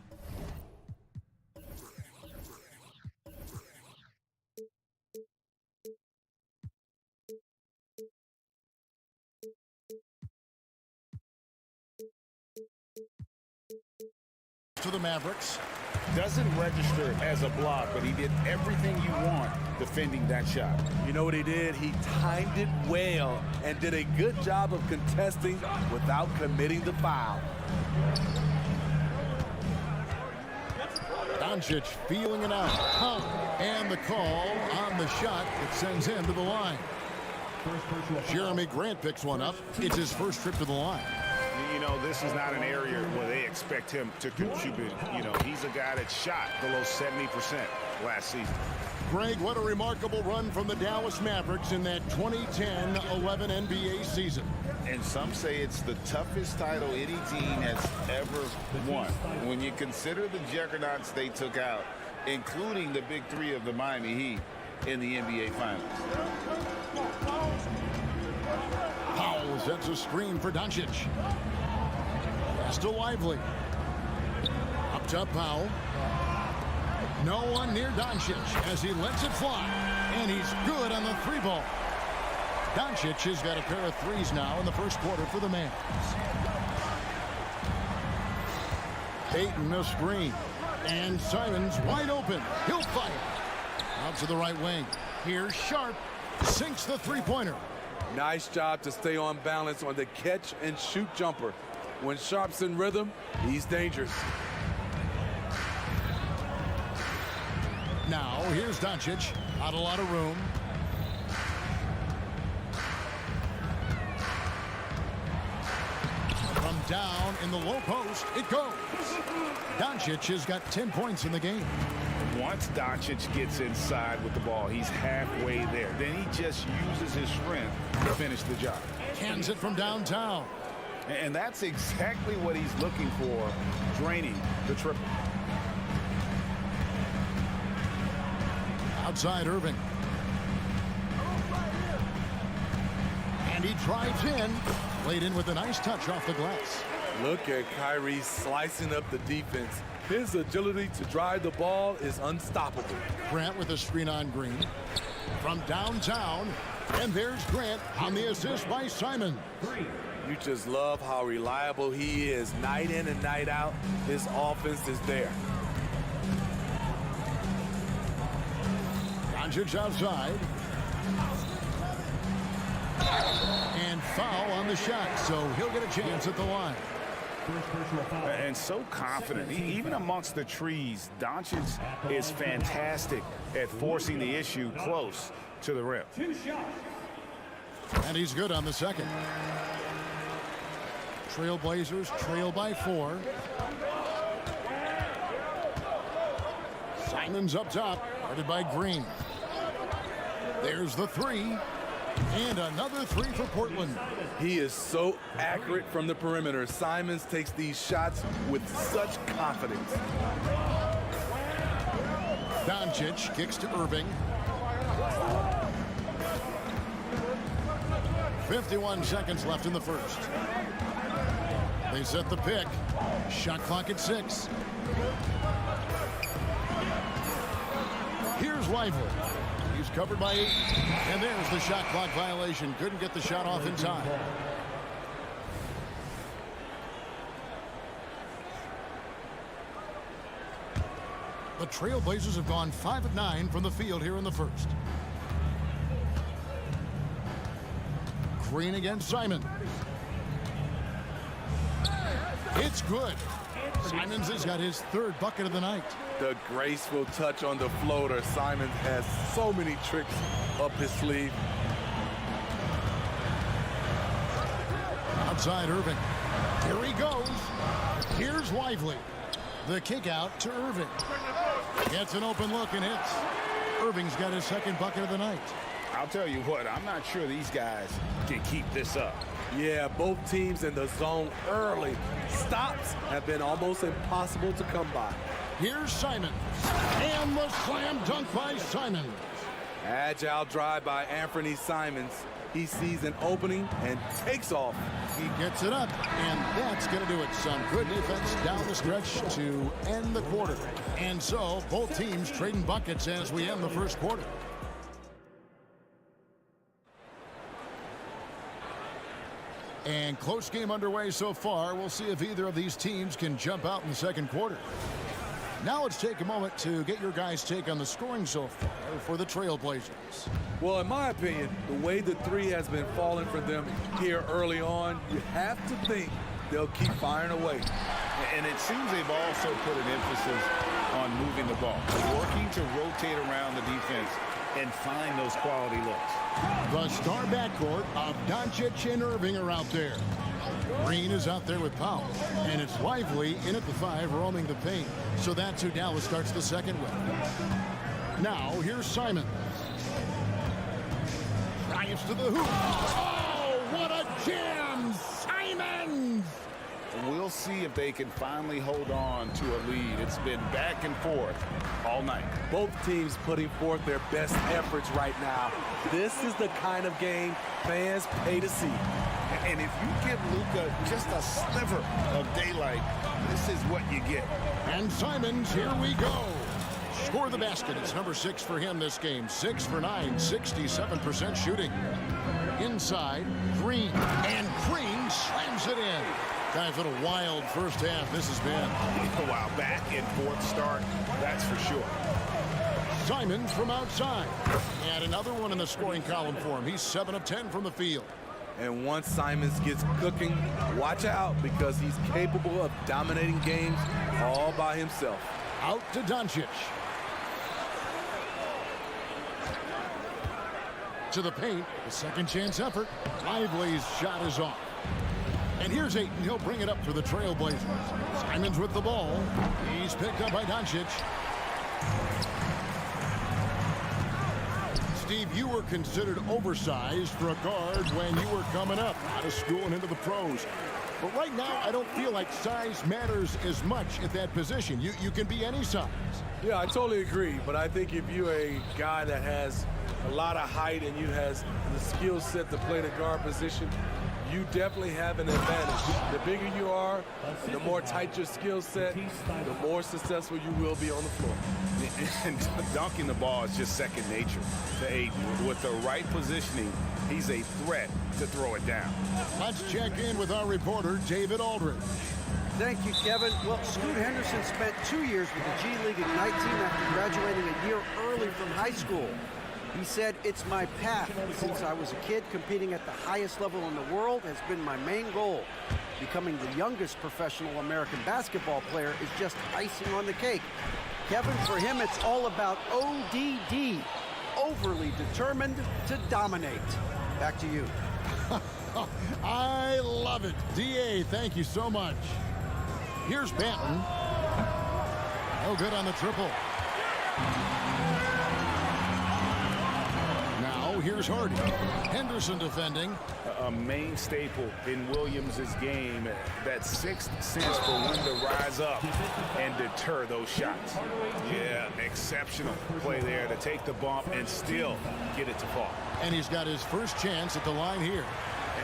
A: To the Mavericks.
C: Doesn't register as a block, but he did everything you want defending that shot.
L: You know what he did? He timed it well and did a good job of contesting without committing the foul.
A: Doncic feeling it out. And the call on the shot that sends him to the line. Jeremy Grant picks one up. It's his first trip to the line.
C: You know, this is not an area where they expect him to contribute. You know, he's a guy that shot below 70% last season.
A: Greg, what a remarkable run from the Dallas Mavericks in that 2010-11 NBA season.
B: And some say it's the toughest title any team has ever won. When you consider the juggernauts they took out, including the big 3 of the Miami Heat in the NBA Finals.
A: Powell sets a screen for Doncic. Pass to Lively. Up top, Powell. No one near Doncic as he lets it fly. And he's good on the 3-ball. Doncic has got a pair of 3s now in the first quarter for the Mavs. Ayton a screen. And Simons wide open. He'll fire. Out to the right wing. Here's Sharp. Sinks the 3-pointer.
L: Nice job to stay on balance on the catch and shoot jumper. When Sharp's in rhythm, he's dangerous.
A: Now, here's Doncic. Not a lot of room. From down in the low post, it goes. Doncic has got 10 points in the game.
C: Once Doncic gets inside with the ball, he's halfway there. Then he just uses his strength to finish the job.
A: Hands it from downtown.
C: And that's exactly what he's looking for, draining the triple.
A: Outside Irving. And he drives in. Laid in with a nice touch off the glass.
L: Look at Kyrie slicing up the defense. His agility to drive the ball is unstoppable.
A: Grant with a screen on Green. From downtown. And there's Grant on the assist by Simon.
L: You just love how reliable he is. Night in and night out, his offense is there.
A: Doncic outside. And foul on the shot, so he'll get a chance at the line.
C: And so confident. Even amongst the trees, Doncic is fantastic at forcing the issue close to the rim.
A: And he's good on the second. Trailblazers trail by 4. Simon's up top, guarded by Green. There's the 3. And another 3 for Portland.
L: He is so accurate from the perimeter. Simons takes these shots with such confidence.
A: Doncic kicks to Irving. 51 seconds left in the first. They set the pick. Shot clock at 6. Here's Lively. He's covered by 8. And there's the shot clock violation. Couldn't get the shot off in time. The Trailblazers have gone 5 of 9 from the field here in the first. Green against Simon. It's good. Simons has got his 3rd bucket of the night.
L: The graceful touch on the floater. Simons has so many tricks up his sleeve.
A: Outside Irving. Here he goes. Here's Lively. The kick out to Irving. Gets an open look and hits. Irving's got his 2nd bucket of the night.
C: I'll tell you what, I'm not sure these guys can keep this up.
L: Yeah, both teams in the zone early. Stops have been almost impossible to come by.
A: Here's Simon. And the slam dunk by Simon.
L: Agile drive by Anthony Simons. He sees an opening and takes off.
A: He gets it up, and that's going to do it. Some good defense down the stretch to end the quarter. And so, both teams trading buckets as we end the first quarter. And close game underway so far. We'll see if either of these teams can jump out in the second quarter. Now let's take a moment to get your guys' take on the scoring so far for the Trailblazers.
L: Well, in my opinion, the way the 3 has been falling for them here early on, you have to think they'll keep firing away.
C: And it seems they've also put an emphasis on moving the ball, working to rotate around the defense and find those quality looks.
A: The star backcourt of Doncic and Irving are out there. Green is out there with Powell, and it's Lively in at the 5, roaming the paint. So that's who Dallas starts the second with. Now, here's Simon. Drives to the hoop. Oh, what a jam! Simon!
C: We'll see if they can finally hold on to a lead. It's been back and forth all night.
L: Both teams putting forth their best efforts right now. This is the kind of game fans pay to see.
C: And if you give Luka just a sliver of daylight, this is what you get.
A: And Simons, here we go. Score the basket. It's number 6 for him this game. 6 for 9, 67% shooting. Inside, Green. And Green slams it in. Guys, what a wild first half this has been.
C: Wow, back and forth start, that's for sure.
A: Simons from outside. And another one in the scoring column for him. He's 7 of 10 from the field.
L: And once Simons gets cooking, watch out, because he's capable of dominating games all by himself.
A: Out to Doncic. To the paint, the second chance effort. Lively's shot is off. And here's Ayton. He'll bring it up for the Trailblazers. Simons with the ball. He's picked up by Doncic. Steve, you were considered oversized for a guard when you were coming up out of school and into the pros. But right now, I don't feel like size matters as much at that position. You can be any size.
L: Yeah, I totally agree. But I think if you're a guy that has a lot of height and you has the skill set to play the guard position, you definitely have an advantage. The bigger you are, the more tight your skill set, the more successful you will be on the floor.
C: And dunking the ball is just second nature to Aiden. With the right positioning, he's a threat to throw it down.
A: Let's check in with our reporter, David Aldridge.
F: Thank you, Kevin. Well, Scoot Henderson spent 2 years with the G League Ignite team after graduating a year early from high school. He said, "It's my path. Since I was a kid, competing at the highest level in the world has been my main goal. Becoming the youngest professional American basketball player is just icing on the cake." Kevin, for him, it's all about ODD, overly determined to dominate. Back to you.
A: I love it. DA, thank you so much. Here's Banton. No good on the triple. Now here's Hardy. Henderson defending.
C: A main staple in Williams' game, that sixth sense for when to rise up and deter those shots. Yeah, exceptional play there to take the bump and still get it to fall.
A: And he's got his first chance at the line here.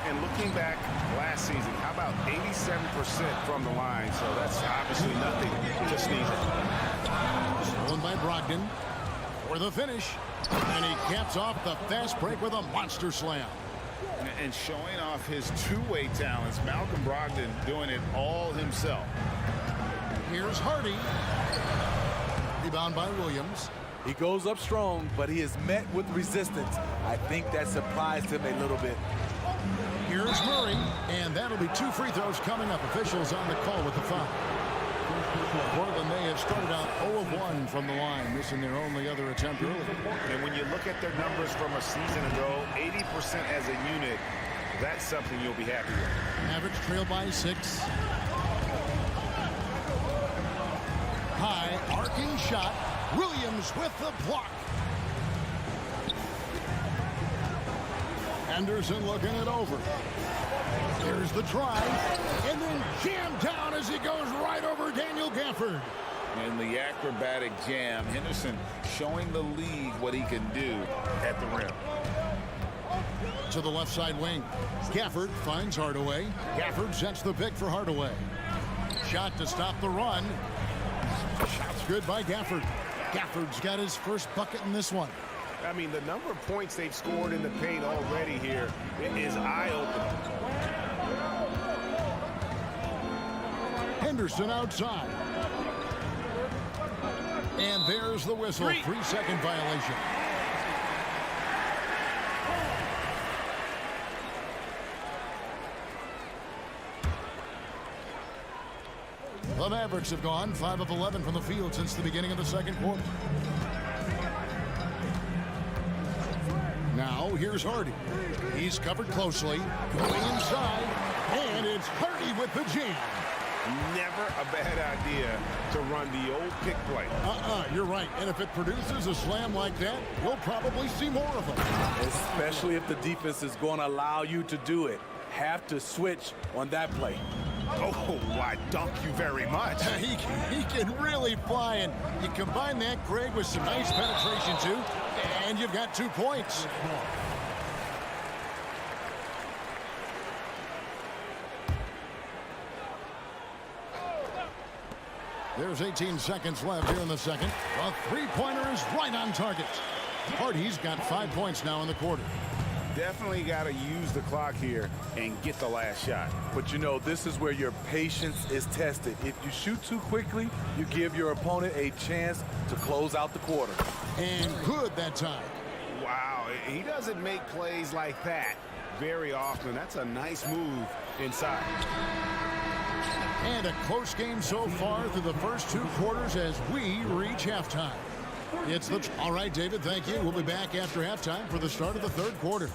C: And looking back last season, how about 87% from the line? So that's obviously nothing to sneeze at.
A: Stolen by Brogdon for the finish. And he caps off the fast break with a monster slam.
B: And showing off his two-way talents, Malcolm Brogdon doing it all himself.
A: Here's Hardy. Rebound by Williams.
L: He goes up strong, but he is met with resistance. I think that surprised him a little bit.
A: Here's Murray, and that'll be 2 free throws coming up. Officials on the call with the foul. Portland may have started out 0 of 1 from the line, missing their only other attempt early.
C: And when you look at their numbers from a season ago, 80% as a unit, that's something you'll be happy with.
A: Mavericks trail by 6. High arcing shot. Williams with the block. Henderson looking it over. Here's the try, and then jammed down as he goes right over Daniel Gafford.
B: In the acrobatic jam, Henderson showing the league what he can do at the rim.
A: To the left side wing. Gafford finds Hardaway. Gafford sets the pick for Hardaway. Shot to stop the run. Shot's good by Gafford. Gafford's got his first bucket in this one.
C: I mean, the number of points they've scored in the paint already here is eye-opening.
A: Henderson outside. And there's the whistle. 3-second violation. The Mavericks have gone 5 of 11 from the field since the beginning of the second quarter. Now here's Hardy. He's covered closely. Going inside. And it's Hardy with the jam.
C: Never a bad idea to run the old pick play.
A: You're right. And if it produces a slam like that, we'll probably see more of them.
L: Especially if the defense is going to allow you to do it. Have to switch on that play.
C: Oh, why, thank you very much.
A: He can really fly, and you combine that, Greg, with some nice penetration, too, and you've got 2 points. There's 18 seconds left here in the second. A three-pointer is right on target. Hardy's got 5 points now in the quarter.
C: Definitely got to use the clock here and get the last shot.
L: But you know, this is where your patience is tested. If you shoot too quickly, you give your opponent a chance to close out the quarter.
A: And good that time.
C: Wow, he doesn't make plays like that very often. That's a nice move inside.
A: And a close game so far through the first 2 quarters as we reach halftime. All right, David, thank you. We'll be back after halftime for the start of the third quarter.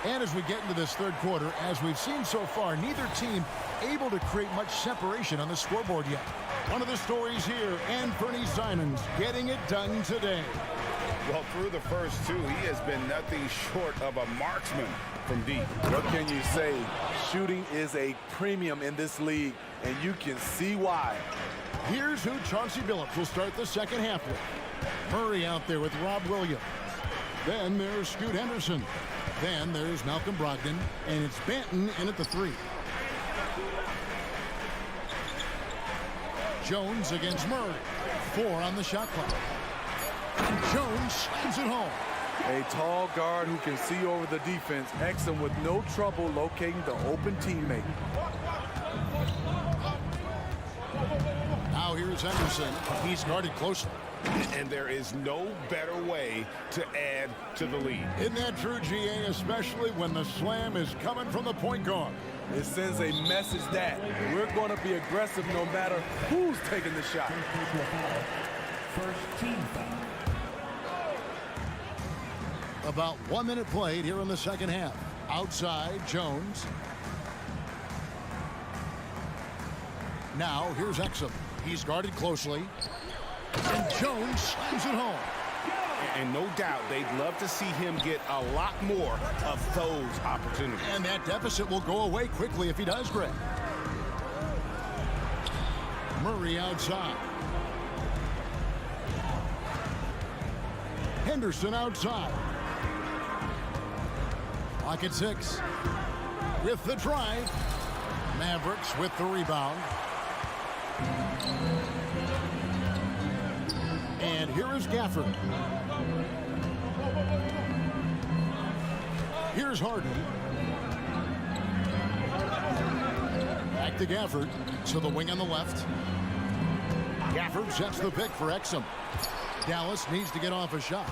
A: And as we get into this third quarter, as we've seen so far, neither team able to create much separation on the scoreboard yet. One of the stories here, Anthony Simons getting it done today.
B: Well, through the first two, he has been nothing short of a marksman from deep.
L: What can you say? Shooting is a premium in this league, and you can see why.
A: Here's who Chauncey Billups will start the second half with. Murray out there with Rob Williams. Then there's Scoot Henderson. Then there's Malcolm Brogdon, and it's Banton in at the 3. Jones against Murray. 4 on the shot clock. And Jones slams it home.
L: A tall guard who can see over the defense, Exum with no trouble locating the open teammate.
A: Now here's Henderson. He's guarded closely.
B: And there is no better way to add to the lead.
A: Isn't that true, GA, especially when the slam is coming from the point guard?
L: It sends a message that we're going to be aggressive no matter who's taking the shot.
E: First team foul.
A: About 1 minute played here in the second half. Outside, Jones. Now, here's Exum. He's guarded closely. And Jones slams it home.
B: And no doubt they'd love to see him get a lot more of those opportunities.
A: And that deficit will go away quickly if he does, Greg. Murray outside. Henderson outside. Clock at 6. With the drive. Mavericks with the rebound. And here is Gafford. Here's Harden. Back to Gafford. To the wing on the left. Gafford sets the pick for Exum. Dallas needs to get off a shot.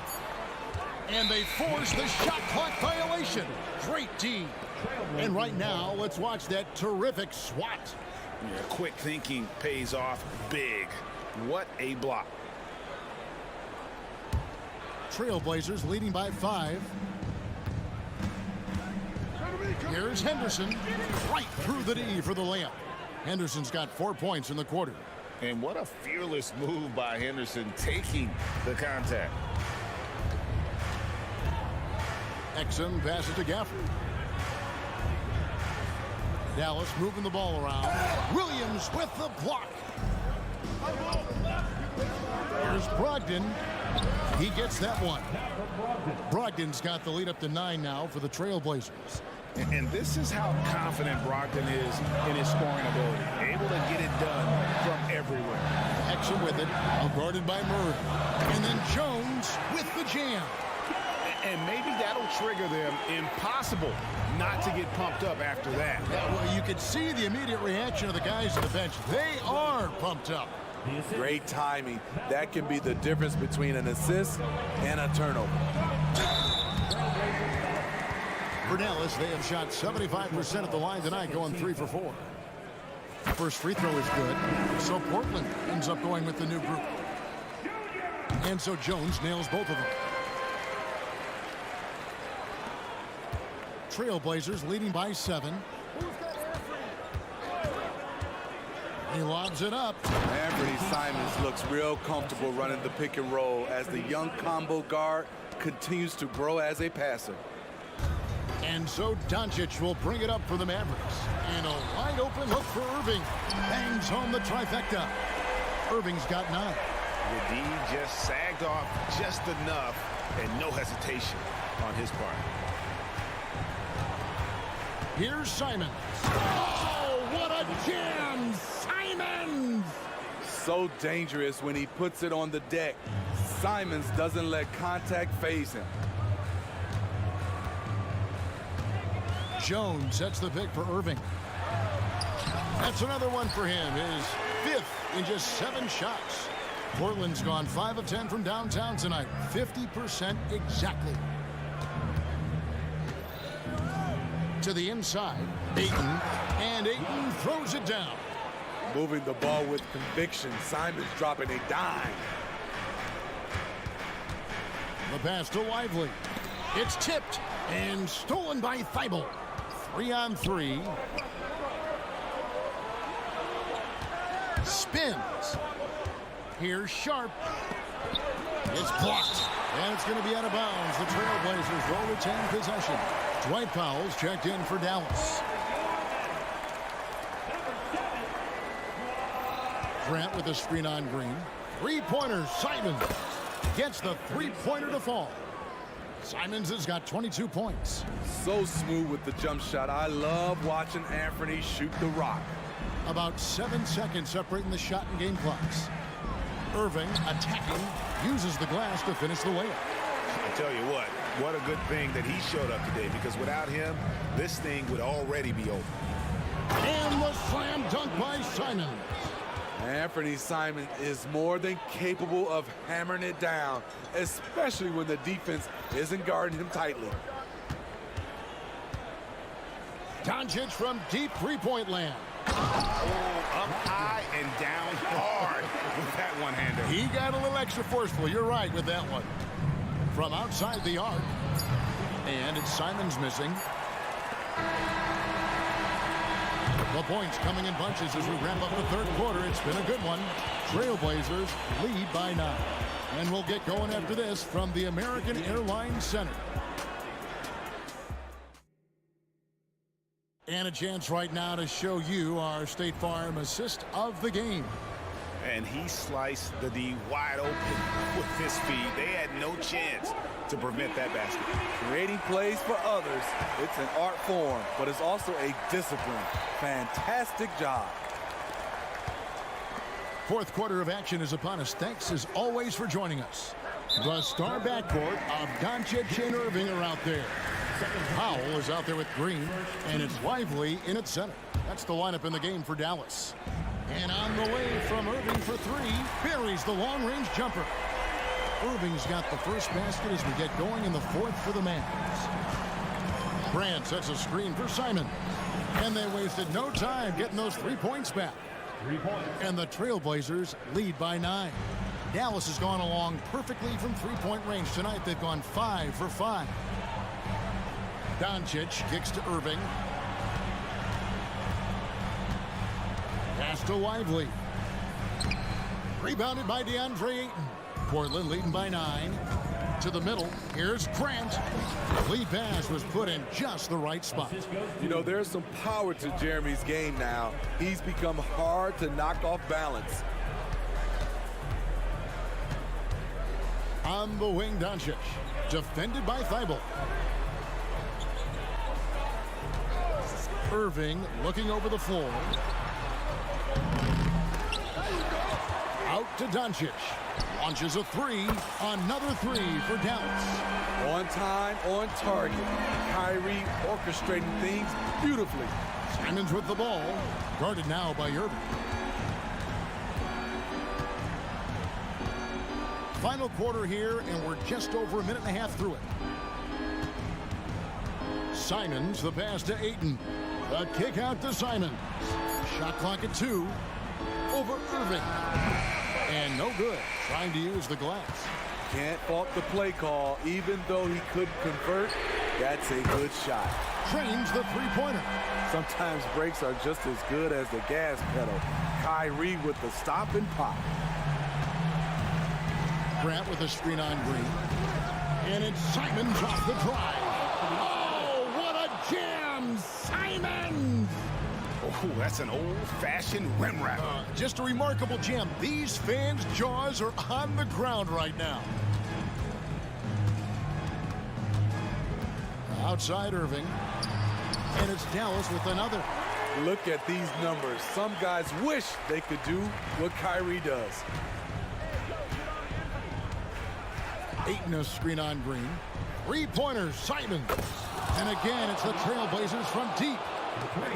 A: And they force the shot clock violation. Great D. And right now, let's watch that terrific swat.
B: Yeah, quick thinking pays off big. What a block.
A: Trailblazers leading by 5. Here's Henderson. Right through the D for the layup. Henderson's got 4 points in the quarter.
B: And what a fearless move by Henderson, taking the contact.
A: Exum passes to Gafford. Dallas moving the ball around. Williams with the block. Here's Brogdon. He gets that one. Brogdon's got the lead up to 9 now for the Trailblazers.
B: And this is how confident Brogdon is in his scoring ability. Able to get it done from everywhere.
A: Exum with it, guarded by Murray. And then Jones with the jam.
B: And maybe that'll trigger them. Impossible not to get pumped up after that.
A: Yeah, well, you could see the immediate reaction of the guys on the bench. They are pumped up.
L: Great timing. That can be the difference between an assist and a turnover.
A: For Dallas, they have shot 75% at the line tonight, going 3 for 4. First free throw is good, so Portland ends up going with the new group. And so Jones nails both of them. Trailblazers leading by 7. He lobs it up.
L: Anthony Simons looks real comfortable running the pick and roll as the young combo guard continues to grow as a passer.
A: And so Doncic will bring it up for the Mavericks. And a wide open look for Irving. Bangs home the trifecta. Irving's got 9.
C: The D just sagged off just enough and no hesitation on his part.
A: Here's Simons. Oh, what a jam! Simons!
L: So dangerous when he puts it on the deck. Simons doesn't let contact phase him.
A: Jones sets the pick for Irving. That's another one for him. His 5th in just 7 shots. Portland's gone 5 of 10 from downtown tonight. 50% exactly. To the inside. Ayton. And Ayton throws it down.
L: Moving the ball with conviction. Simons dropping a dime.
A: The pass to Lively. It's tipped. And stolen by Thibault. 3-on-3. Spins. Here's Sharp. It's blocked. And it's going to be out of bounds. The Trailblazers will retain possession. Dwight Powell's checked in for Dallas. Grant with a screen on Green. Three-pointer, Simons gets the three-pointer to fall. Simons has got 22 points.
L: So smooth with the jump shot. I love watching Anthony shoot the rock.
A: About 7 seconds separating the shot and game clocks. Irving attacking, uses the glass to finish the layup.
C: I tell you what a good thing that he showed up today, because without him, this thing would already be over.
A: And the slam dunk by Simons.
L: Anthony Simons is more than capable of hammering it down, especially when the defense isn't guarding him tightly.
A: Doncic from deep three-point land.
C: Up high and down hard with that one-hander.
A: He got a little extra forceful. You're right with that one. From outside the arc. And it's Simons missing. The points coming in bunches as we wrap up the third quarter. It's been a good one. Trailblazers lead by 9. And we'll get going after this from the American Airlines Center. And a chance right now to show you our State Farm assist of the game.
C: And he sliced the D wide open with his feet. They had no chance to prevent that basket.
L: Creating plays for others, it's an art form, but it's also a discipline. Fantastic job.
A: Fourth quarter of action is upon us. Thanks as always for joining us. The star backcourt of Doncic and Irving are out there. Powell is out there with Green, and it's Lively in its center. That's the lineup in the game for Dallas. And on the way from Irving for three, buries the long-range jumper. Irving's got the first basket as we get going in the fourth for the Mavs. Grant sets a screen for Simon. And they wasted no time getting those 3 points back.
E: 3 points.
A: And the Trailblazers lead by 9. Dallas has gone along perfectly from three-point range tonight. They've gone 5 for 5. Doncic kicks to Irving. Pass to Lively. Rebounded by DeAndre Ayton. Portland leading by 9. To the middle. Here's Grant. The lead pass was put in just the right spot.
L: You know, there's some power to Jeremy's game now. He's become hard to knock off balance.
A: On the wing, Doncic. Defended by Thibault. Irving looking over the floor. Out to Doncic. Launches a three. Another three for Dallas.
L: On time, on target. Kyrie orchestrating things beautifully.
A: Simons with the ball. Guarded now by Irving. Final quarter here, and we're just over a minute and a half through it. Simons, the pass to Ayton. The kick out to Simons. Shot clock at 2. Over Irving. And no good. Trying to use the glass.
L: Can't fault the play call. Even though he couldn't convert, that's a good shot.
A: Trains the three-pointer.
L: Sometimes breaks are just as good as the gas pedal. Kyrie with the stop and pop.
A: Grant with a screen on Green. And it's Simons off the drive. Oh, what a jam! Simons!
C: Oh, that's an old-fashioned rim wrap.
A: Just a remarkable jam. These fans' jaws are on the ground right now. Outside Irving. And it's Dallas with another.
L: Look at these numbers. Some guys wish they could do what Kyrie does.
A: Ayton a screen on Green. Three-pointer, Simons. And again, it's the Trailblazers from deep.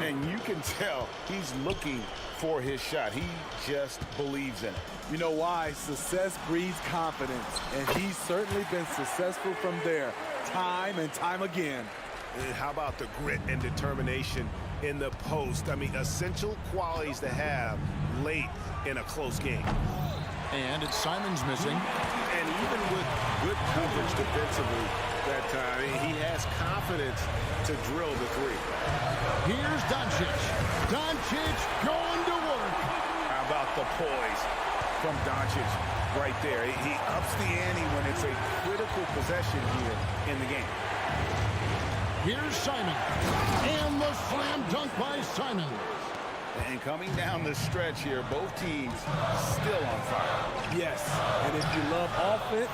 C: And you can tell he's looking for his shot. He just believes in it.
L: You know why? Success breeds confidence. And he's certainly been successful from there, time and time again.
C: And how about the grit and determination in the post? I mean, essential qualities to have late in a close game.
A: And it's Simons missing.
C: And even with good coverage defensively, the that time. He has confidence to drill the three.
A: Here's Doncic. Doncic going to work.
C: How about the poise from Doncic right there? He ups the ante when it's a critical possession here in the game.
A: Here's Simon. And the slam dunk by Simon.
B: And coming down the stretch here, both teams still on fire.
L: Yes, and if you love offense,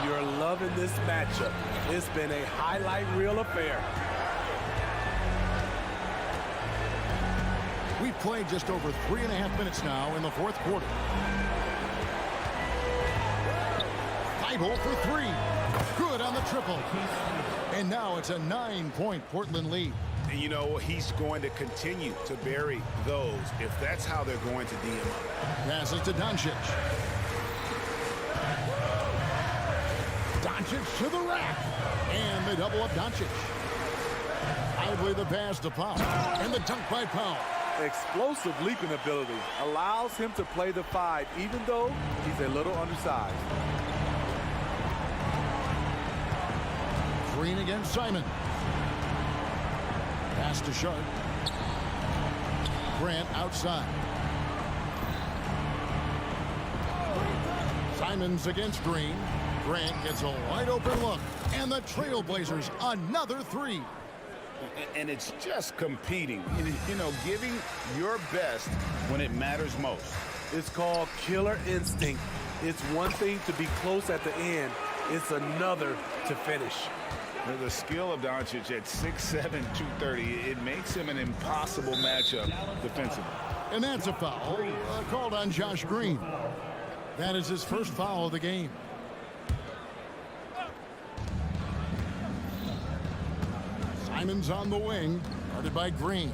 L: you're loving this matchup. It's been a highlight reel affair.
A: We've played just over 3.5 minutes now in the fourth quarter. Thibault for three. Good on the triple. And now it's a 9-point Portland lead.
C: And you know, he's going to continue to bury those if that's how they're going to DM up.
A: Passes to Doncic. Doncic to the rack. And they double up Doncic. Lively the pass to Powell. And the dunk by Powell.
L: Explosive leaping ability allows him to play the 5, even though he's a little undersized.
A: Green against Simon. Pass to Sharp. Grant outside. Simons against Green. Grant gets a wide open look. And the Trailblazers another three.
B: And it's just competing, you know, giving your best when it matters most.
L: It's called killer instinct. It's one thing to be close at the end. It's another to finish.
B: The skill of Doncic at 6'7", 230, it makes him an impossible matchup defensively.
A: And that's a foul called on Josh Green. That is his first foul of the game. Simons on the wing, guarded by Green.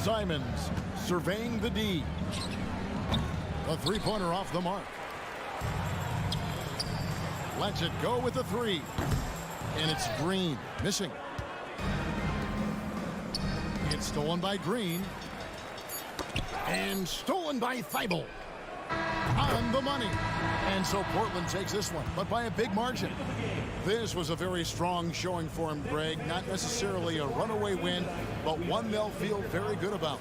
A: Simons surveying the D. A three-pointer off the mark. Lets it go with the three. And it's Green missing. It's stolen by Green. And stolen by Thibault. On the money. And so Portland takes this one, but by a big margin. This was a very strong showing for him, Greg. Not necessarily a runaway win, but one they'll feel very good about.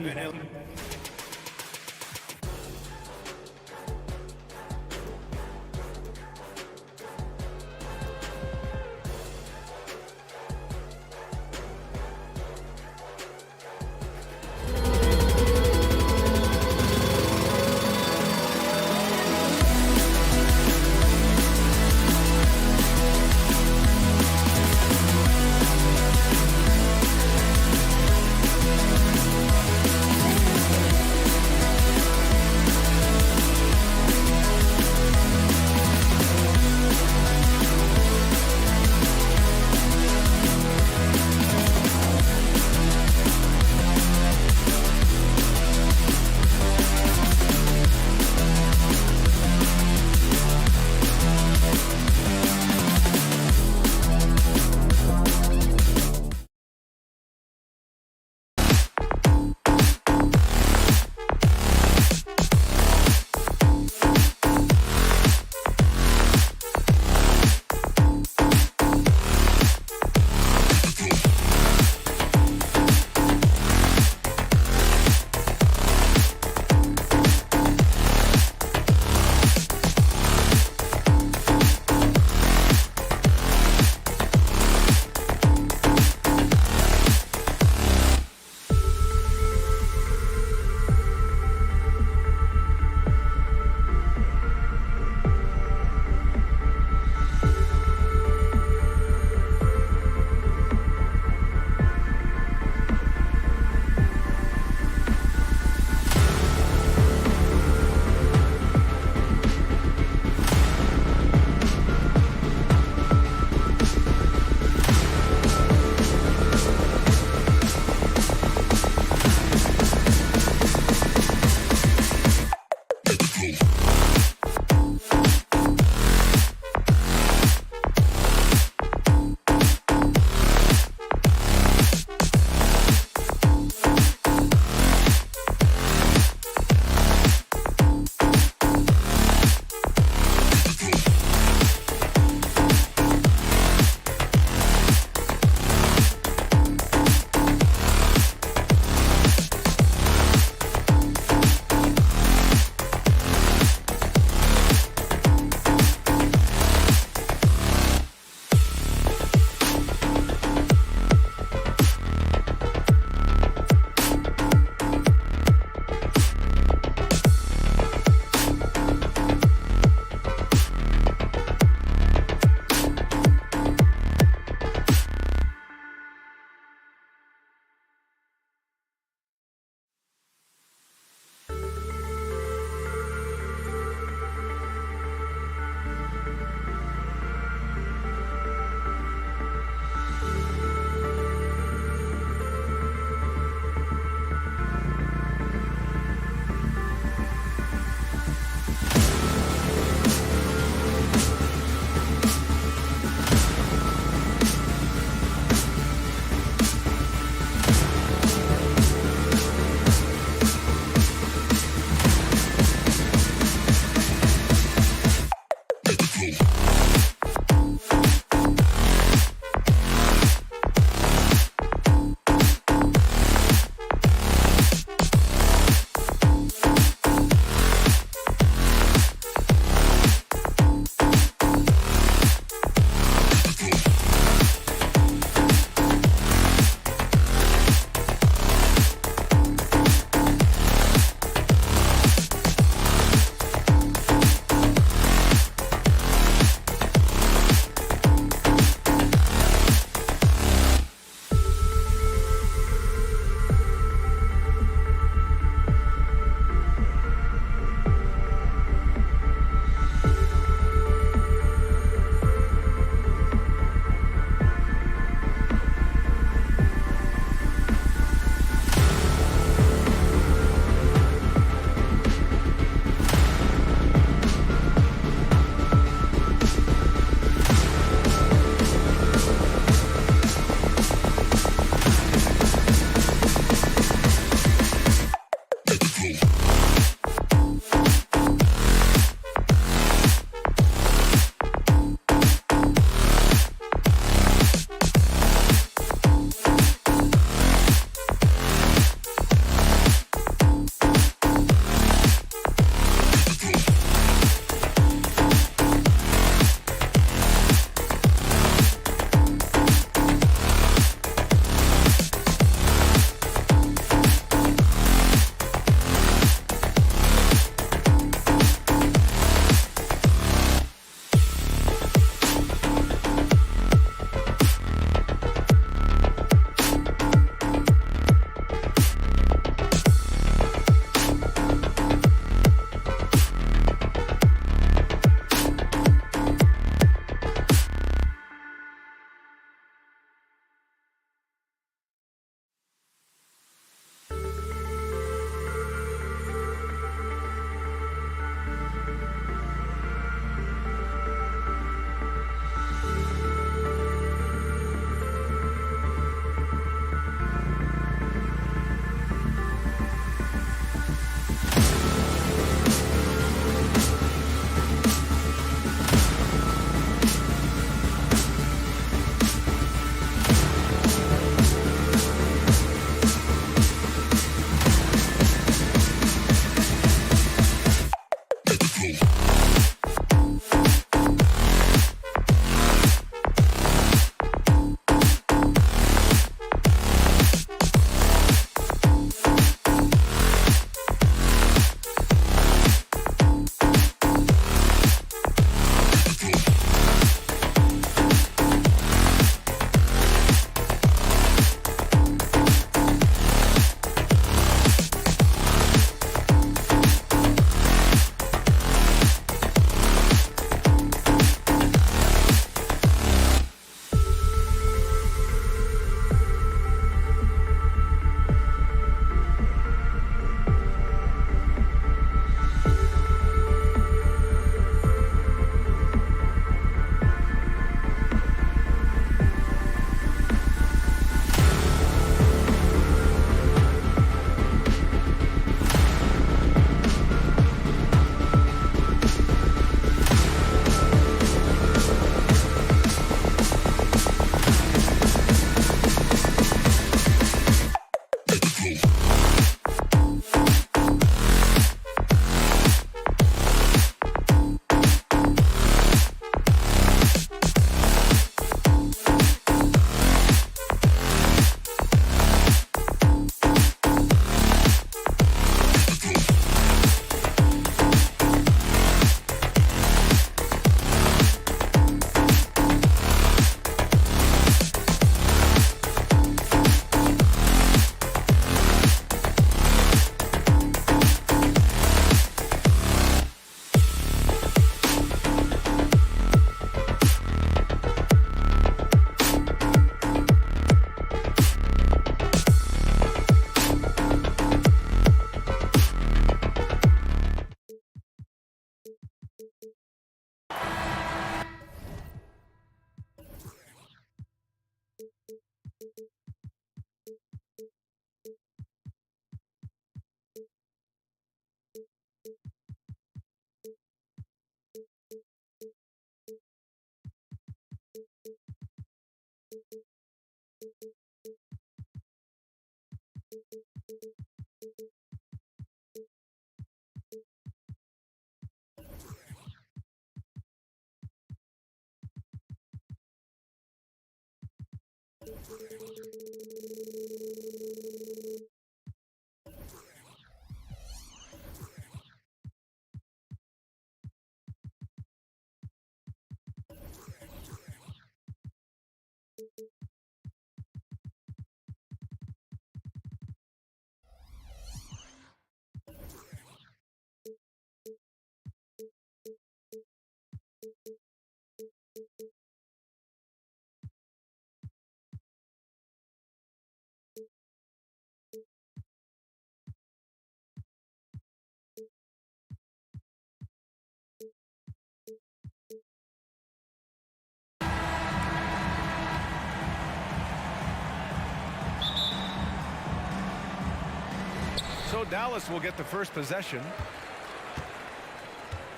G: Dallas will get the first possession.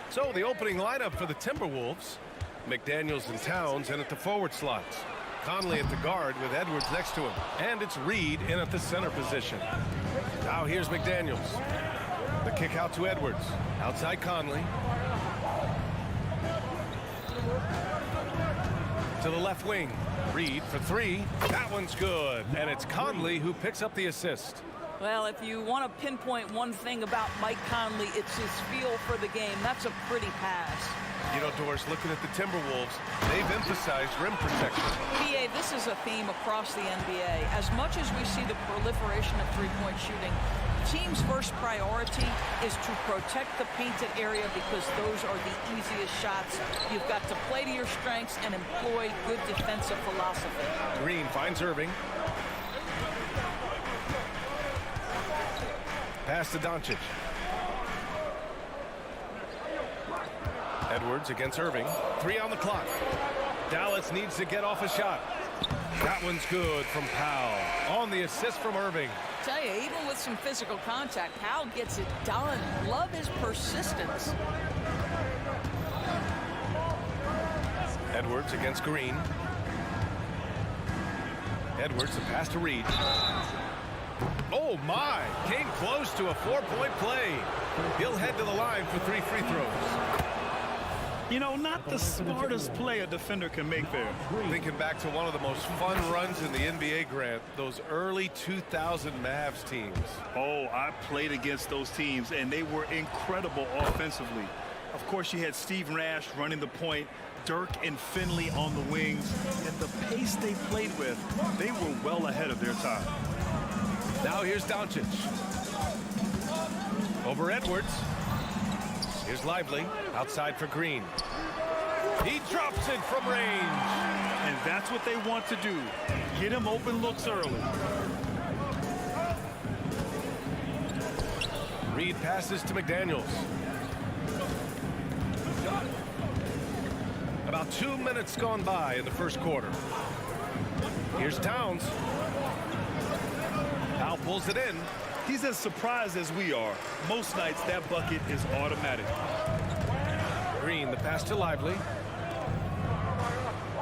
G: So the opening lineup for the Timberwolves. McDaniels and Towns in at the forward slots. Conley at the guard with Edwards next to him. And it's Reed in at the center position. Now here's McDaniels. The kick out to Edwards. Outside Conley. To the left wing. Reed for three. That one's good. And it's Conley who picks up the assist.
I: Well, if you want to pinpoint one thing about Mike Conley, it's his feel for the game. That's a pretty pass.
G: You know, Doris, looking at the Timberwolves, they've emphasized rim protection.
I: BA, this is a theme across the NBA. As much as we see the proliferation of three-point shooting, the team's first priority is to protect the painted area because those are the easiest shots. You've got to play to your strengths and employ good defensive philosophy.
G: Green finds Irving. Pass to Doncic. Edwards against Irving. 3 on the clock. Dallas needs to get off a shot. That one's good from Powell. On the assist from Irving.
I: Tell you, even with some physical contact, Powell gets it done. Love his persistence.
G: Edwards against Green. Edwards, the pass to Reed. Oh my! Came close to a 4-point play. He'll head to the line for 3 free throws.
H: You know, not the smartest play a defender can make there.
G: Thinking back to one of the most fun runs in the NBA, Grant, those early 2000 Mavs teams.
H: Oh, I played against those teams, and they were incredible offensively. Of course, you had Steve Nash running the point, Dirk and Finley on the wings, and the pace they played with, they were well ahead of their time.
G: Now here's Doncic. Over Edwards. Here's Lively. Outside for Green. He drops it from range.
H: And that's what they want to do. Get him open looks early.
G: Reed passes to McDaniels. About 2 minutes gone by in the first quarter. Here's Towns. Powell pulls it in.
H: He's as surprised as we are. Most nights that bucket is automatic.
G: Green, the pass to Lively.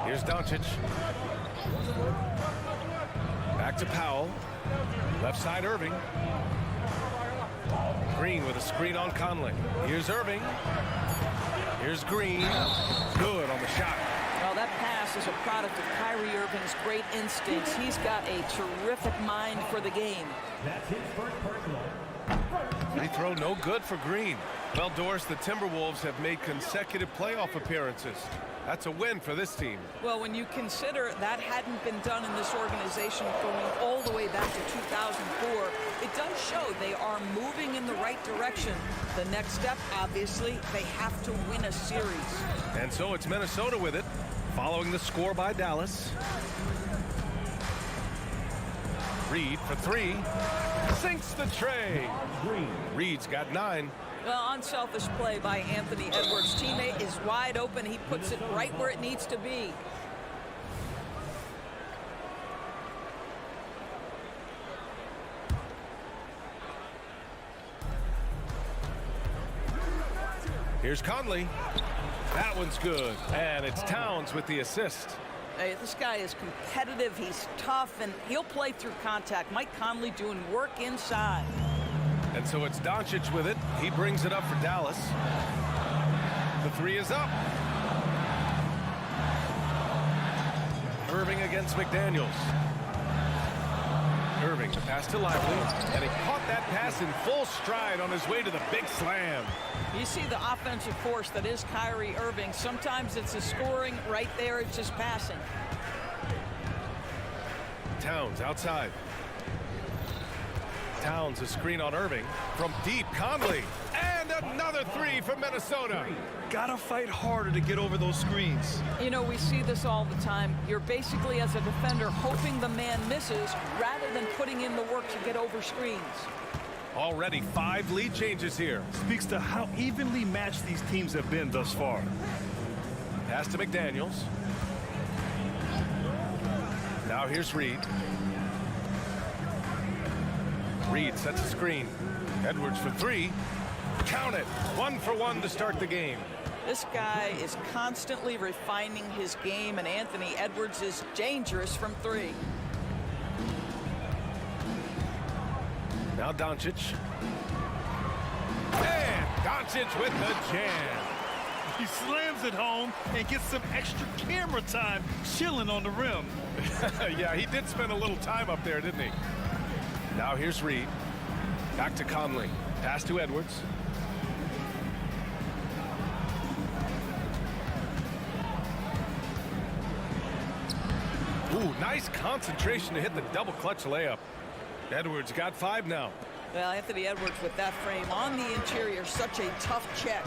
G: Here's Doncic. Back to Powell. Left side Irving. Green with a screen on Conley. Here's Irving. Here's Green. Good on the shot.
I: Well, that pass is a product of Kyrie Irving's great instincts. He's got a terrific mind for the game.
E: That's his first personal.
G: Free throw no good for Green. Well, Doris, the Timberwolves have made consecutive playoff appearances. That's a win for this team.
I: Well, when you consider that hadn't been done in this organization going all the way back to 2004, it does show they are moving in the right direction. The next step, obviously, they have to win a series.
G: And so it's Minnesota with it, following the score by Dallas. Reed for three. Sinks the tray. Reed's got 9.
I: Well, unselfish play by Anthony Edwards. Teammate is wide open. He puts it right where it needs to be.
G: Here's Conley. That one's good. And it's Towns with the assist.
I: Hey, this guy is competitive. He's tough, and he'll play through contact. Mike Conley doing work inside.
G: And so it's Doncic with it. He brings it up for Dallas. The 3 is up. Irving against McDaniels. Irving, the pass to Lively. And he caught that pass in full stride on his way to the big slam.
I: You see the offensive force that is Kyrie Irving. Sometimes it's a scoring. Right there, it's just passing.
G: Towns outside. Towns a screen on Irving. From deep, Conley. And another 3 from Minnesota.
H: Gotta fight harder to get over those screens.
I: You know, we see this all the time. You're basically, as a defender, hoping the man misses rather than putting in the work to get over screens.
G: Already 5 lead changes here.
H: Speaks to how evenly matched these teams have been thus far.
G: Pass to McDaniels. Now here's Reed. Reed sets a screen. Edwards for three. Count it. 1 for 1 to start the game.
I: This guy is constantly refining his game, and Anthony Edwards is dangerous from three.
G: Now Doncic. And Doncic with the jam.
H: He slams it home and gets some extra camera time chilling on the rim.
G: Yeah, he did spend a little time up there, didn't he? Now here's Reed. Back to Conley. Pass to Edwards. Ooh, nice concentration to hit the double clutch layup. Edwards got 5 now.
I: Well, Anthony Edwards with that frame on the interior, such a tough check.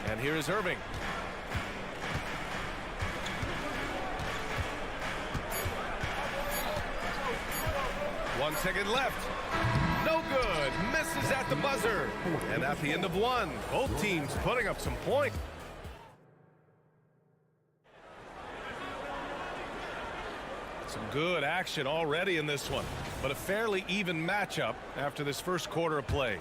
G: And here is Irving. One second left. No good. Misses at the buzzer. And at the end of one, both teams putting up some points. Some good action already in this one, but a fairly even matchup after this first quarter of play.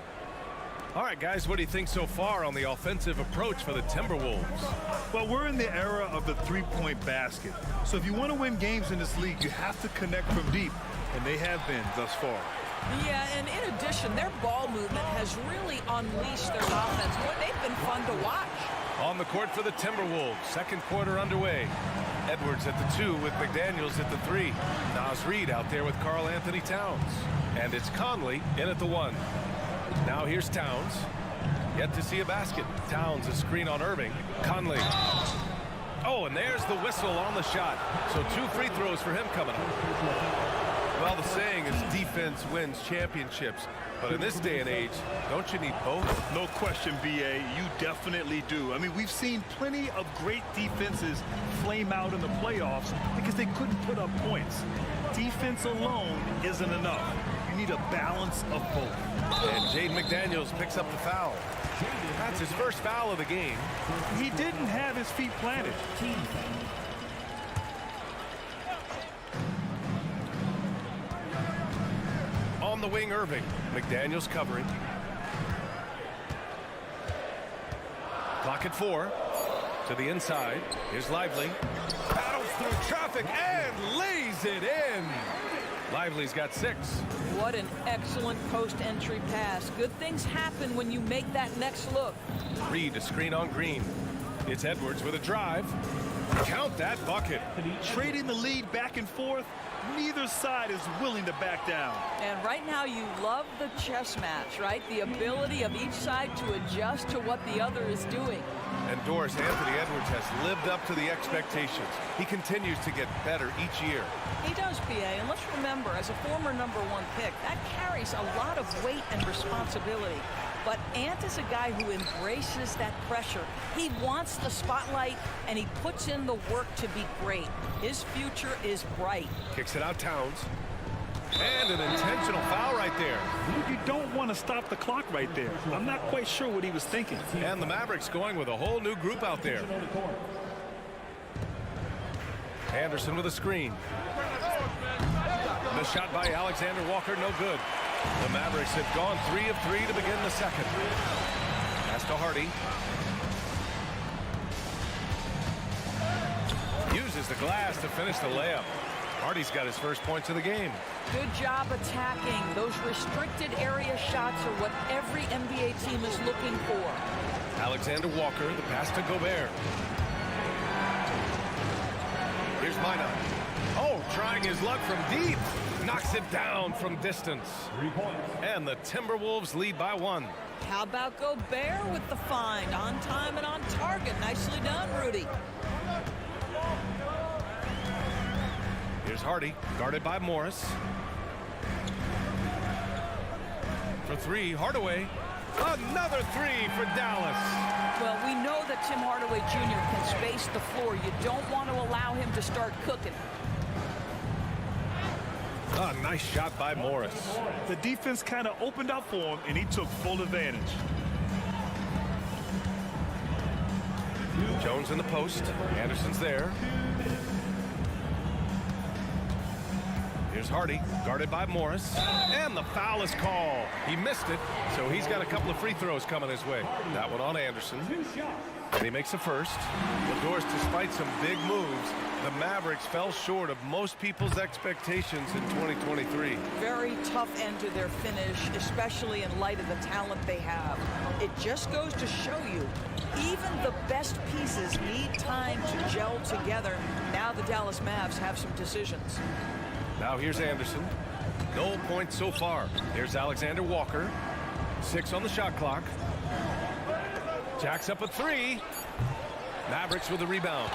G: All right, guys, what do you think so far on the offensive approach for the Timberwolves?
H: Well, we're in the era of the three-point basket. So if you want to win games in this league, you have to connect from deep, and they have been thus far.
I: Yeah, and in addition, their ball movement has really unleashed their offense. Boy, they've been fun to watch.
G: On the court for the Timberwolves, second quarter underway. Edwards at the 2 with McDaniels at the 3. Naz Reid out there with Karl Anthony Towns. And it's Conley in at the 1. Now here's Towns. Yet to see a basket. Towns a screen on Irving. Conley. Oh, and there's the whistle on the shot. So 2 free throws for him coming up. Well, the saying is defense wins championships. But in this day and age, don't you need both?
H: No question, B.A. You definitely do. I mean, we've seen plenty of great defenses flame out in the playoffs because they couldn't put up points. Defense alone isn't enough. You need a balance of both.
G: And Jaden McDaniels picks up the foul. That's his first foul of the game.
H: He didn't have his feet planted.
G: On the wing, Irving. McDaniels covering. Clock at 4. To the inside. Here's Lively. Battles through traffic and lays it in. Lively's got 6.
I: What an excellent post-entry pass. Good things happen when you make that next look.
G: Reed a screen on Green. It's Edwards with a drive. Count that bucket.
H: Trading the lead back and forth. Neither side is willing to back down.
I: And right now you love the chess match, right? The ability of each side to adjust to what the other is doing.
G: And Doris, Anthony Edwards has lived up to the expectations. He continues to get better each year.
I: He does, B.A. And let's remember, as a former #1 pick, that carries a lot of weight and responsibility. But Ant is a guy who embraces that pressure. He wants the spotlight, and he puts in the work to be great. His future is bright.
G: Kicks it out, Towns. And an intentional foul right there.
H: You don't want to stop the clock right there. I'm not quite sure what he was thinking.
G: And the Mavericks going with a whole new group out there. Anderson with a screen. The shot by Alexander Walker, no good. The Mavericks have gone 3 of 3 to begin the second. Pass to Hardy. Uses the glass to finish the layup. Hardy's got his first points of the game.
I: Good job attacking. Those restricted area shots are what every NBA team is looking for.
G: Alexander Walker, the pass to Gobert. Here's Minot. Oh, trying his luck from deep. Knocks it down from distance. And the Timberwolves lead by 1.
I: How about Gobert with the find? On time and on target. Nicely done, Rudy.
G: Here's Hardy, guarded by Morris. For 3, Hardaway. Another 3 for Dallas.
I: Well, we know that Tim Hardaway Jr. can space the floor. You don't want to allow him to start cooking.
G: A nice shot by Morris.
H: The defense kind of opened up for him, and he took full advantage.
G: Jones in the post. Anderson's there. Here's Hardy, guarded by Morris, and the foul is called. He missed it, so he's got a couple of free throws coming his way. That one on Anderson. And he makes the first. Ladors, despite some big moves, the Mavericks fell short of most people's expectations in 2023.
I: Very tough end to their finish, especially in light of the talent they have. It just goes to show you, even the best pieces need time to gel together. Now the Dallas Mavs have some decisions.
G: Now here's Anderson. No points so far. Here's Alexander Walker. 6 on the shot clock. Jacks up a 3. Mavericks with the rebound.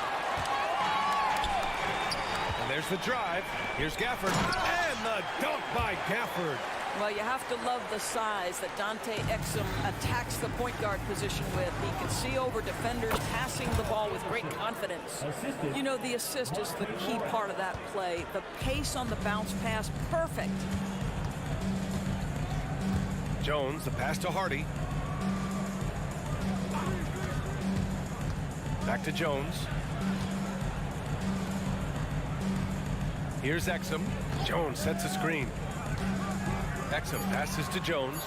G: And there's the drive. Here's Gafford. And the dunk by Gafford.
I: Well, you have to love the size that Dante Exum attacks the point guard position with. He can see over defenders, passing the ball with great confidence. You know, the assist is the key part of that play. The pace on the bounce pass, perfect.
G: Jones, the pass to Hardy. Back to Jones. Here's Exum. Jones sets a screen. Exum passes to Jones.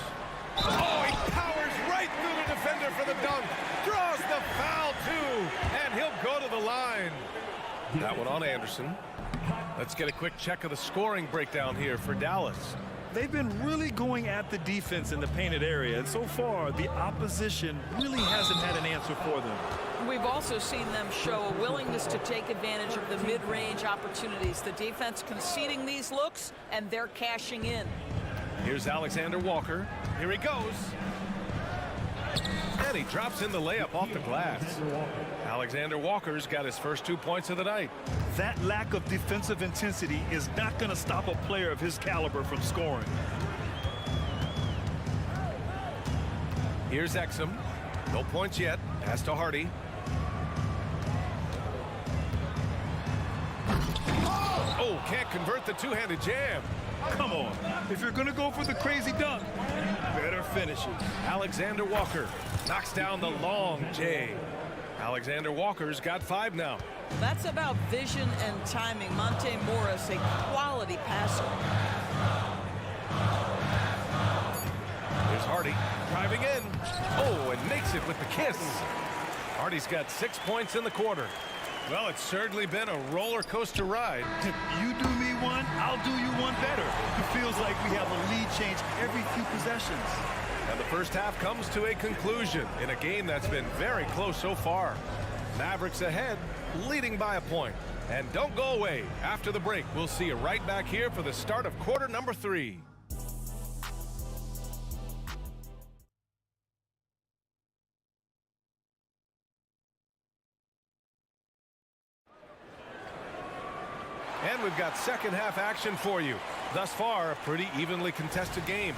G: Oh, he powers right through the defender for the dunk. Draws the foul, too. And he'll go to the line. That one on Anderson. Let's get a quick check of the scoring breakdown here for Dallas.
H: They've been really going at the defense in the painted area, and so far the opposition really hasn't had an answer for them.
I: We've also seen them show a willingness to take advantage of the mid-range opportunities. The defense conceding these looks, and they're cashing in.
G: Here's Alexander Walker. Here he goes. And he drops in the layup off the glass. Alexander Walker's got his first 2 points of the night.
H: That lack of defensive intensity is not going to stop a player of his caliber from scoring.
G: Here's Exum. No points yet. Pass to Hardy. Oh, can't convert the two-handed jam.
H: Come on. If you're going to go for the crazy dunk, better finish it.
G: Alexander Walker knocks down the long J. Alexander Walker's got 5 now.
I: That's about vision and timing. Monte Morris, a quality passer.
G: Here's Hardy driving in. Oh, and makes it with the kiss. Hardy's got 6 points in the quarter. Well, it's certainly been a roller coaster ride.
H: If you do me one, I'll do you one better. It feels like we have a lead change every few possessions.
G: And the first half comes to a conclusion in a game that's been very close so far. Mavericks ahead, leading by a point. And don't go away. After the break, we'll see you right back here for the start of quarter number 3. And we've got second half action for you. Thus far, a pretty evenly contested game.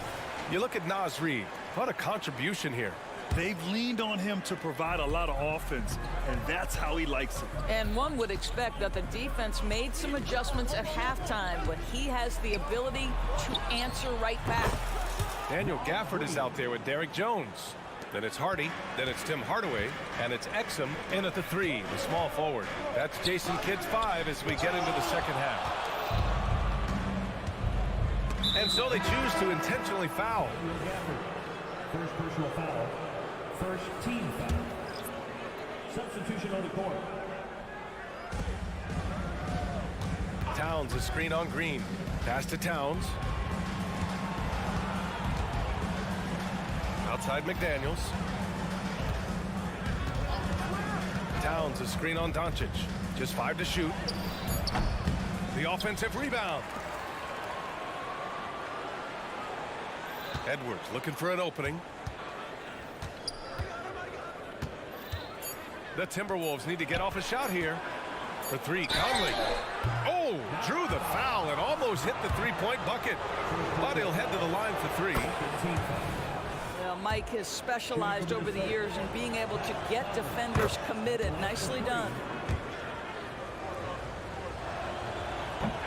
G: You look at Naz Reid. What a contribution here.
H: They've leaned on him to provide a lot of offense, and that's how he likes it.
I: And one would expect that the defense made some adjustments at halftime, but he has the ability to answer right back.
G: Daniel Gafford is out there with Derek Jones. Then it's Hardy, then it's Tim Hardaway, and it's Exum in at the 3, the small forward. That's Jason Kidd's 5 as we get into the second half. And so they choose to intentionally foul.
E: First personal foul. First team foul. Substitution on the court.
G: Towns, a screen on Green. Pass to Towns. Outside McDaniels. Towns, a screen on Doncic. Just 5 to shoot. The offensive rebound. Edwards looking for an opening. The Timberwolves need to get off a shot here. For 3, Conley. Oh, drew the foul and almost hit the three-point bucket. But he'll head to the line for 3.
I: Mike has specialized over the years in being able to get defenders committed. Nicely done.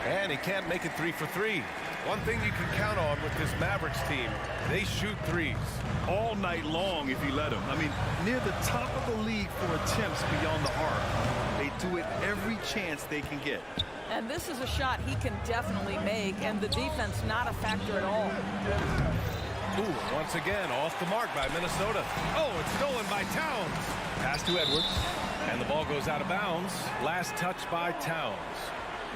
G: And he can't make it 3 for 3. One thing you can count on with this Mavericks team, they shoot threes.
H: All night long if you let them. I mean, near the top of the league for attempts beyond the arc. They do it every chance they can get.
I: And this is a shot he can definitely make, and the defense not a factor at all.
G: Ooh, once again, off the mark by Minnesota. Oh, it's stolen by Towns. Pass to Edwards, and the ball goes out of bounds. Last touch by Towns.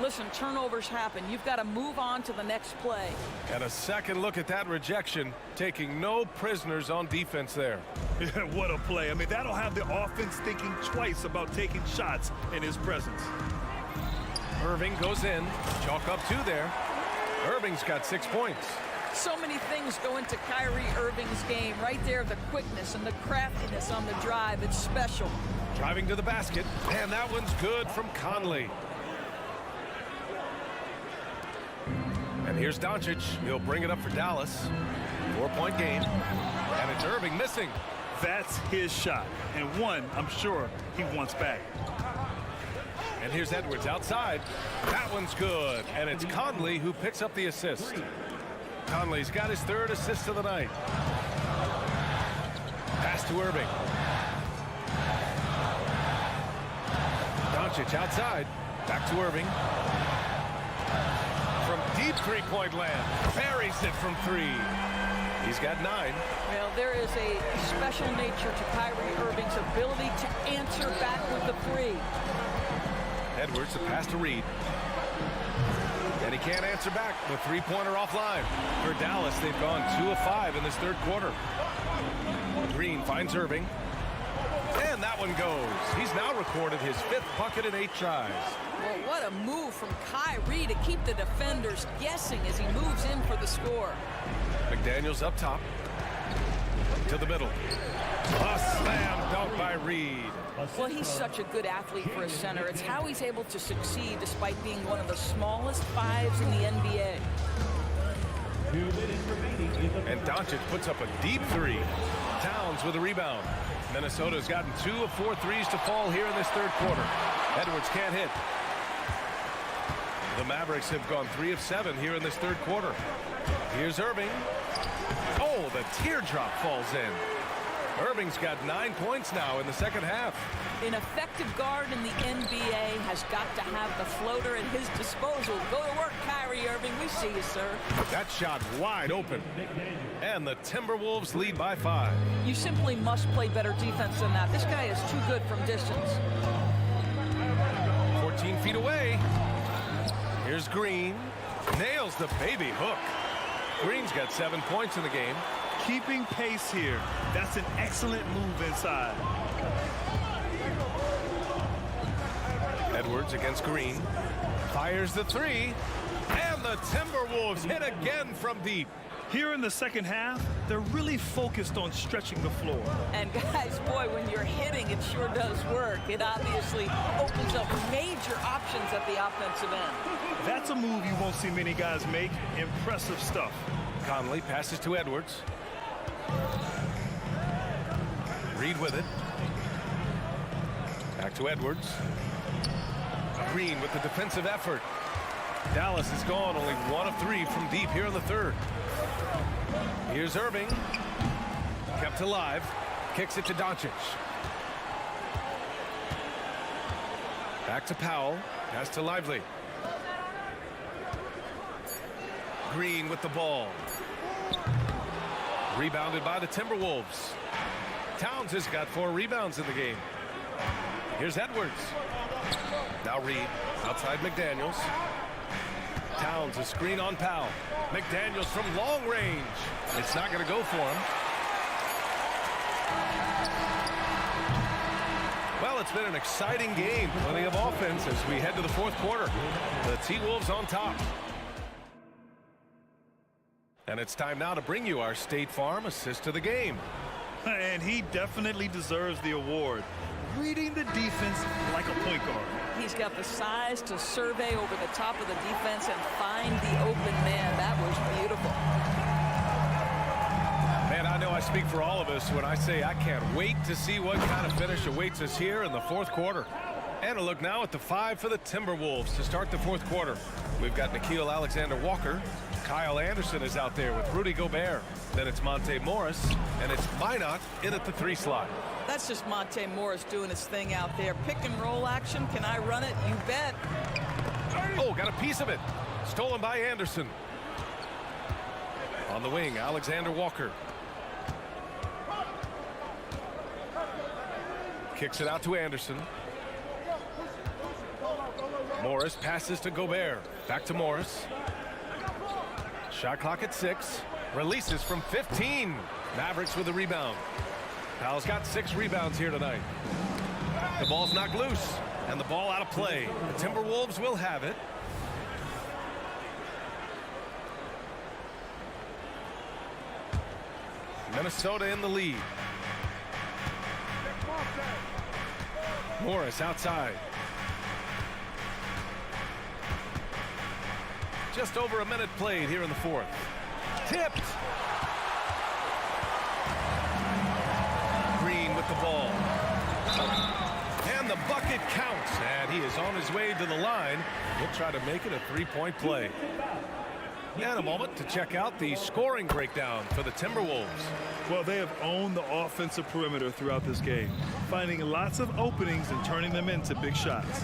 I: Listen, turnovers happen. You've got to move on to the next play.
G: And a second look at that rejection, taking no prisoners on defense there.
H: What a play. I mean, that'll have the offense thinking twice about taking shots in his presence.
G: Irving goes in. Chalk up 2 there. Irving's got 6 points.
I: So many things go into Kyrie Irving's game. Right there, the quickness and the craftiness on the drive. It's special.
G: Driving to the basket, and that one's good from Conley. And here's Doncic. He'll bring it up for Dallas. 4-point game. And it's Irving missing.
H: That's his shot. And one, I'm sure, he wants back.
G: And here's Edwards outside. That one's good. And it's Conley who picks up the assist. Conley's got his 3rd assist of the night. Pass to Irving. Doncic outside. Back to Irving. From deep 3-point land. Buries it from 3. He's got 9.
I: Well, there is a special nature to Kyrie Irving's ability to answer back with the 3.
G: Edwards, a pass to Reed. And he can't answer back. The 3-pointer offline. For Dallas, they've gone 2 of 5 in this 3rd quarter. Green finds Irving. And that one goes. He's now recorded his 5th bucket in 8 tries.
I: Well, what a move from Kyrie to keep the defenders guessing as he moves in for the score.
G: McDaniels up top. To the middle. A slam dunk by Reed.
I: Well, he's such a good athlete for a center. It's how he's able to succeed despite being one of the smallest 5s in the NBA.
G: And Doncic puts up a deep 3. Towns with a rebound. Minnesota's gotten 2 of 4 threes to fall here in this 3rd quarter. Edwards can't hit. The Mavericks have gone 3 of 7 here in this 3rd quarter. Here's Irving. Oh, the teardrop falls in. Irving's got 9 points now in the 2nd half.
I: An effective guard in the NBA has got to have the floater at his disposal. Go to work, Kyrie Irving. We see you, sir.
G: That shot wide open. And the Timberwolves lead by 5.
I: You simply must play better defense than that. This guy is too good from distance.
G: 14 feet away. Here's Green. Nails the baby hook. Green's got 7 points in the game.
H: Keeping pace here. That's an excellent move inside.
G: Edwards against Green. Fires the 3. And the Timberwolves hit again from deep.
H: Here in the 2nd half, they're really focused on stretching the floor.
I: And guys, boy, when you're hitting, it sure does work. It obviously opens up major options at the offensive end.
H: That's a move you won't see many guys make. Impressive stuff.
G: Conley passes to Edwards. Reed with it. Back to Edwards. Green with the defensive effort. Dallas has gone only 1 of 3 from deep here in the 3rd. Here's Irving. Kept alive. Kicks it to Doncic. Back to Powell. Pass to Lively. Green with the ball. Rebounded by the Timberwolves. Towns has got 4 rebounds in the game. Here's Edwards. Now Reed outside McDaniels. Towns a screen on Powell. McDaniels from long range. It's not going to go for him. Well, it's been an exciting game. Plenty of offense as we head to the 4th quarter. The T-Wolves on top. And it's time now to bring you our State Farm assist of the game.
H: And he definitely deserves the award. Reading the defense like a point guard.
I: He's got the size to survey over the top of the defense and find the open man. That was beautiful.
G: Man, I know I speak for all of us when I say I can't wait to see what kind of finish awaits us here in the 4th quarter. And a look now at the 5 for the Timberwolves to start the 4th quarter. We've got Nickeil Alexander-Walker, Kyle Anderson is out there with Rudy Gobert. Then it's Monte Morris, and it's Minot in at the 3 slot.
I: That's just Monte Morris doing his thing out there. Pick and roll action. Can I run it? You bet.
G: Oh, got a piece of it. Stolen by Anderson. On the wing, Alexander Walker. Kicks it out to Anderson. Morris passes to Gobert. Back to Morris. Shot clock at 6. Releases from 15. Mavericks with a rebound. Powell's got 6 rebounds here tonight. The ball's knocked loose, and the ball out of play. The Timberwolves will have it. Minnesota in the lead. Morris outside. Just over a minute played here in the 4th. Tipped. Green with the ball. And the bucket counts. And he is on his way to the line. He'll try to make it a 3-point play. And a moment to check out the scoring breakdown for the Timberwolves.
H: Well, they have owned the offensive perimeter throughout this game, finding lots of openings and turning them into big shots.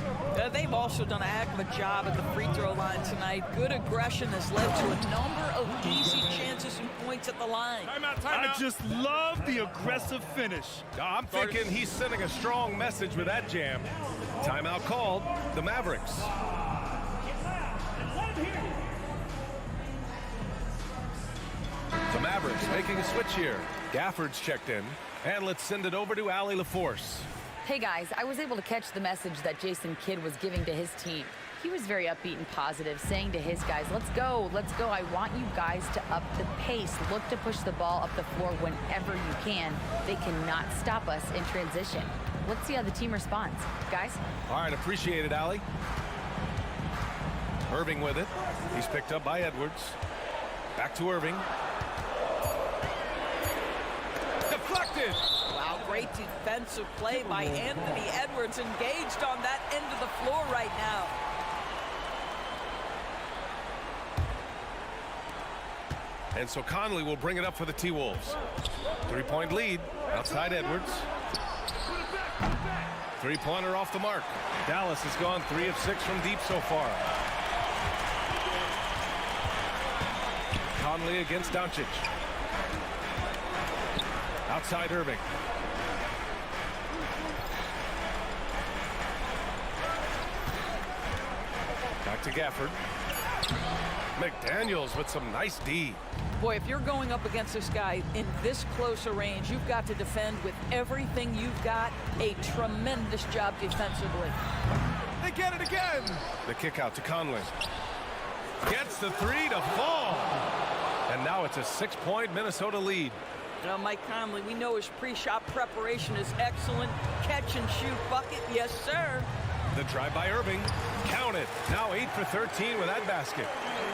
I: They've also done a heck of a job at the free throw line tonight. Good aggression has led to a number of easy chances and points at the line.
H: I just love the aggressive finish.
G: I'm thinking he's sending a strong message with that jam. Timeout called. The Mavericks. The Mavericks making a switch here. Gafford's checked in. And let's send it over to Allie LaForce.
J: Hey guys, I was able to catch the message that Jason Kidd was giving to his team. He was very upbeat and positive, saying to his guys, let's go. I want you guys to up the pace. Look to push the ball up the floor whenever you can. They cannot stop us in transition. Let's see how the team responds. Guys?
G: All right, appreciate it, Allie. Irving with it. He's picked up by Edwards. Back to Irving. Deflected.
I: Wow, great defensive play by Anthony Edwards, engaged on that end of the floor right now.
G: And so Conley will bring it up for the T-Wolves. 3-point lead outside Edwards. 3-pointer off the mark. Dallas has gone 3 of 6 from deep so far. Conley against Doncic. Outside Irving. Back to Gafford. McDaniels with some nice D.
I: Boy, if you're going up against this guy in this close a range, you've got to defend with everything you've got. A tremendous job defensively.
G: They get it again. The kick out to Conley. Gets the 3 to fall. And now it's a 6-point Minnesota lead.
I: Now, Mike Conley, we know his pre-shot preparation is excellent. Catch and shoot bucket, yes, sir.
G: The drive by Irving. Count it. Now 8 for 13 with that basket.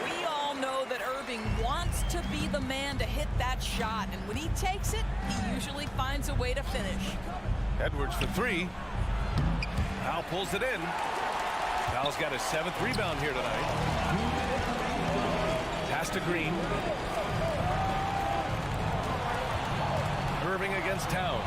I: We all know that Irving wants to be the man to hit that shot. And when he takes it, he usually finds a way to finish.
G: Edwards for 3. Powell pulls it in. Powell's got his 7th rebound here tonight. Pass to Green. Irving against Towns.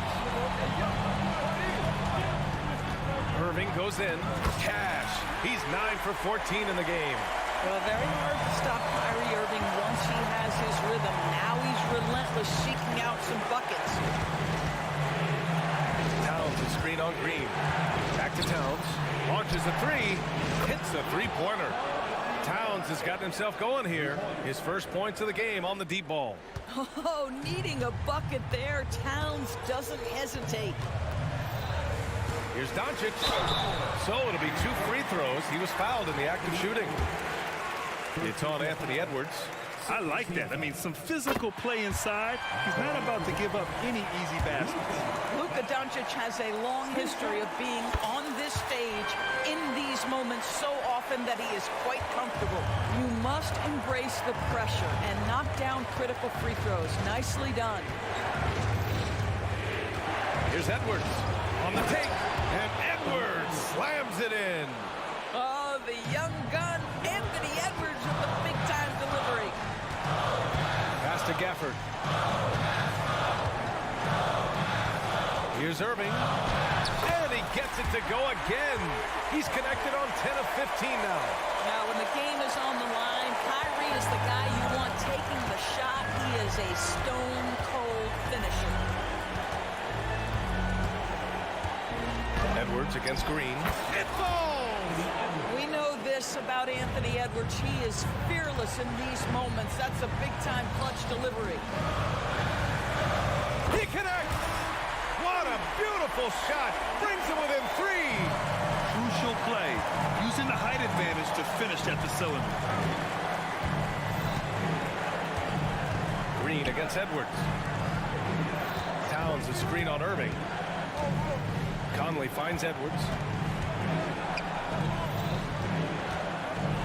G: Irving goes in. Cash. He's 9 for 14 in the game.
I: Well, very hard to stop Kyrie Irving once he has his rhythm. Now he's relentless, seeking out some buckets.
G: Towns is screen on Green. Back to Towns. Launches a 3. Hits a 3-pointer. Towns has gotten himself going here. His first points of the game on the deep ball.
I: Oh, needing a bucket there. Towns doesn't hesitate.
G: Here's Doncic. So it'll be 2 free throws. He was fouled in the act of shooting. It's on Anthony Edwards.
H: I like that. I mean, some physical play inside. He's not about to give up any easy baskets.
I: Luka Doncic has a long history of being on this stage in these moments so often that he is quite comfortable. You must embrace the pressure and knock down critical free throws. Nicely done.
G: Here's Edwards on the take, and Edwards slams it in.
I: Oh, the young gun, Anthony Edwards with the big-time delivery.
G: to Gafford. Here's Irving. And he gets it to go again. He's connected on 10 of 15 now.
I: Now, when the game is on the line, Kyrie is the guy you want taking the shot. He is a stone-cold finisher.
G: Edwards against Green. It falls!
I: We know this about Anthony Edwards. He is fearless in these moments. That's a big-time clutch delivery.
G: He connects! What a beautiful shot! Brings him within 3!
H: Crucial play, using the height advantage to finish at the cylinder.
G: Green against Edwards. Towns a screen on Irving. Conley finds Edwards.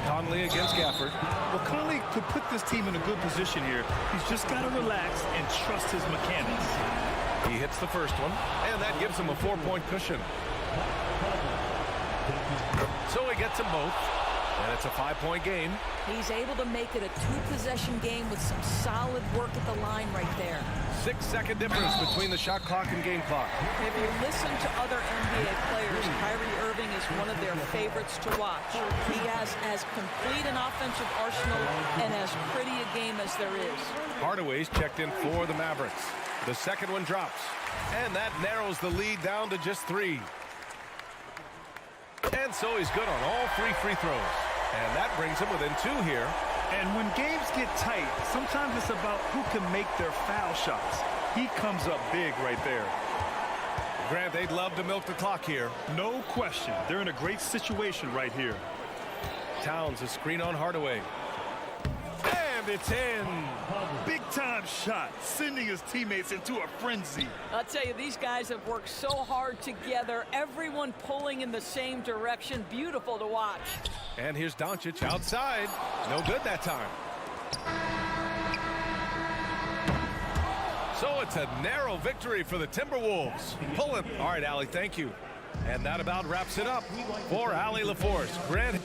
G: Conley against Gafford.
H: Well, Conley could put this team in a good position here. He's just got to relax and trust his mechanics.
G: He hits the first one, and that gives him a 4-point cushion. So he gets them both, and it's a 5-point game.
I: He's able to make it a 2-possession game with some solid work at the line right there.
G: 6-second difference between the shot clock and game clock.
I: If you listen to other NBA players, Kyrie Irving is one of their favorites to watch. He has as complete an offensive arsenal and as pretty a game as there is.
G: Hardaway's checked in for the Mavericks. The second one drops, and that narrows the lead down to just 3. And so he's good on all 3 free throws. And that brings him within 2 here.
H: And when games get tight, sometimes it's about who can make their foul shots. He comes up big right there.
G: Grant, they'd love to milk the clock here.
H: No question. They're in a great situation right here.
G: Towns a screen on Hardaway. And it's in.
H: Big-time shot, sending his teammates into a frenzy.
I: I'll tell you, these guys have worked so hard together. Everyone pulling in the same direction. Beautiful to watch.
G: And here's Doncic outside. No good that time. So it's a narrow victory for the Timberwolves. Pulling. All right, Allie, thank you. And that about wraps it up for Allie LaForce. Grant.